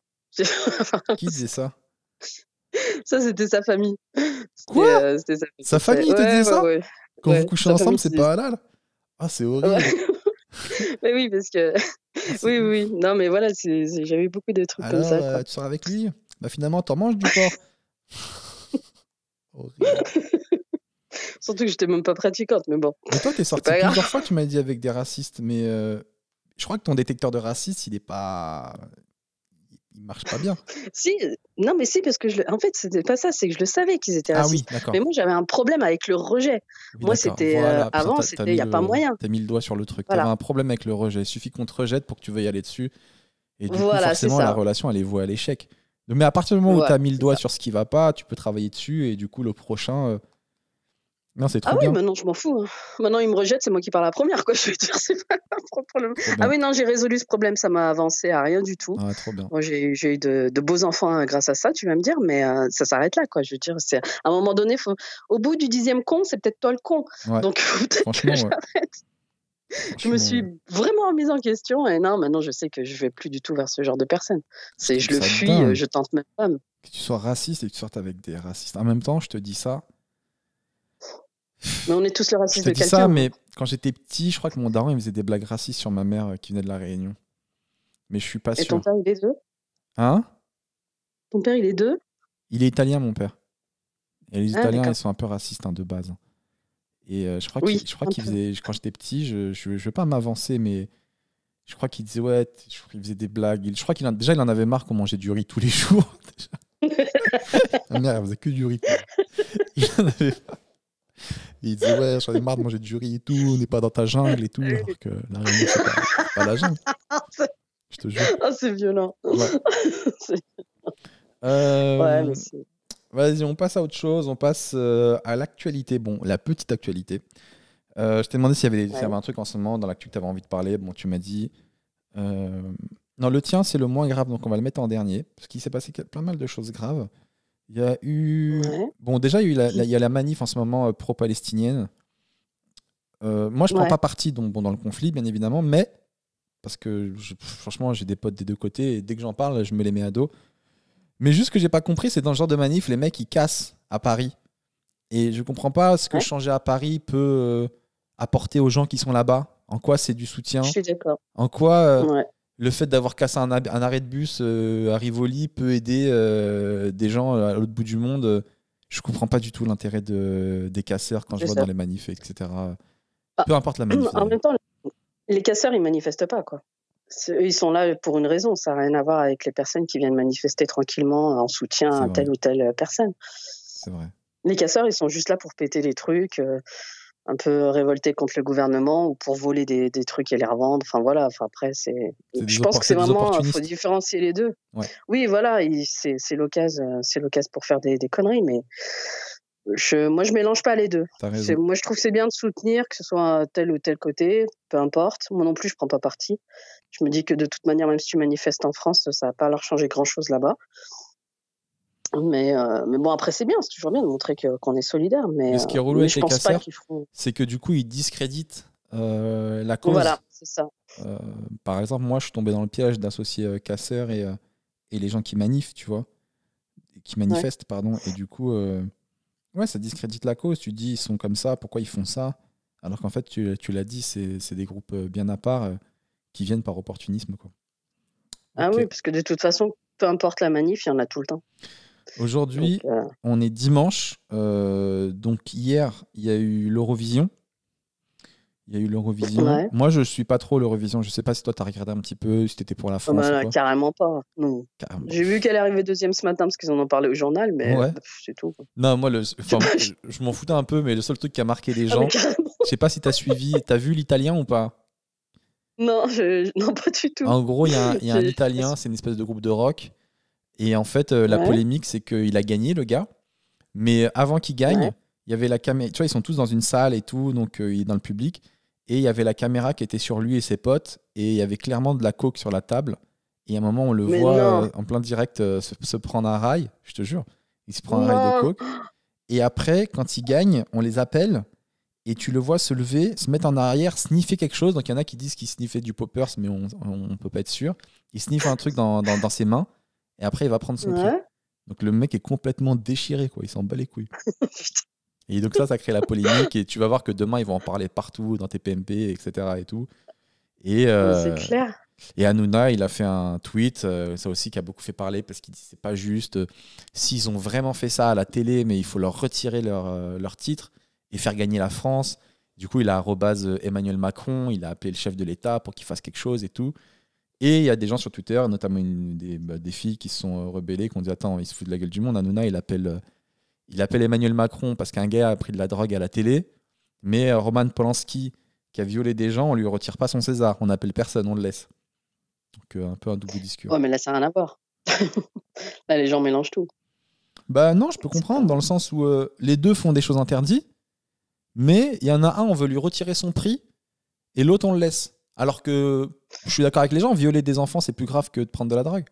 Qui disait ça? Ça, c'était sa famille. Quoi? C'était sa famille. Sa famille te disait ça? Ouais. Quand vous couchez sa ensemble, famille c'est qui pas halal? Ah, c'est horrible. Ouais. Mais oui, parce que Ah, c'est oui, ouf. oui. Non, mais voilà, j'avais beaucoup de trucs comme Alors, ça, quoi. tu sors avec lui? Bah finalement, t'en manges du porc. Horrible. Surtout que j'étais même pas pratiquante, mais bon, Mais toi, t'es c'est sorti pas grave. plusieurs fois, tu m'as dit, avec des racistes, mais je crois que ton détecteur de racisme, il est pas... Il marche pas bien. Si, non, mais si, parce que en fait, c'était pas ça, c'est que je le savais qu'ils étaient Ah oui, racistes. d'accord. Mais moi, j'avais un problème avec le rejet. Oui, Moi, d'accord. c'était Voilà. Putain, avant, t'as il mis y a pas moyen. t'as mis le doigt sur le truc. Voilà, T'avais un problème avec le rejet. Il suffit qu'on te rejette pour que tu veuilles aller dessus. Et du coup, voilà, c'est forcément, la ça. relation, elle est vouée à l'échec. Mais à partir du moment où tu Voilà, as mis le c'est doigt ça. sur ce qui va pas, tu peux travailler dessus. Et du coup, le prochain. Non, c'est Ah trop oui, bien. maintenant, je m'en fous. Hein. Maintenant, ils me rejettent, c'est moi qui parle la première, quoi. Je veux dire, c'est pas un problème. Trop Ah bien. oui, non, j'ai résolu ce problème, ça m'a avancé à rien du tout. Ah, trop bien. Moi, j'ai eu de beaux enfants grâce à ça, tu vas me dire, mais ça s'arrête là, quoi. Je veux dire, c'est à un moment donné, au bout du 10e con, c'est peut-être toi le con. Ouais. Donc, faut peut-être que Franchement, ouais. j'arrête. Je Franchement, me suis ouais. vraiment remise en question et non, maintenant, je sais que je vais plus du tout vers ce genre de personne. Je Je trouve le ça fuis, dingue je tente même pas. que tu sois raciste et que tu sortes avec des racistes. En même temps, je te dis ça. Mais on est tous le Je raciste te de dis ça, quelqu'un. Hein. mais quand j'étais petit, je crois que mon daron, il faisait des blagues racistes sur ma mère qui venait de La Réunion. Mais je suis pas Et ton sûr. père, il est deux? Hein? Ton père, il est deux? Il est italien, mon père. Et les Ah, Italiens, d'accord. ils sont un peu racistes, hein, de base. Et Oui, je crois un qu'il peu. faisait, quand j'étais petit, je veux pas m'avancer, mais je crois qu'il disait, ouais, je crois qu'il faisait des blagues. Je crois déjà, il en avait marre qu'on mangeait du riz tous les jours. Déjà. Ma mère, elle faisait que du riz. Il en avait marre. Et il disait, ouais, j'en ai marre de manger du riz et tout, on n'est pas dans ta jungle et tout. Alors que La Réunion, c'est pas la jungle, je te jure. Oh, c'est violent. Ouais. C'est- Euh, Ouais, mais c'est. Vas-y, on passe à autre chose. On passe à l'actualité. Bon, la petite actualité. Je t'ai demandé s'il y avait un truc en ce moment dans l'actu que tu avais envie de parler. Bon, tu m'as dit. Non, le tien, c'est le moins grave, donc on va le mettre en dernier. Parce qu'il s'est passé pas mal de choses graves. Il y a eu. Ouais. Bon, déjà, il y a la manif en ce moment pro-palestinienne. Moi, je prends Ouais. pas parti dans le conflit, bien évidemment, mais. Parce que franchement, j'ai des potes des deux côtés et dès que j'en parle, je me les mets à dos. Mais juste ce que j'ai pas compris, c'est dans ce genre de manif, les mecs ils cassent à Paris Et je comprends pas ce que Ouais, changer à Paris peut apporter aux gens qui sont là-bas. En quoi c'est du soutien? je suis d'accord. En quoi Ouais, le fait d'avoir cassé un arrêt de bus à Rivoli peut aider des gens à l'autre bout du monde? Je comprends pas du tout l'intérêt des casseurs quand je c'est vois dans ça. les manifs, etc. Ah, Peu importe la manif en d'ailleurs. même temps, les casseurs, ils manifestent pas, quoi. Ils sont là pour une raison. Ça n'a rien à voir avec les personnes qui viennent manifester tranquillement en soutien C'est à vrai, telle ou telle personne. c'est vrai. Les casseurs, ils sont juste là pour péter des trucs, un peu révolter contre le gouvernement ou pour voler des trucs et les revendre. Enfin voilà. Enfin après, C'est je pense que c'est c'est des vraiment, faut opportunistes. différencier les deux. Ouais. Oui, voilà, c'est l'occasion pour faire des conneries, mais moi, je mélange pas les deux. T'as raison. Moi, je trouve que c'est bien de soutenir, que ce soit tel ou tel côté, peu importe. Moi non plus, je prends pas parti. Je me dis que de toute manière, même si tu manifestes en France, ça va pas leur changer grand-chose là-bas. Mais bon, après, c'est bien, c'est toujours bien de montrer qu'on est solidaire. Mais ce qui est relou Mais avec je les pense pas casseurs, qu'ils feront. c'est que du coup, ils discréditent la Voilà, cause. c'est ça. Par exemple, moi, je suis tombé dans le piège d'associer casseurs et les gens qui manifent, tu vois, qui Ouais. manifestent, pardon. Et du coup, ouais, ça discrédite la cause. Tu te dis, ils sont comme ça, pourquoi ils font ça? Alors qu'en fait, tu l'as dit, c'est des groupes bien à part qui viennent par opportunisme, quoi. Ah Ok. oui, parce que de toute façon, peu importe la manif, il y en a tout le temps. Donc, Aujourd'hui, on est dimanche. Donc hier, il y a eu l'Eurovision. Il y a eu l'Eurovision. ouais. Moi, je suis pas trop l'Eurovision. Je sais pas si toi, tu as regardé un petit peu, si t'étais pour la Ah bah France ou là, quoi. carrément pas. Non. Carrément. J'ai vu qu'elle est arrivée deuxième ce matin parce qu'ils en ont parlé au journal, mais Ouais. c'est tout. Non, moi, enfin, je m'en foutais un peu, mais le seul truc qui a marqué les Ah mais gens, carrément. je sais pas si t'as vu l'italien ou pas. Non, non, pas du tout. En gros, il y a un Je- italien, c'est une espèce de groupe de rock. Et en fait, la Ouais, polémique, c'est qu'il a gagné, le gars. Mais avant qu'il ouais, gagne, il y avait la caméra. Tu vois, ils sont tous dans une salle et tout, donc il est dans le public. Et il y avait la caméra qui était sur lui et ses potes. Et il y avait clairement de la coke sur la table. Et à un moment, on le mais voit non, en plein direct se prendre un rail, je te jure. Il se prend un rail de non. coke. Et après, quand il gagne, on les appelle. Et tu le vois se lever, se mettre en arrière, sniffer quelque chose. Donc il y en a qui disent qu'il sniffait du poppers, mais on ne peut pas être sûr. Il sniffe un truc dans ses mains. Et après, il va prendre son prix. Ouais. Donc le mec est complètement déchiré, quoi. Il s'en bat les couilles. Putain. Et donc ça crée la polémique. Et tu vas voir que demain, ils vont en parler partout, dans tes PMP, etc. Et tout. Et, Mais c'est euh, clair. et Hanouna, il a fait un tweet, ça aussi qui a beaucoup fait parler, parce qu'il dit c'est pas juste. S'ils ont vraiment fait ça à la télé, mais il faut leur retirer leur titre et faire gagner la France. Du coup, il a arrobase Emmanuel Macron, il a appelé le chef de l'État pour qu'il fasse quelque chose et tout. Et il y a des gens sur Twitter, notamment des filles qui se sont rebellées, qui ont dit attends, il se fout de la gueule du monde. Hanouna, il appelle Emmanuel Macron parce qu'un gars a pris de la drogue à la télé, mais Roman Polanski, qui a violé des gens, on lui retire pas son César. On n'appelle personne, on le laisse. Donc un peu un double discours. Ouais, mais là, ça n'a rien à voir. Là, les gens mélangent tout. Bah non, je peux C'est comprendre, pas... dans le sens où les deux font des choses interdites, mais il y en a un, on veut lui retirer son prix, et l'autre, on le laisse. Alors que je suis d'accord avec les gens, violer des enfants, c'est plus grave que de prendre de la drogue.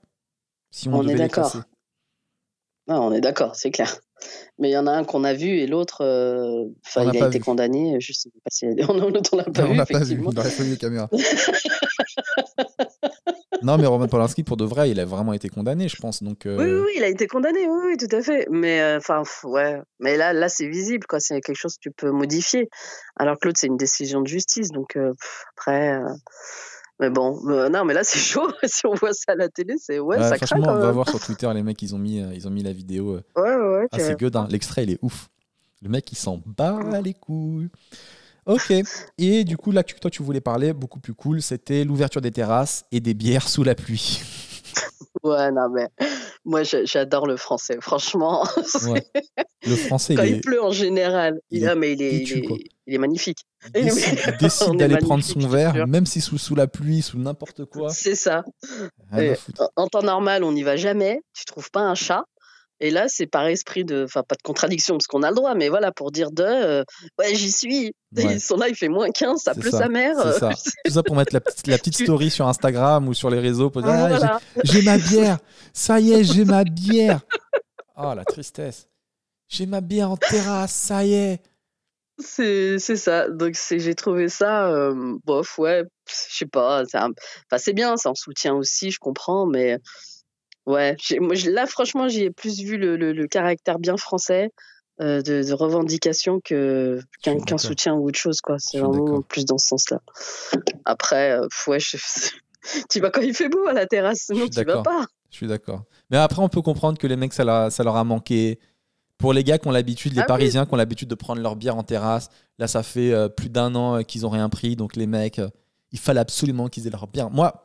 Si on On est devait les d'accord. classer. Ah, on est d'accord, c'est clair. Mais il y en a un qu'on a vu et l'autre, On n'a il a pas été vu. condamné. Je sais pas si l'autre on l'a pas On vu l'a pas vu, effectivement. il aurait fallu les caméras. Non, mais Roman Polanski, pour de vrai, il a vraiment été condamné, je pense. Donc, Oui, oui, oui, il a été condamné, oui, oui, tout à fait. Mais enfin, ouais. Mais là, c'est visible, quoi. C'est quelque chose que tu peux modifier. Alors que l'autre, c'est une décision de justice. Donc après, mais bon, non, mais là, c'est chaud. Si on voit ça à la télé, ouais, ça craint franchement, quand va même. voir sur Twitter, les mecs, ils ont mis la vidéo. Ouais, ouais, ouais, Ah, c'est carrément. good, hein. L'extrait, il est ouf. Le mec, il s'en bat les couilles. Ok. Et du coup, là, toi, tu voulais parler, beaucoup plus cool, c'était l'ouverture des terrasses et des bières sous la pluie. Ouais, non, mais moi, j'adore le français. Franchement, Ouais. Le français, quand il pleut en général, il est mais têtu, quoi. il est magnifique. Il décide On est d'aller prendre magnifique, son je te verre, jure. même si sous la pluie, sous n'importe quoi. C'est ça. Rien à foutre. En temps normal, on n'y va jamais. Tu trouves pas un chat. Et là, c'est par esprit enfin, pas de contradiction parce qu'on a le droit, mais voilà, pour dire ouais, j'y suis. Ouais, Ils sont là, il fait -15, ça c'est pleut sa ça. mère. C'est ça. Tout ça pour mettre la petite Tu- story sur Instagram ou sur les réseaux. Pour dire, ah, voilà. j'ai ma bière. Ça y est, j'ai ma bière. Oh, la tristesse. J'ai ma bière en terrasse, ça y est. C'est ça. Donc, j'ai trouvé ça, bof, ouais, je sais pas. Enfin, c'est bien, c'est en soutien aussi, je comprends, mais ouais, là, franchement, j'y ai plus vu le caractère bien français. de revendication qu'un soutien ou autre chose, quoi. C'est vraiment plus dans ce sens-là. Après, ouais, tu vas quand il fait beau à la terrasse, sinon tu vas pas. Je suis d'accord. Mais après, on peut comprendre que les mecs, ça leur a manqué. Pour les gars qui ont l'habitude, les Parisiens qui ont l'habitude de prendre leur bière en terrasse, là, ça fait plus d'1 an qu'ils n'ont rien pris. Donc les mecs, il fallait absolument qu'ils aient leur bière. Moi,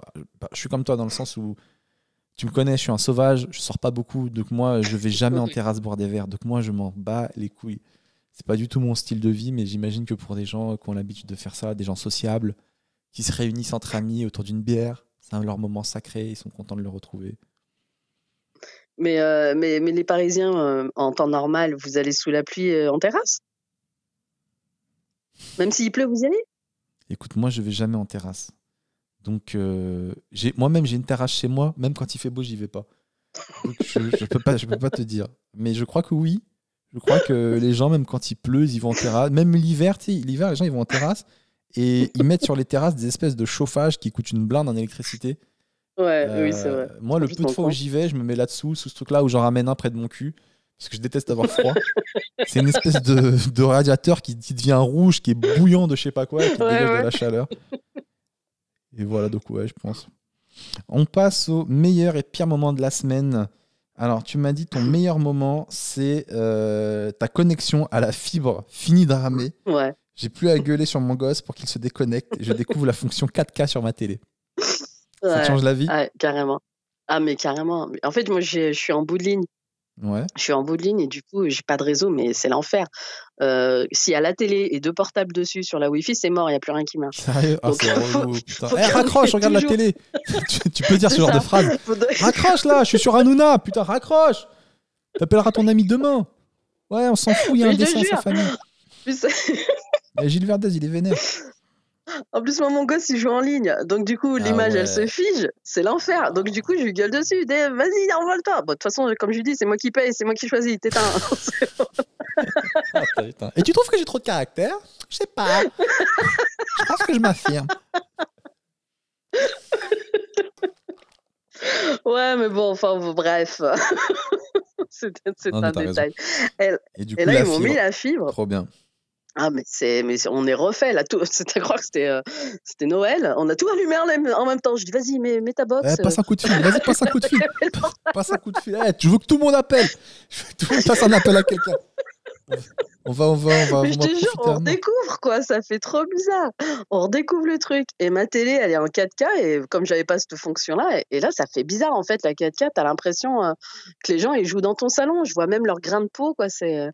je suis comme toi dans le sens où tu me connais, je suis un sauvage, je sors pas beaucoup, donc moi je vais jamais en terrasse boire des verres, donc moi je m'en bats les couilles. C'est pas du tout mon style de vie, mais j'imagine que pour des gens qui ont l'habitude de faire ça, des gens sociables, qui se réunissent entre amis autour d'une bière, c'est leur moment sacré, ils sont contents de le retrouver. Mais les Parisiens, en temps normal, vous allez sous la pluie en terrasse? Même s'il pleut, vous y allez? Écoute, moi je vais jamais en terrasse. Donc, moi-même, j'ai une terrasse chez moi. Même quand il fait beau, j'y vais pas. Donc, je peux pas te dire. Mais je crois que oui. Je crois que les gens, même quand il pleut, ils vont en terrasse. Même l'hiver, l'hiver, les gens, ils vont en terrasse et ils mettent sur les terrasses des espèces de chauffage qui coûtent une blinde en électricité. Ouais, oui, c'est vrai. Moi, le peu de fois où j'y vais, je me mets là-dessous, sous ce truc-là, où j'en ramène un près de mon cul. Parce que je déteste avoir froid. C'est une espèce de radiateur qui devient rouge, qui est bouillant de je sais pas quoi, qui dégage de la chaleur. Et voilà, donc ouais, je pense. On passe au meilleur et pire moment de la semaine. Alors, tu m'as dit ton meilleur moment, c'est ta connexion à la fibre finie de ramer. Ouais. J'ai plus à gueuler sur mon gosse pour qu'il se déconnecte. Et je découvre la fonction 4K sur ma télé. Ça te change la vie? Ouais, carrément. Ah, mais carrément. En fait, moi, je suis en bout de ligne. Ouais. Je suis en bout de ligne et du coup, j'ai pas de réseau, mais c'est l'enfer. S'il y a la télé et 2 portables dessus sur la Wi-Fi, c'est mort, il n'y a plus rien qui marche. Sérieux? Ah, c'est relou, putain. Raccroche, regarde la télé. Tu peux dire ce genre de phrase. Raccroche là, je suis sur Hanouna, putain, raccroche. T'appelleras ton ami demain. Ouais, on s'en fout, il y a un dessin à sa famille. Gilles Verdez, il est vénère. En plus, moi, mon gosse, il joue en ligne. Donc, du coup, l'image, elle se fige. C'est l'enfer. Donc, du coup, je lui gueule dessus. Vas-y, envole-toi. Bon, de toute façon, comme je lui dis, c'est moi qui paye, c'est moi qui choisis. T'éteins. Et tu trouves que j'ai trop de caractère? Je sais pas. Je pense que je m'affirme. Ouais, mais bon, enfin, bref. c'est un détail. Et là, ils m'ont mis la fibre. Trop bien. Ah, mais on est refait là. C'est à croire que c'était Noël. On a tout allumé en même temps. Je dis, vas-y, mets ta box. Passe un coup de fil. Vas-y, passe un coup de fil. Passe un coup de fil. Tu veux que tout le monde appelle. Je veux que tout le monde passe un appel à quelqu'un. On va. Mais je te jure, on redécouvre quoi. Ça fait trop bizarre. On redécouvre le truc. Et ma télé, elle est en 4K. Et comme j'avais pas cette fonction-là, et là, ça fait bizarre en fait. La 4K, t'as l'impression que les gens ils jouent dans ton salon. Je vois même leur grain de peau quoi.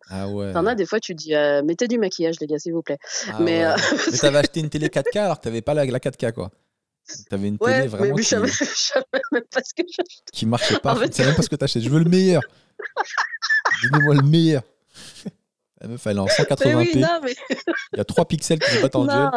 Ah ouais. T'en as des fois, tu dis mettez du maquillage les gars, s'il vous plaît. Ah mais t'avais acheté une télé 4K alors que t'avais pas la 4K quoi. T'avais une télé vraiment mais je savais même pas ce que j'achetais. Qui marchait pas. En fait, tu savais même pas ce que t'achetais. Je veux le meilleur. Dis-moi le meilleur. La meuf, elle est en 180p. Il y a 3 pixels qui se battent en duel.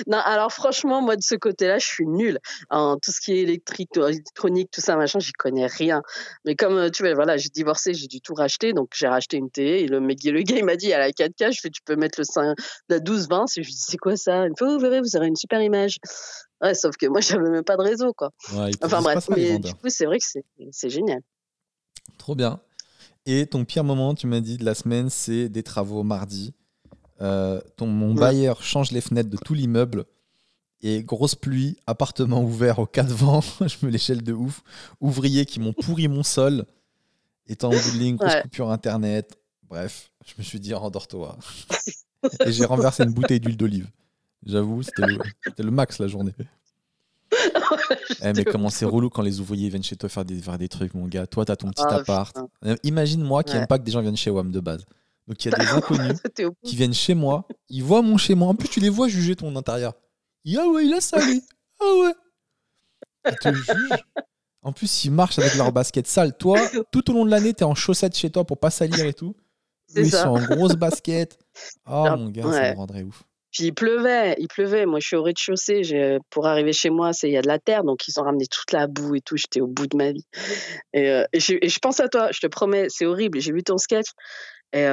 Non, alors franchement, moi de ce côté-là, je suis nulle. En tout ce qui est électronique, tout ça, machin, j'y connais rien. Mais comme tu vois, voilà, j'ai divorcé, j'ai dû tout racheter, donc j'ai racheté une télé. Et le gars, il m'a dit à la 4K, je fais, tu peux mettre la 12-20. Je lui dis, c'est quoi ça? Il me fait, vous verrez, vous aurez une super image. Ouais, sauf que moi, j'avais même pas de réseau, quoi. Ouais, enfin bref, mais du coup, c'est vrai que c'est génial. Trop bien. Et ton pire moment, tu m'as dit, de la semaine, c'est des travaux mardi. Mon bailleur change les fenêtres de tout l'immeuble et grosse pluie, appartement ouvert au 4 vents, je me l'échelle de ouf, ouvriers qui m'ont pourri mon sol, étant en bout de ligne, grosse coupure internet, bref, je me suis dit endors-toi. Et j'ai renversé une bouteille d'huile d'olive. J'avoue, c'était le max la journée. Mais comment c'est relou quand les ouvriers viennent chez toi faire des trucs, mon gars. Toi, t'as ton petit appart. Imagine moi qui aime pas que des gens viennent chez WAM de base. Donc il y a des inconnus qui viennent chez moi, ils voient mon chez moi. En plus, tu les vois juger ton intérieur. Ah ouais, il a salé. Ah ouais. Ils te jugent. En plus, ils marchent avec leur basket sale. Toi, tout au long de l'année, t'es en chaussettes chez toi pour pas salir et tout. Eux, ils sont en grosse basket. Oh mon gars, ça me rendrait ouf. Puis il pleuvait. Moi, je suis au rez-de-chaussée. Pour arriver chez moi, il y a de la terre, donc ils ont ramené toute la boue et tout. J'étais au bout de ma vie. Et je pense à toi, je te promets, c'est horrible. J'ai vu ton sketch. Et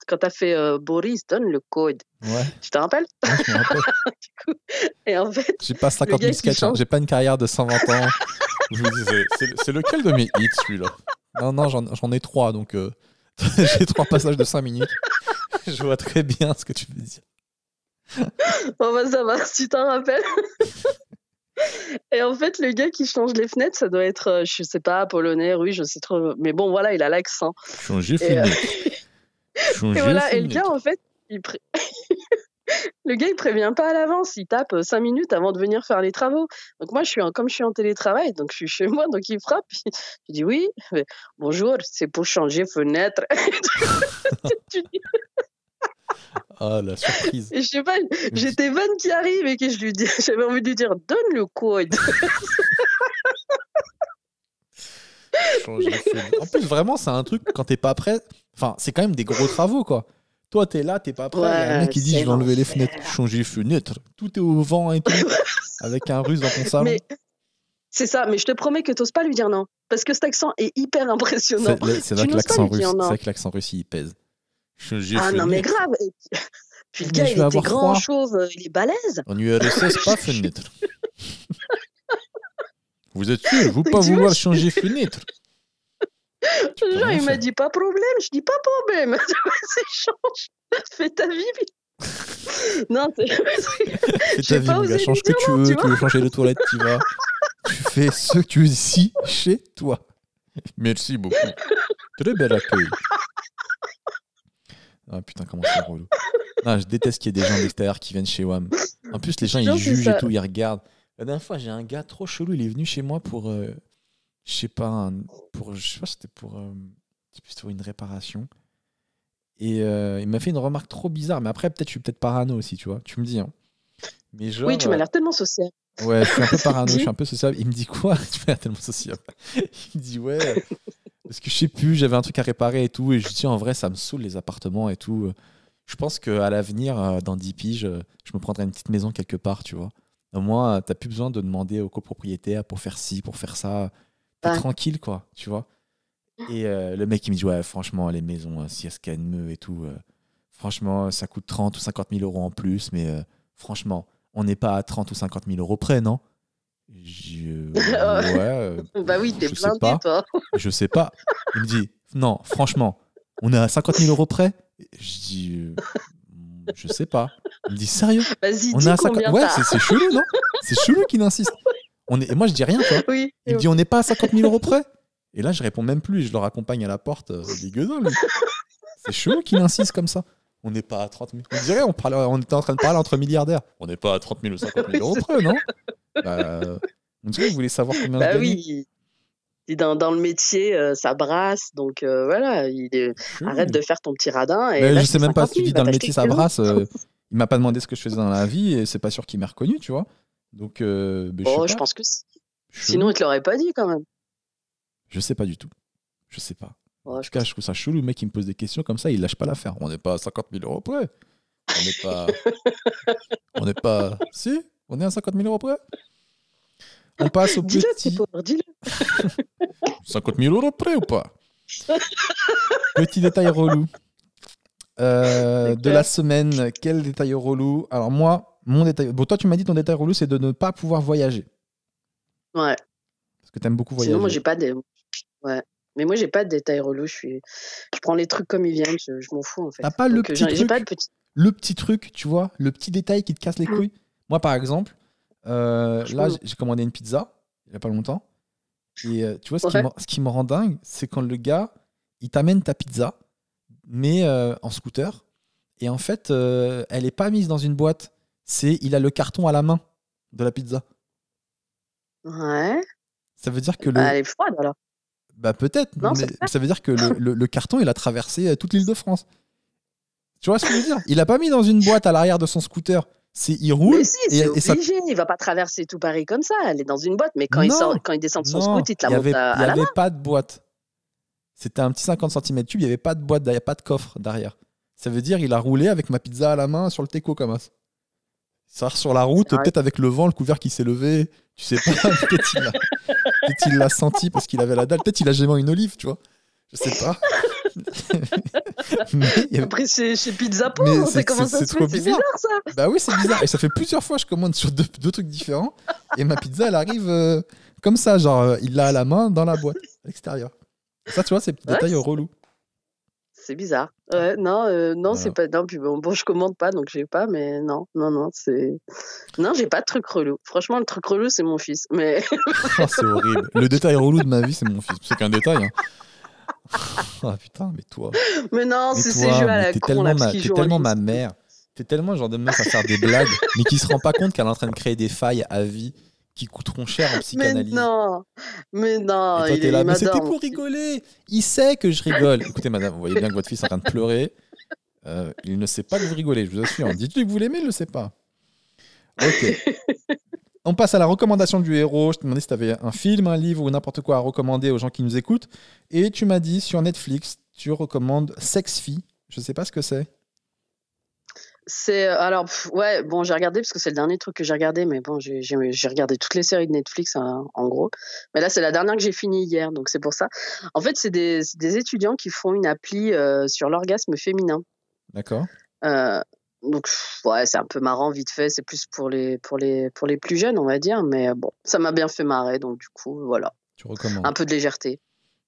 quand t'as fait Boris, donne le code. Ouais. Tu te rappelles? Ouais, je me rappelle. Du coup, et en fait, j'ai pas 50 000 sketchs. J'ai pas une carrière de 120 ans. Je vous disais, c'est lequel de mes hits celui-là? Non, j'en ai 3, donc J'ai 3 passages de 5 minutes. Je vois très bien ce que tu veux dire. Bon, bah, ça va, si tu t'en rappelles. Et en fait, le gars qui change les fenêtres, ça doit être, je sais pas, polonais, russe, je sais trop. Mais bon, voilà, il a l'accent. Changer Et, fenêtre. et voilà, et le gars, en fait, le gars, il prévient pas à l'avance, il tape 5 minutes avant de venir faire les travaux. Donc moi, comme je suis en télétravail, donc je suis chez moi, donc il frappe. Je dis oui, bonjour, c'est pour changer fenêtre. Tu dis, Ah, la surprise. et je sais pas, j'ai tes vannes qui arrivent et que je lui dis, j'avais envie de lui dire, donne le code. Changer fenêtre. En plus, vraiment, c'est un truc, quand t'es pas prêt, enfin, c'est quand même des gros travaux, quoi. Toi, t'es là, t'es pas prêt. Il y a un mec qui dit, c'est je vais enlever les l'enfer. fenêtres. Changer fenêtre. Tout est au vent et tout. Avec un russe dans ton salon. Mais c'est ça, mais je te promets que t'oses pas lui dire non. Parce que cet accent est hyper impressionnant. C'est vrai Tu que n'oses pas l'accent lui russe, dire c'est non. vrai que l'accent russe, il pèse. Changer Ah non, mais fenêtre. grave. Et puis le Mais gars, je il vais était avoir grand, froid. chauve, il est balèze. En URSS, pas fenêtre. Vous êtes sûr, vous pas Tu vois, vouloir changer fenêtre. Tu peux Genre, rien il m'a faire. dit pas problème. Je dis pas problème. Vas-y, change. Fais ta vie. Non, Fais j'ai ta vie, pas mon osé gars. lui Change ce que dire tu non, veux. tu Tu veux changer les toilettes, tu vas. Tu fais ce que tu veux ici, chez toi. Merci beaucoup. Très bel accueil. Ah putain, comment c'est relou. Non, je déteste qu'il y ait des gens d'extérieur qui viennent chez WAM. En plus, les gens, ils Non, c'est jugent ça. et tout, ils regardent. La dernière fois, j'ai un gars trop chelou, il est venu chez moi pour, je sais pas, c'était pour, je sais plus, c'était pour une réparation. Et il m'a fait une remarque trop bizarre, mais après, peut-être, je suis peut-être parano aussi, tu vois. Tu me dis, hein. Mais genre, Oui, tu m'as l'air tellement social. ouais, je suis un peu parano, je Dis. suis un peu sociable. Il me dit quoi? Tu m'as l'air tellement sociable. Il me dit, ouais, parce que je sais plus, j'avais un truc à réparer et tout. Et je dis, en vrai, ça me saoule les appartements et tout. Je pense qu'à l'avenir, dans 10 piges, je me prendrai une petite maison quelque part, tu vois. Au moins, t'as plus besoin de demander au copropriétaire pour faire ci, pour faire ça. T'es Ouais. tranquille, quoi, tu vois. Et le mec, il me dit, ouais, franchement, les maisons, si elles se calment et tout, franchement, ça coûte 30 ou 50 000 euros en plus, mais franchement, on n'est pas à 30 ou 50 000 euros près, non? Ouais, Bah oui, t'es je sais blindé, pas. toi. Je sais pas. Il me dit, non, franchement, on est à 50 000 euros près? Je dis, je sais pas. Il me dit, sérieux? Vas-y, On dis est à combien 50... Ouais, t'as. c'est chelou, non? C'est chelou qu'il insiste. Et moi, je dis rien, quoi. Oui. Il me dit, on n'est pas à 50 000 euros près? Et là, je réponds même plus. Je le raccompagne à la porte. Des gueudins, lui. C'est chelou qu'il insiste comme ça. On n'est pas à 30 000. On dirait, on était en train de parler entre milliardaires. On n'est pas à 30 000 ou 50 000 euros près, non? On dirait que vous voulez savoir combien je Bah gagne. oui. Et dans le métier, ça brasse. Donc voilà, Chelou. arrête de faire ton petit radin. Et Mais là, je sais même pas si tu dis dans le t'acheter métier ça une maison. brasse. Il m'a pas demandé ce que je faisais dans la vie et c'est pas sûr qu'il m'ait reconnu, tu vois. Donc, je sais Oh, pas. je pense que si. Chelou. Sinon, il te l'aurait pas dit quand même. Je sais pas du tout. Je sais pas. Oh, En tout cas, je trouve ça chelou. Le mec, il me pose des questions comme ça, il lâche pas l'affaire. On n'est pas à 50 000 euros près. On n'est pas. On n'est pas. Si, on est à 50 000 euros près. On passe au Dis-le, petit. t'es pauvre, dis-le. 50 000 euros près ou pas? Petit détail relou. De la semaine, quel détail relou? Alors, moi, mon détail. Bon, toi, tu m'as dit ton détail relou, c'est de ne pas pouvoir voyager. Ouais. Parce que t'aimes beaucoup voyager. Sinon, moi, j'ai pas de. Ouais. Mais moi, j'ai pas de détails relous. Je prends les trucs comme ils viennent. Je m'en fous, en fait. T'as pas le Donc, petit j'ai truc, pas de petit. le petit truc, tu vois, le petit détail qui te casse les couilles. Moi, par exemple, là, j'ai commandé une pizza il y a pas longtemps. Et tu vois, ce qui me rend dingue, c'est quand le gars, il t'amène ta pizza, mais en scooter. Et en fait, elle est pas mise dans une boîte. Il a le carton à la main de la pizza. Ouais. Ça veut dire que Elle est froide, alors. Bah peut-être, Non, mais c'est ça veut dire que le carton, il a traversé toute l'île de France. Tu vois ce que je veux dire? Il a pas mis dans une boîte à l'arrière de son scooter. Il roule. Mais si, c'est et ça... obligé. Il va pas traverser tout Paris comme ça. Elle est dans une boîte. Mais quand il descend de son non, scooter, il te la monte à la main. Il n'y avait pas de boîte. C'était un petit 50 cm3. Il n'y avait pas de boîte, il n'y a pas de coffre derrière. Ça veut dire il a roulé avec ma pizza à la main sur le teco comme ça. Ça sur la route, peut-être avec le vent, le couvercle qui s'est levé. Tu sais pas, peut-être il l'a senti parce qu'il avait la dalle. Peut-être il a gémé une olive, tu vois. Je sais pas. Après, c'est chez Pizza Pau, c'est comment ça se fait? C'est bizarre, ça. Bah oui, c'est bizarre. Et ça fait plusieurs fois que je commande sur deux trucs différents. Et ma pizza, elle arrive comme ça. Genre, il l'a à la main dans la boîte, à l'extérieur. Ça, tu vois, c'est des détails relous. c'est bizarre. Ouais, non, non, Voilà. c'est pas. Non, puis bon, je commande pas, donc j'ai pas, mais non, non, non, c'est. Non, j'ai pas de truc relou. Franchement, le truc relou, c'est mon fils. Mais Oh, c'est horrible. Le détail relou de ma vie, c'est mon fils. C'est qu'un détail. Hein. Ah putain, mais toi. mais non, Mais c'est ces toi, jeux à mais la t'es con tellement, là, parce qu'ils t'es jouent en tellement ligne. ma mère. T'es tellement le genre de meuf à faire des blagues, mais qui se rend pas compte qu'elle est en train de créer des failles à vie qui coûteront cher en Mais psychanalyse. non, mais Et non, toi, t'es là, il mais c'était m'adore. pour rigoler. Il sait que je rigole. Écoutez, madame, vous voyez bien que votre fils est en train de pleurer. Il ne sait pas que vous rigolez, je vous assure. Dites-lui que vous l'aimez, il ne le sait pas. Ok. On passe à la recommandation du héros. Je te demandais si tu avais un film, un livre ou n'importe quoi à recommander aux gens qui nous écoutent. Et tu m'as dit sur Netflix, tu recommandes Sex-Fi. Je ne sais pas ce que c'est. C'est alors ouais, bon, j'ai regardé parce que c'est le dernier truc que j'ai regardé, mais bon, j'ai regardé toutes les séries de Netflix en gros. Mais là, c'est la dernière que j'ai finie hier, donc c'est pour ça. En fait, c'est des étudiants qui font une appli sur l'orgasme féminin. D'accord. Donc ouais, c'est un peu marrant vite fait. C'est plus pour les plus jeunes, on va dire. Mais bon, ça m'a bien fait marrer, donc du coup, voilà, Tu recommandes. un peu de légèreté.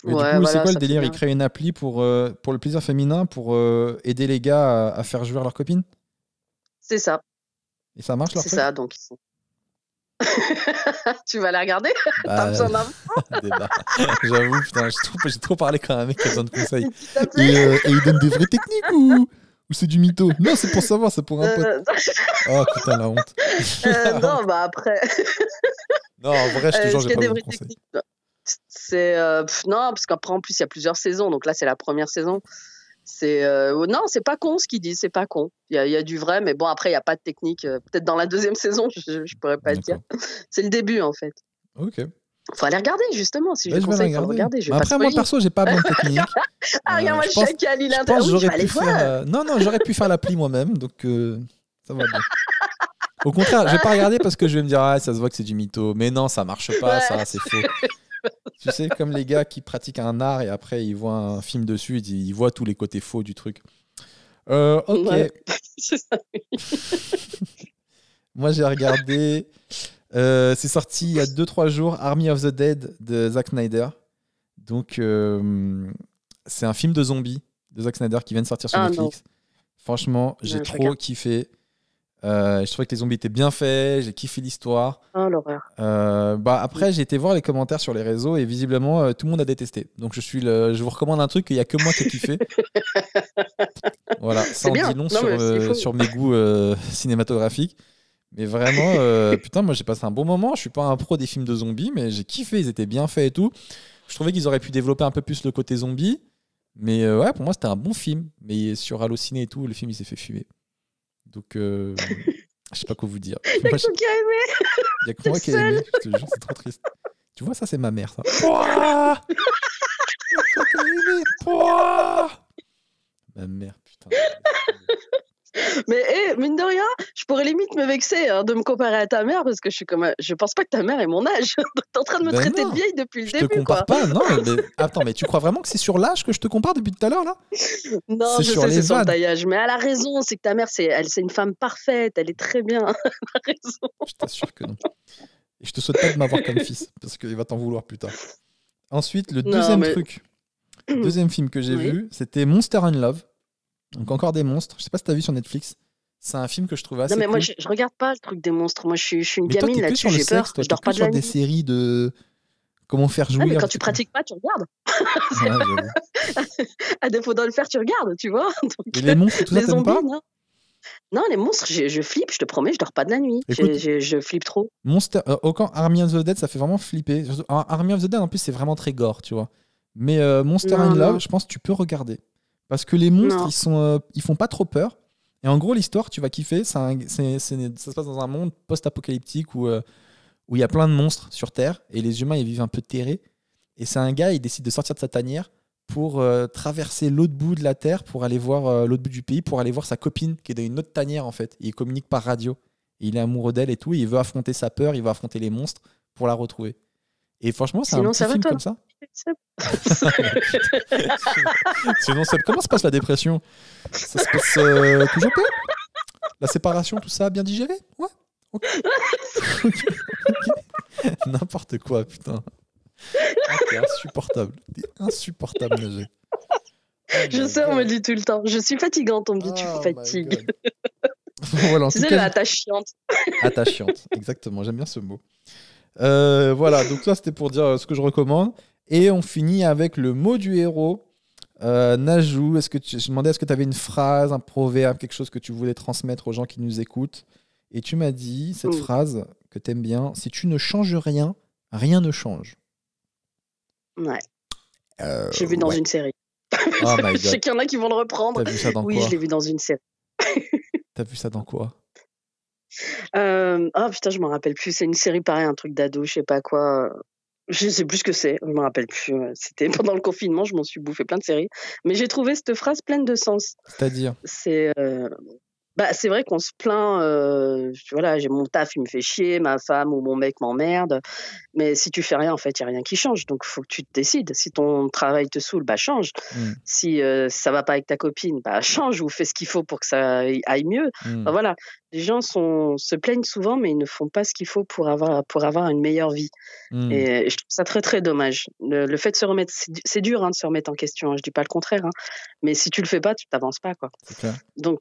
Mais Ouais, du coup, voilà, c'est quoi le ça fait délire? bien. Ils créent une appli pour le plaisir féminin, pour aider les gars à faire jouir leurs copines? C'est ça, Et ça marche leur c'est truc? ça. Donc ils sont. Tu vas la regarder? T'as Bah, besoin d'un débat. J'avoue, putain, j'ai trop parlé quand un mec qui a besoin de conseils. petit papier? Et il donne des vraies techniques ou c'est du mytho? Non, c'est pour savoir, c'est pour un pote. Oh putain, la honte. Non, bah après, Non, en vrai, je te jure, est-ce j'ai qu'il y a pas des besoin de vraies conseils. techniques? C'est non, parce qu'après en plus il y a plusieurs saisons, donc là c'est la première saison. C'est non, c'est pas con ce qu'ils disent, c'est pas con. Il y a du vrai, mais bon après il y a pas de technique. Peut-être dans la deuxième saison, je pourrais pas te dire. D'accord. C'est le début en fait. Ok. Faut aller regarder justement. Si je Bah, le je vais la conseille, faut le regarder. regarder. Je Mais vais pas après, moi spoiler. perso, j'ai pas besoin de technique. Ah regarde moi je le pense, chacal, il je a pense que oui, je j'aurais vais aller pu voir. faire. Non, j'aurais pu faire l'appli moi-même, donc ça va bien. Au contraire, je vais pas regarder parce que je vais me dire, ah, ça se voit que c'est du mytho. Mais non, ça marche pas, Ouais. ça, c'est faux. Tu sais, comme les gars qui pratiquent un art et après ils voient un film dessus, ils voient tous les côtés faux du truc. Ok. Ouais. C'est ça. Moi, j'ai regardé. C'est sorti il y a 2-3 jours, Army of the Dead de Zack Snyder. Donc, c'est un film de zombies de Zack Snyder qui vient de sortir sur Ah, Netflix. Franchement, j'ai je trop regarde. kiffé. Je trouvais que les zombies étaient bien faits, j'ai kiffé l'histoire. Oh l'horreur. Après, j'ai été voir les commentaires sur les réseaux et visiblement, tout le monde a détesté. Donc, je vous recommande un truc qu'il n'y a que moi qui ai kiffé. Voilà, ça C'est en bien. dit long Non, mais c'est faux. sur mes goûts cinématographiques. Mais vraiment, putain, moi j'ai passé un bon moment. Je suis pas un pro des films de zombies, mais j'ai kiffé. Ils étaient bien faits et tout. Je trouvais qu'ils auraient pu développer un peu plus le côté zombie. Mais ouais, pour moi, c'était un bon film. Mais sur Allociné et tout, le film il s'est fait fumer. Donc, je sais pas quoi vous dire. Il y a Moi, quelqu'un qui a aimé. il y a que moi qui ai aimé. Je te jure, c'est trop triste. Tu vois, ça, c'est ma mère, ça. Pouah Il y a que toi qui as aimé. Pouah Ma mère, putain. Mais mine de rien, je pourrais limite me vexer de me comparer à ta mère parce que je pense pas que ta mère ait mon âge. T'es en train de me Ben traiter non, de vieille depuis le je te début, compare quoi. pas, non. Mais... Attends, mais tu crois vraiment que c'est sur l'âge que je te compare depuis tout à l'heure, là? Non, C'est je sur sais, les c'est sur le vannes. taillage. Mais elle a raison, c'est que ta mère, c'est une femme parfaite, elle est très bien. Elle a raison. Je t'assure que non. Et je te souhaite pas de m'avoir comme fils, parce qu'il va t'en vouloir plus tard. Ensuite, le Non, deuxième mais- truc, deuxième film que j'ai Oui. vu, c'était Monster in Love. Donc encore des monstres. Je sais pas si t'as vu sur Netflix. C'est un film que je trouvais assez Non, mais moi, cool. je regarde pas le truc des monstres. Moi, je suis une Mais toi, gamine t'es que là-dessus, sur le j'ai peur. sexe, toi, Je t'es dors que pas de sur la des nuit. séries de comment faire Ouais, jouir. mais quand des tu trucs comme pratiques pas, tu regardes. ça. Ouais, j'avoue. À défaut de le faire, tu regardes, tu vois. Donc, Et les monstres, tout ça, les t'aimes zombies, pas? non. Non, les monstres, je flippe, je te promets, je dors pas de la nuit. Écoute- Je flippe trop. Aucun Army of the Dead, ça fait vraiment flipper. Surtout, Army of the Dead, en plus, c'est vraiment très gore, tu vois. Mais Monster Non, in Love, non. je pense que tu peux regarder. Parce que les monstres, Non. ils font pas trop peur. Et en gros, l'histoire, tu vas kiffer. Ça se passe dans un monde post-apocalyptique où il y a plein de monstres sur Terre et les humains, ils vivent un peu terrés. Et c'est un gars, il décide de sortir de sa tanière pour traverser l'autre bout de la Terre, pour aller voir l'autre bout du pays, pour aller voir sa copine qui est dans une autre tanière, en fait. Et il communique par radio. Et il est amoureux d'elle et tout. Et il veut affronter sa peur, il veut affronter les monstres pour la retrouver. Et franchement, c'est un Sinon, petit ça va, film toi comme ça. Sinon, comment se passe la dépression? Ça se passe toujours bien? La séparation, tout ça, bien digéré? Ouais. Ok. Ok. N'importe quoi, putain. Ah, t'es insupportable. T'es insupportable, Nager. Je sais, on me le dit tout le temps. Je suis fatigante, on me dit tu fatigues. Voilà, en c'est tout cas, attachante. Attachante, exactement, j'aime bien ce mot. Voilà, donc ça c'était pour dire ce que je recommande. Et on finit avec le mot du héros. Najou, je demandais est-ce que tu avais une phrase, un proverbe, quelque chose que tu voulais transmettre aux gens qui nous écoutent. Et tu m'as dit cette phrase que tu aimes bien, si tu ne changes rien, rien ne change. Ouais. J'ai vu dans une série. Oh my God. Je sais qu'il y en a qui vont le reprendre. T'as vu ça dans quoi? Oui, je l'ai vu dans une série. T'as vu ça dans quoi? Putain, je m'en rappelle plus. C'est une série pareil, un truc d'ado, je sais pas quoi. Je sais plus ce que c'est, je me rappelle plus. C'était pendant le confinement, je m'en suis bouffé plein de séries. Mais j'ai trouvé cette phrase pleine de sens. C'est-à-dire? C'est vrai qu'on se plaint, voilà, j'ai mon taf, il me fait chier, ma femme ou mon mec m'emmerde. Mais si tu fais rien, en fait, il n'y a rien qui change. Donc, il faut que tu te décides. Si ton travail te saoule, change. Si ça va pas avec ta copine, change ou fais ce qu'il faut pour que ça aille mieux. Voilà. Les gens se plaignent souvent, mais ils ne font pas ce qu'il faut pour avoir une meilleure vie. Et je trouve ça très, très dommage. Le fait de se remettre, c'est dur de se remettre en question. Je dis pas le contraire. Mais si tu le fais pas, tu t'avances pas, quoi. C'est clair. Donc,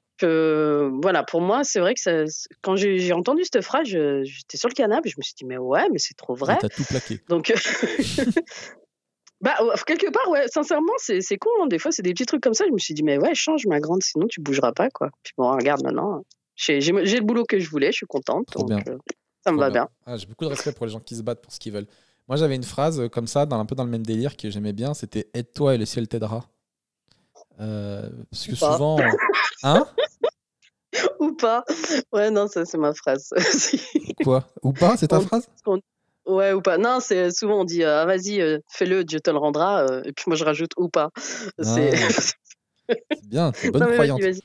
voilà, pour moi, c'est vrai que quand j'ai entendu cette phrase, j'étais sur le canapé, je me suis dit, mais c'est trop vrai. T'as tout plaqué. Donc, quelque part, ouais, sincèrement, c'est con. Des fois, c'est des petits trucs comme ça. Je me suis dit, mais ouais, change, ma grande, sinon tu bougeras pas, quoi. Puis bon, regarde maintenant. J'ai le boulot que je voulais, je suis contente. Trop donc, bien. Ça me va bien. J'ai beaucoup de respect pour les gens qui se battent pour ce qu'ils veulent. Moi, j'avais une phrase comme ça, un peu dans le même délire, que j'aimais bien. C'était « Aide-toi et le ciel t'aidera ». Parce que souvent... Hein? Ou pas. Ouais, non, ça, c'est ma phrase. Quoi? Ou pas, c'est ta phrase? Ouais, ou pas. Non, c'est souvent on dit vas-y, fais-le, Dieu te le rendra. Et puis moi, je rajoute ou pas. C'est bien, c'est bonne croyante. Vas-y.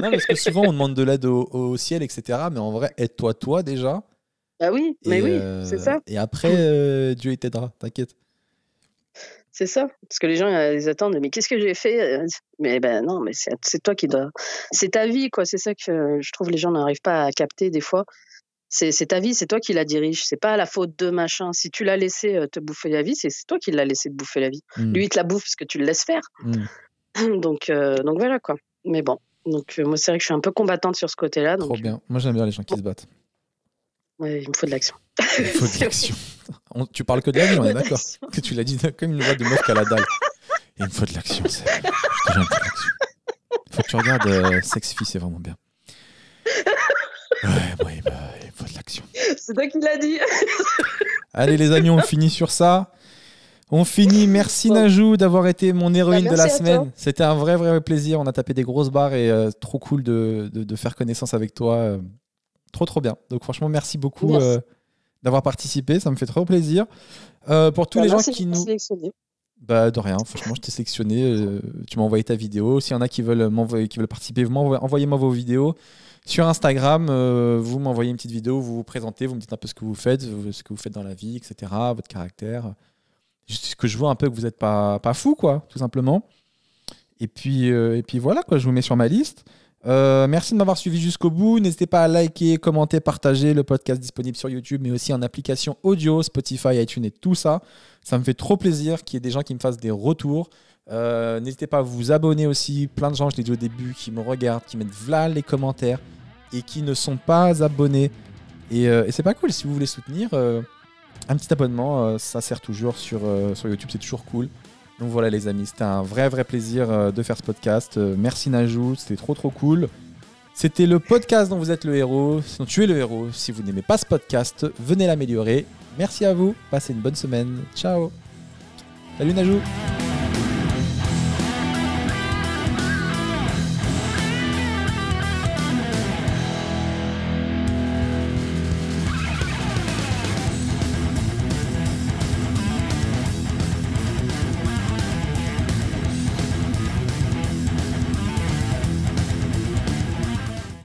Non, parce que souvent, on demande de l'aide au ciel, etc. Mais en vrai, aide-toi, toi, déjà. Ah oui, mais oui, c'est ça. Et après, Dieu, il t'aidera, t'inquiète. C'est ça, parce que les gens ils attendent, mais qu'est-ce que j'ai fait? Mais non, mais c'est toi qui dois. C'est ta vie, quoi. C'est ça que je trouve les gens n'arrivent pas à capter des fois. C'est ta vie, c'est toi qui la dirige. C'est pas la faute de machin. Si tu l'as laissé te bouffer la vie, c'est toi qui l'as laissé te bouffer la vie. Lui, il te la bouffe parce que tu le laisses faire. Donc voilà, quoi. Mais bon, moi, c'est vrai que je suis un peu combattante sur ce côté-là. Trop bien. Moi, j'aime bien les gens qui se battent. Ouais, il me faut de l'action. Il faut de l'action. Tu parles que de la vie, on est d'accord. Que tu l'as dit comme une voix de meuf qui a la dalle. Il me faut de l'action, c'est vrai. J'ai un peu d'action. Il faut que tu regardes Sex-Fi, c'est vraiment bien. Ouais, il me faut de l'action. C'est toi qui l'as dit. Allez les amis, on finit sur ça. On finit. Merci Najou d'avoir été mon héroïne de la semaine. C'était un vrai plaisir. On a tapé des grosses barres et trop cool de faire connaissance avec toi. Trop bien. Donc franchement, merci beaucoup d'avoir participé. Ça me fait trop plaisir. Pour tous les gens qui nous... De rien. Franchement, je t'ai sélectionné. Tu m'as envoyé ta vidéo. S'il y en a qui veulent participer, envoyez-moi vos vidéos. Sur Instagram, vous m'envoyez une petite vidéo, vous vous présentez, vous me dites un peu ce que vous faites dans la vie, etc., votre caractère. Juste que je vois un peu que vous n'êtes pas fou, quoi, tout simplement. Et puis voilà, quoi, je vous mets sur ma liste. Merci de m'avoir suivi jusqu'au bout. N'hésitez pas à liker, commenter, partager le podcast disponible sur YouTube, mais aussi en application audio, Spotify, iTunes et tout ça. Ça me fait trop plaisir qu'il y ait des gens qui me fassent des retours. N'hésitez pas à vous abonner aussi. Plein de gens, je l'ai dit au début, qui me regardent, qui mettent voilà les commentaires et qui ne sont pas abonnés. Et c'est pas cool. Si vous voulez soutenir, un petit abonnement, ça sert toujours sur YouTube. C'est toujours cool. Donc voilà les amis, c'était un vrai plaisir de faire ce podcast. Merci Najou, c'était trop cool. C'était le podcast dont vous êtes le héros. Sinon tu es le héros. Si vous n'aimez pas ce podcast, venez l'améliorer. Merci à vous, passez une bonne semaine. Ciao. Salut Najou.